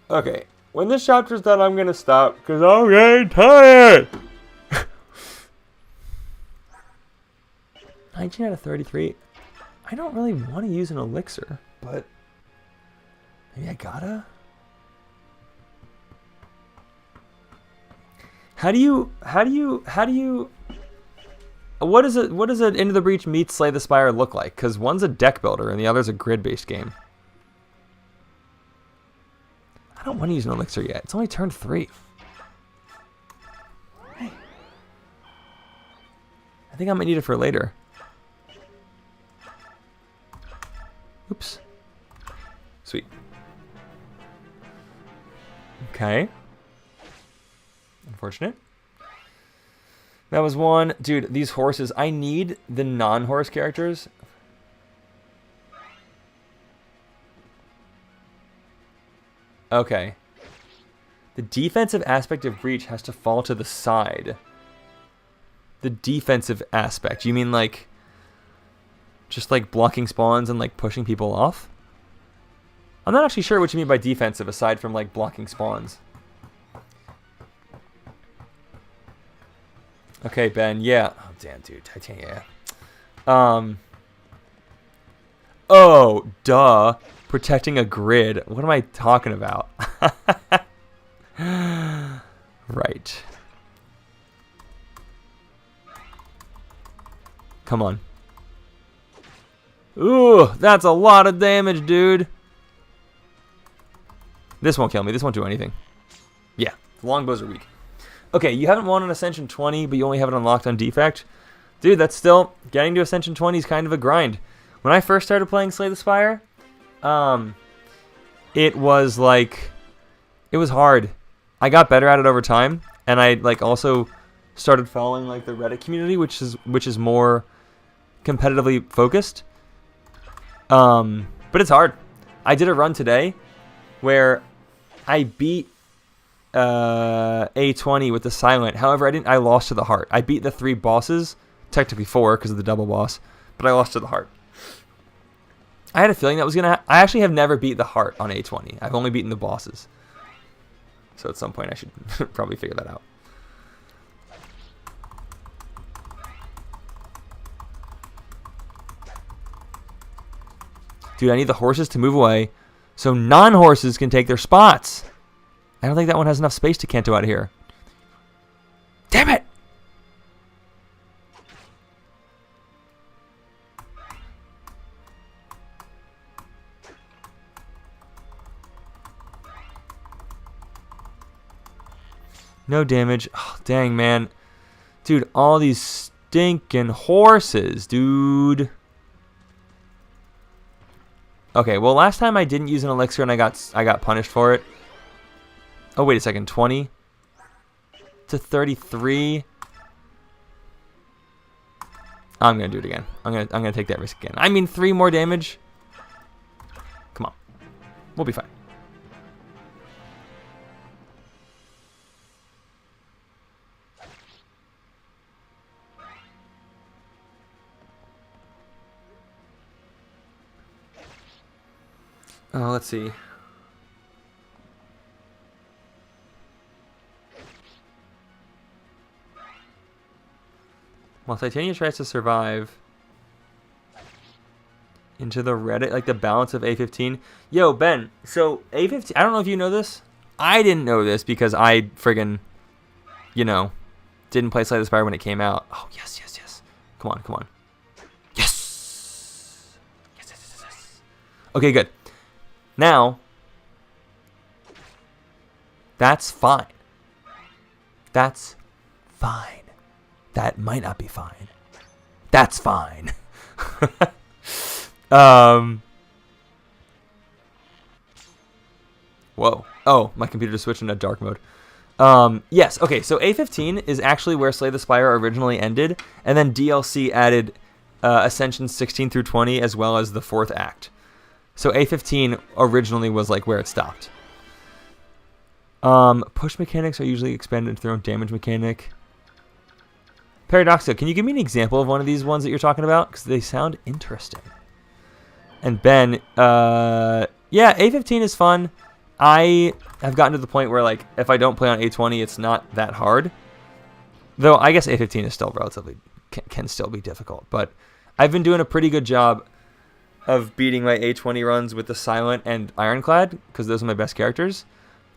Okay, when this chapter's done, I'm gonna stop, because I'm getting tired! 19 out of 33. I don't really want to use an elixir, but maybe I gotta? What does it Into the Breach meets Slay the Spire look like? Because one's a deck builder and the other's a grid-based game. I don't want to use an elixir yet. It's only turn 3. Hey. I think I might need it for later. Oops. Sweet. Okay. Unfortunate. That was one. Dude, these horses. I need the non-horse characters. Okay. The defensive aspect of Breach has to fall to the side. The defensive aspect. You mean like just like blocking spawns and like pushing people off? I'm not actually sure what you mean by defensive aside from like blocking spawns. Okay, Ben. Yeah. Oh, damn, dude. Titania. Oh, duh. Protecting a grid. What am I talking about? Right. Come on. Ooh, that's a lot of damage, dude. This won't kill me. This won't do anything. Yeah, longbows are weak. Okay, you haven't won on Ascension 20, but you only have it unlocked on Defect. Dude, that's still... Getting to Ascension 20 is kind of a grind. When I first started playing Slay the Spire, it was like... It was hard. I got better at it over time, and I like also started following like the Reddit community, which is more competitively focused. But it's hard. I did a run today where I beat A20 with the Silent. However, I lost to the Heart. I beat the 3 bosses, technically 4 because of the double boss, but I lost to the Heart. I had a feeling that was gonna. I actually have never beat the Heart on A20. I've only beaten the bosses. So at some point I should probably figure that out. Dude, I need the horses to move away so non-horses can take their spots. I don't think that one has enough space to canto out of here. Damn it! No damage. Oh, dang, man. Dude, all these stinking horses, dude. Okay, well, last time I didn't use an elixir and I got punished for it. Oh, wait a second. 20 to 33. I'm going to do it again. I'm going to take that risk again. I mean, 3 more damage. Come on. We'll be fine. Oh, let's see. While Titania tries to survive into the Reddit, like the balance of A15. Yo, Ben, so A15, I don't know if you know this. I didn't know this because I friggin', didn't play Slay the Spire when it came out. Oh, yes, yes, yes. Come on, come on. Yes! Yes, yes, yes, yes. Okay, good. Now, that's fine. That's fine. That might not be fine. That's fine. Whoa. Oh, my computer just switched into dark mode. Yes. Okay. So A15 is actually where Slay the Spire originally ended, and then DLC added Ascension 16 through 20 as well as the fourth act. So A15 originally was like where it stopped. Push mechanics are usually expanded into their own damage mechanic. Paradoxical, can you give me an example of one of these ones that you're talking about? Because they sound interesting. And Ben, yeah, A15 is fun. I have gotten to the point where, like, if I don't play on A20, it's not that hard. Though I guess A15 is still relatively, can still be difficult. But I've been doing a pretty good job of beating my A20 runs with the Silent and Ironclad, because those are my best characters.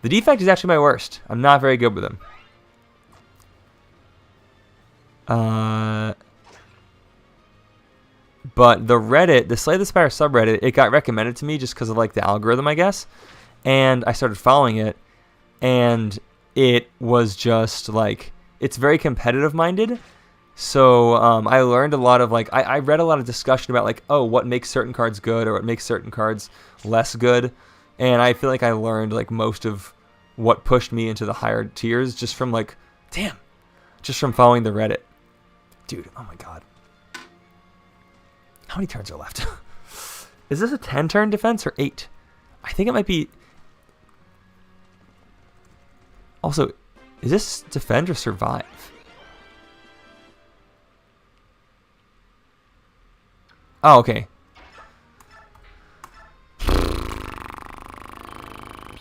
The Defect is actually my worst. I'm not very good with them. But the Reddit, the Slay the Spire subreddit, it got recommended to me just because of like the algorithm, I guess. And I started following it, and it was just like, it's very competitive minded. So I learned a lot of like, I read a lot of discussion about like, oh, what makes certain cards good or what makes certain cards less good. And I feel like I learned like most of what pushed me into the higher tiers just from like, just from following the Reddit. Dude, oh my god. How many turns are left? Is this a 10-turn defense or 8? I think it might be... Also, is this defend or survive? Oh, okay.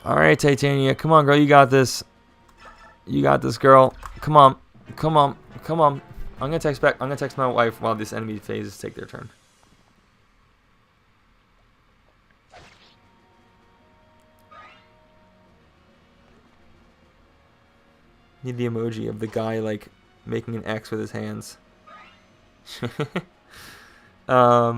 Alright, Titania. Come on, girl. You got this. You got this, girl. Come on. Come on. Come on. I'm gonna text back. I'm gonna text my wife while this enemy phases take their turn. Need the emoji of the guy like making an X with his hands. Okay.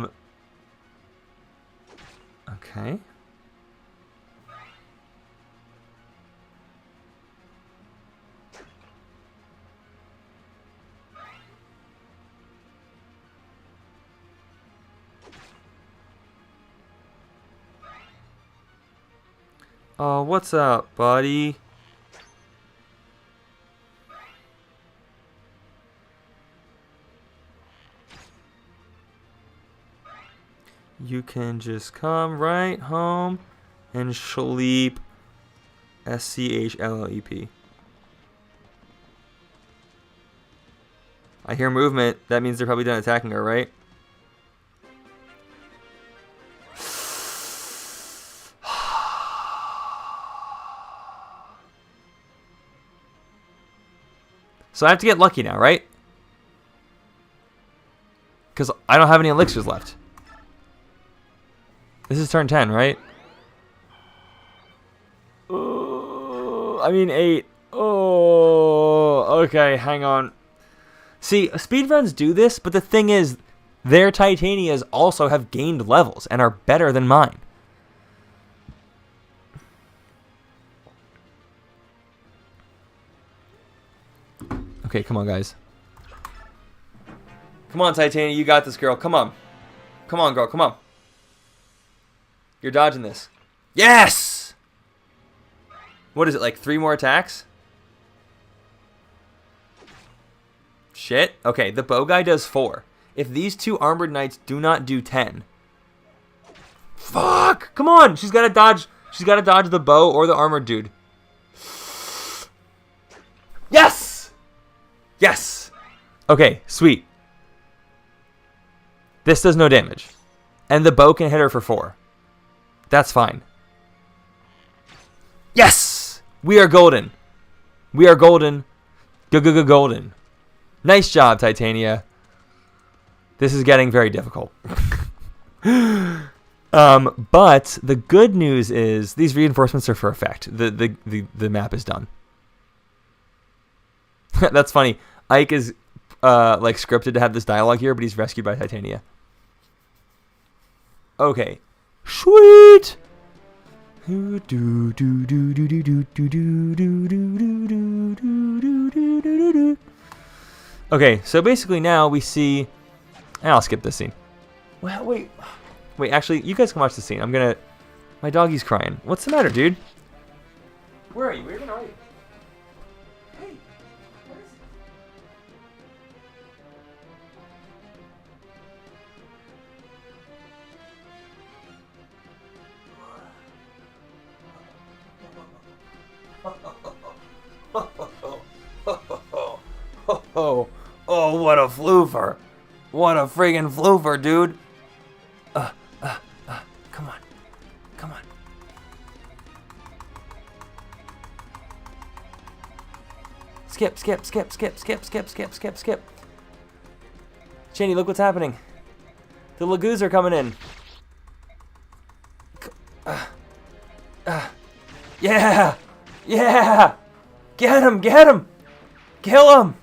Oh, what's up, buddy? You can just come right home and sleep. SCHLLEP. I hear movement. That means they're probably done attacking her, right? So I have to get lucky now, right? Because I don't have any elixirs left. This is turn 10, right? I mean 8. Oh, okay, hang on. See, speedruns do this, but the thing is, their Titanias also have gained levels and are better than mine. Okay, come on, guys. Come on, Titania, you got this, girl. Come on. Come on, girl, come on. You're dodging this. Yes! What is it, like 3 more attacks? Shit. Okay, the bow guy does 4. If these 2 armored knights do not do 10. Fuck! Come on! She's got to dodge. She's got to dodge the bow or the armored dude. Yes! Yes! Okay, sweet. This does no damage. And the bow can hit her for 4. That's fine. Yes! We are golden. We are golden. Golden. Nice job, Titania. This is getting very difficult. But the good news is these reinforcements are for effect. The map is done. That's funny. Ike is like scripted to have this dialogue here, but he's rescued by Titania. Okay. Sweet. Okay, so basically now we see. I'll skip this scene. Well, wait. Actually, you guys can watch the scene. My doggy's crying. What's the matter, dude? Where are you? Where even are you? Hey, what is it? Oh, what a floofer. What a friggin' floofer, dude. Come on. Come on. Skip. Cheney, look what's happening. The Lagoos are coming in. Yeah! Yeah! Get him! Kill him!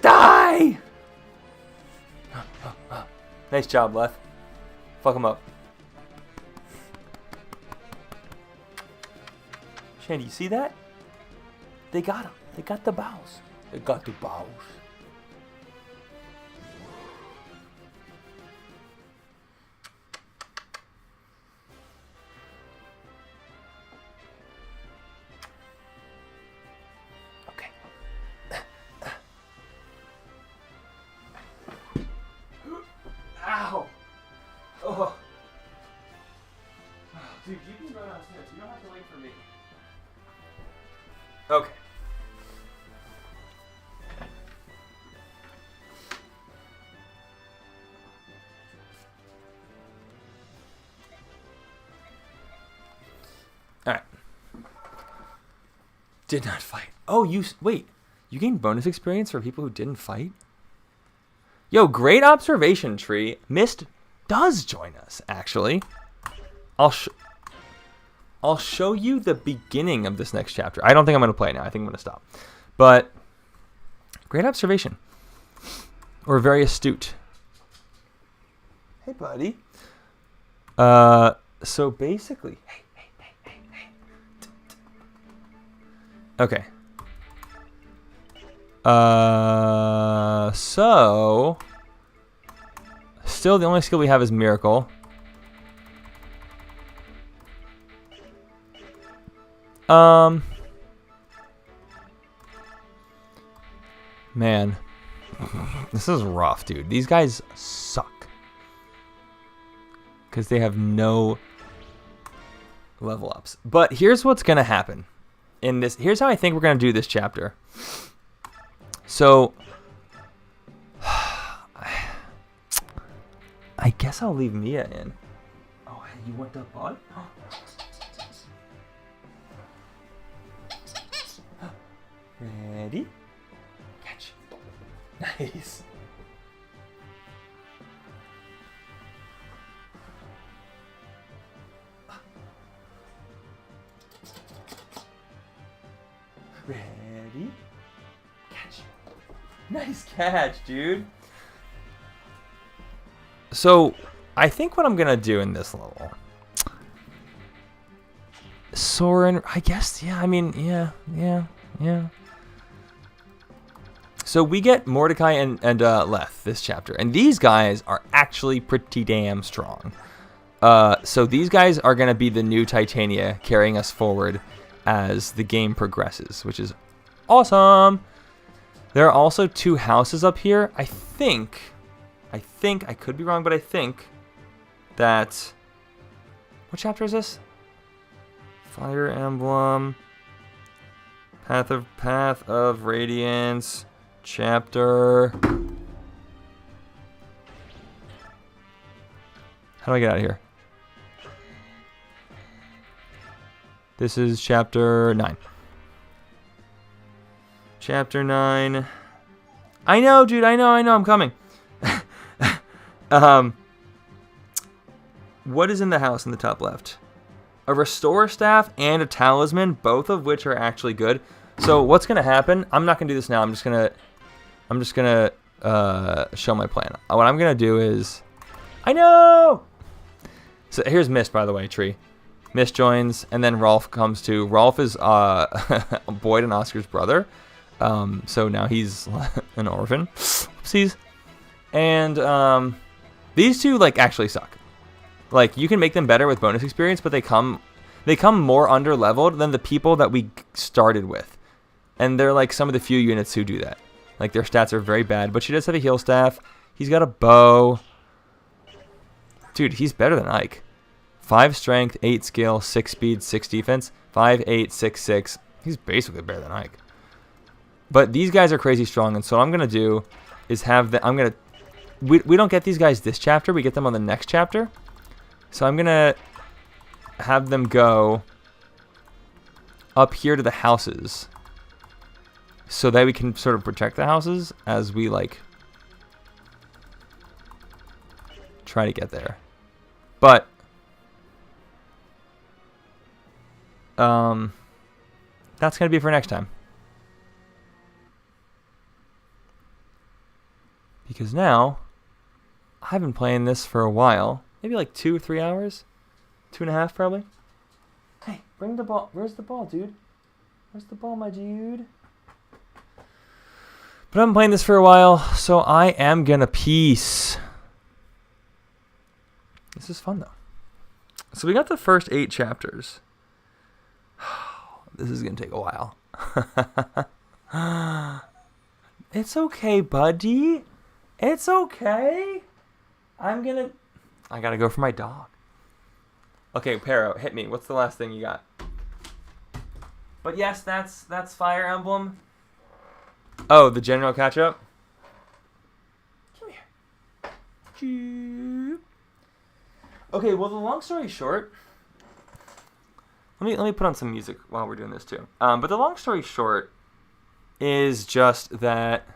Die! Nice job, Left. Fuck him up. Shandy, you see that? They got him. They got the bows. Okay. Ow! Oh. Dude, you can run downstairs. You don't have to wait for me. Okay. Alright. Did not fight. Oh, wait. You gained bonus experience for people who didn't fight? Yo, great observation, Tree. Mist does join us, actually. I'll show you the beginning of this next chapter. I don't think I'm going to play it now. I think I'm going to stop. But great observation. Or very astute. Hey, buddy. So basically... Hey. Okay. So... Still, the only skill we have is Miracle. Man. This is rough, dude. These guys suck. Because they have no level ups. But here's what's going to happen. Here's how I think we're going to do this chapter. So... I guess I'll leave Mia in. Oh, hey, you want that bud? Ready? Catch. Nice. Ready? Catch. Nice catch, dude. So, I think what I'm going to do in this level... Soren, I guess, yeah, I mean, yeah. So we get Mordecai and Leth this chapter. And these guys are actually pretty damn strong. So these guys are going to be the new Titania carrying us forward as the game progresses, which is awesome. There are also 2 houses up here. I think, I could be wrong, but I think that... What chapter is this? Fire Emblem. Path of Radiance. Chapter How do I get out of here? This is chapter 9. Chapter 9. I know, dude. I know. I'm coming. What is in the house in the top left? A restore staff and a talisman, both of which are actually good. So what's gonna happen? I'm not gonna do this now. I'm just gonna show my plan. What I'm gonna do is, I know. So here's Mist, by the way, Tree. Mist joins, and then Rolf comes too. Rolf is Boyd and Oscar's brother. So now he's an orphan. Oopsies. And these two like actually suck. Like you can make them better with bonus experience, but they come more under leveled than the people that we started with. And they're like some of the few units who do that. Like their stats are very bad, but she does have a heal staff. He's got a bow. Dude, he's better than Ike. 5 strength, 8 skill, 6 speed, 6 defense, 5, 8, 6, 6. He's basically better than Ike. But these guys are crazy strong, and so what I'm gonna do is have them. We don't get these guys this chapter. We get them on the next chapter. So I'm gonna have them go up here to the houses, so that we can sort of protect the houses as we like try to get there. But that's gonna be for next time. Because now, I've been playing this for a while. Maybe like 2 or 3 hours? 2.5 probably. Hey, bring the ball. Where's the ball, dude? Where's the ball, my dude? But I've been playing this for a while, so I am gonna peace. This is fun, though. So we got the first 8 chapters. This is gonna take a while. It's okay, buddy. It's okay. I gotta go for my dog. Okay, Pero, hit me. What's the last thing you got? But yes, that's Fire Emblem. Oh, the general catch-up? Come here. Okay, well, the long story short... Let me put on some music while we're doing this, too. But the long story short is just that...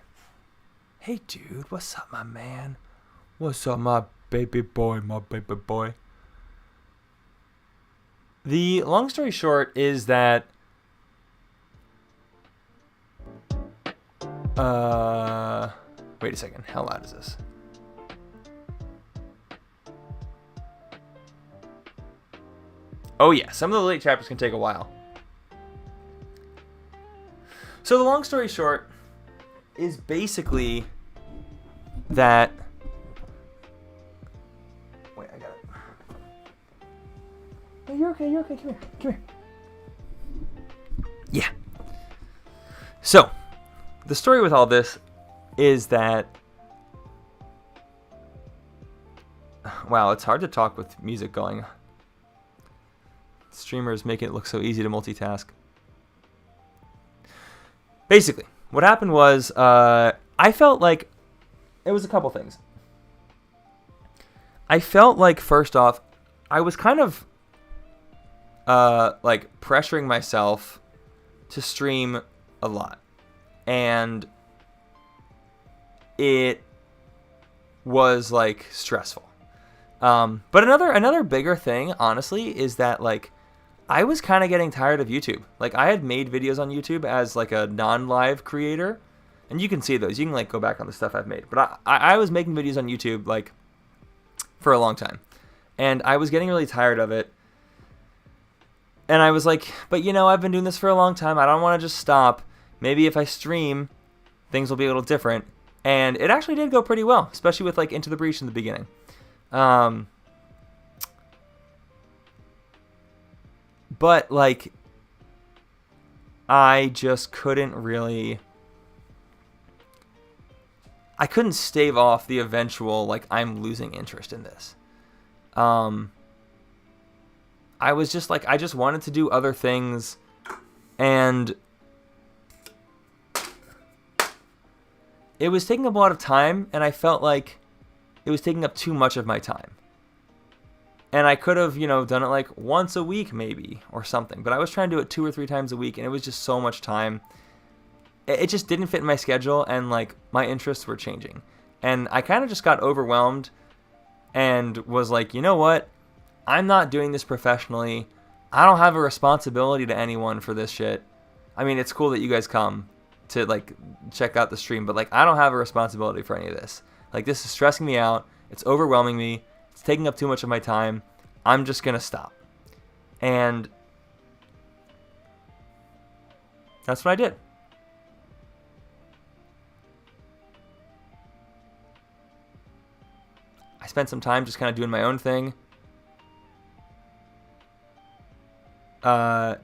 Hey, dude, what's up, my man? What's up, my baby boy, my baby boy? The long story short is that... Wait a second. How loud is this? Oh, yeah. Some of the late chapters can take a while. So the long story short is basically that... Wait, I got it. No, you're okay. Come here. Yeah. So, the story with all this is that... Wow, it's hard to talk with music going. Streamers make it look so easy to multitask. Basically, what happened was, I felt like... It was a couple things. I felt like, first off, I was kind of, like, pressuring myself to stream a lot. And it was, like, stressful. But another bigger thing, honestly, is that, like, I was kind of getting tired of YouTube. Like, I had made videos on YouTube as, like, a non-live creator. And you can see those. You can, like, go back on the stuff I've made. But I was making videos on YouTube, like, for a long time. And I was getting really tired of it. And I was like, but, you know, I've been doing this for a long time. I don't want to just stop. Maybe if I stream, things will be a little different. And it actually did go pretty well, especially with, like, Into the Breach in the beginning. But, like, I just couldn't really... I couldn't stave off the eventual, like, I'm losing interest in this. I was just, like, I just wanted to do other things, and it was taking up a lot of time, and I felt like it was taking up too much of my time. And I could have, done it like once a week maybe or something. But I was trying to do it 2 or 3 times a week, and it was just so much time. It just didn't fit in my schedule, and like my interests were changing. And I kind of just got overwhelmed and was like, you know what? I'm not doing this professionally. I don't have a responsibility to anyone for this shit. I mean, it's cool that you guys come to like check out the stream, but like I don't have a responsibility for any of this. Like this is stressing me out. It's overwhelming me. It's taking up too much of my time. I'm just going to stop. And that's what I did. I spent some time just kind of doing my own thing. And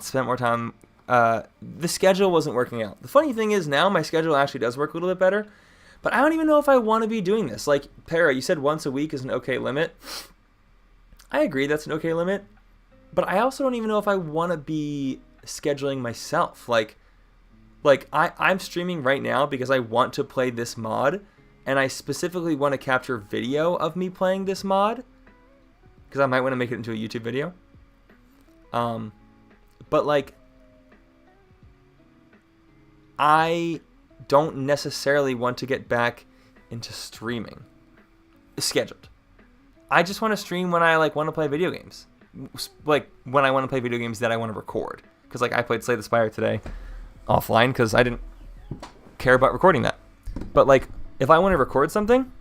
spent more time. The schedule wasn't working out. The funny thing is now my schedule actually does work a little bit better. But I don't even know if I want to be doing this. Like, Para, you said once a week is an okay limit. I agree that's an okay limit. But I also don't even know if I want to be scheduling myself. Like I'm streaming right now because I want to play this mod. And I specifically want to capture video of me playing this mod. Because I might want to make it into a YouTube video. But like, I don't necessarily want to get back into streaming scheduled. I just want to stream when I like want to play video games. Like when I want to play video games that I want to record. Because like I played Slay the Spire today offline because I didn't care about recording that. But like if I want to record something,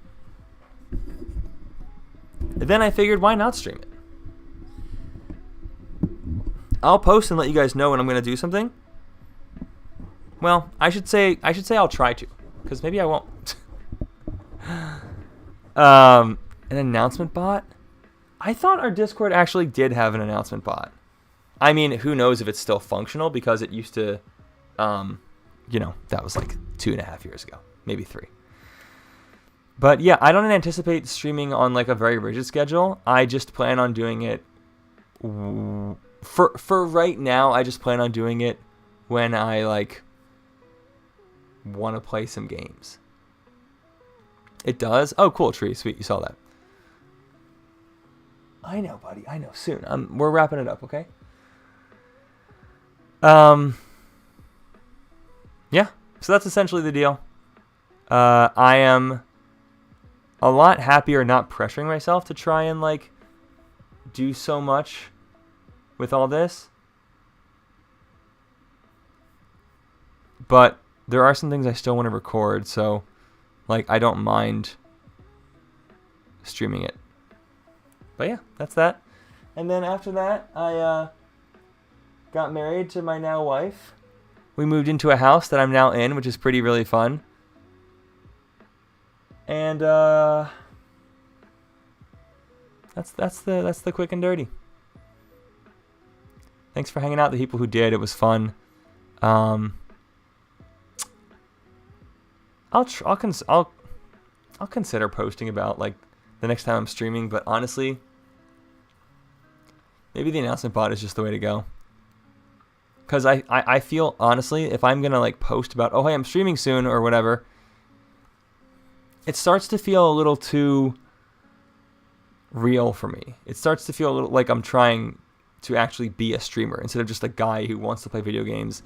then I figured why not stream it? I'll post and let you guys know when I'm going to do something. Well, I should say I'll try to, because maybe I won't. An announcement bot? I thought our Discord actually did have an announcement bot. I mean, who knows if it's still functional, because it used to, that was like 2.5 years ago, maybe 3. But yeah, I don't anticipate streaming on like a very rigid schedule. I just plan on doing it for right now. I just plan on doing it when I like want to play some games. It does? Oh, cool, Tree. Sweet, you saw that. I know, buddy. I know. Soon. We're wrapping it up, okay? Yeah. So that's essentially the deal. I am a lot happier not pressuring myself to try and like do so much with all this. But there are some things I still want to record, so like I don't mind streaming it. But yeah, that's that. And then after that, I got married to my now wife. We moved into a house that I'm now in, which is really fun. And that's the quick and dirty. Thanks for hanging out, the people who did. It was fun. I'll consider posting about like the next time I'm streaming, but honestly, maybe the announcement bot is just the way to go. Because I feel, honestly, if I'm going to like post about, oh, hey, I'm streaming soon or whatever, it starts to feel a little too real for me. It starts to feel a little like I'm trying to actually be a streamer instead of just a guy who wants to play video games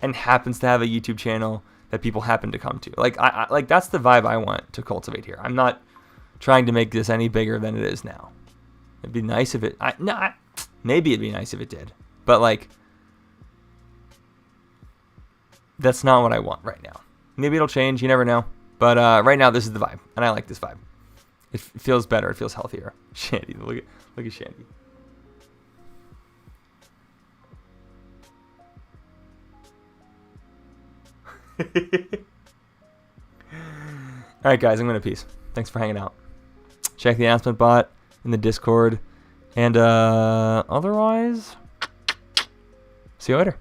and happens to have a YouTube channel that people happen to come to. Like I like that's the vibe I want to cultivate here. I'm not trying to make this any bigger than it is now. It'd be nice if it maybe it'd be nice if it did. But like that's not what I want right now. Maybe it'll change, you never know. But right now this is the vibe, and I like this vibe. It feels better, it feels healthier. Shandy, look at Shandy. Alright guys, I'm going to peace. Thanks for hanging out. Check the announcement bot in the Discord. And otherwise, see you later.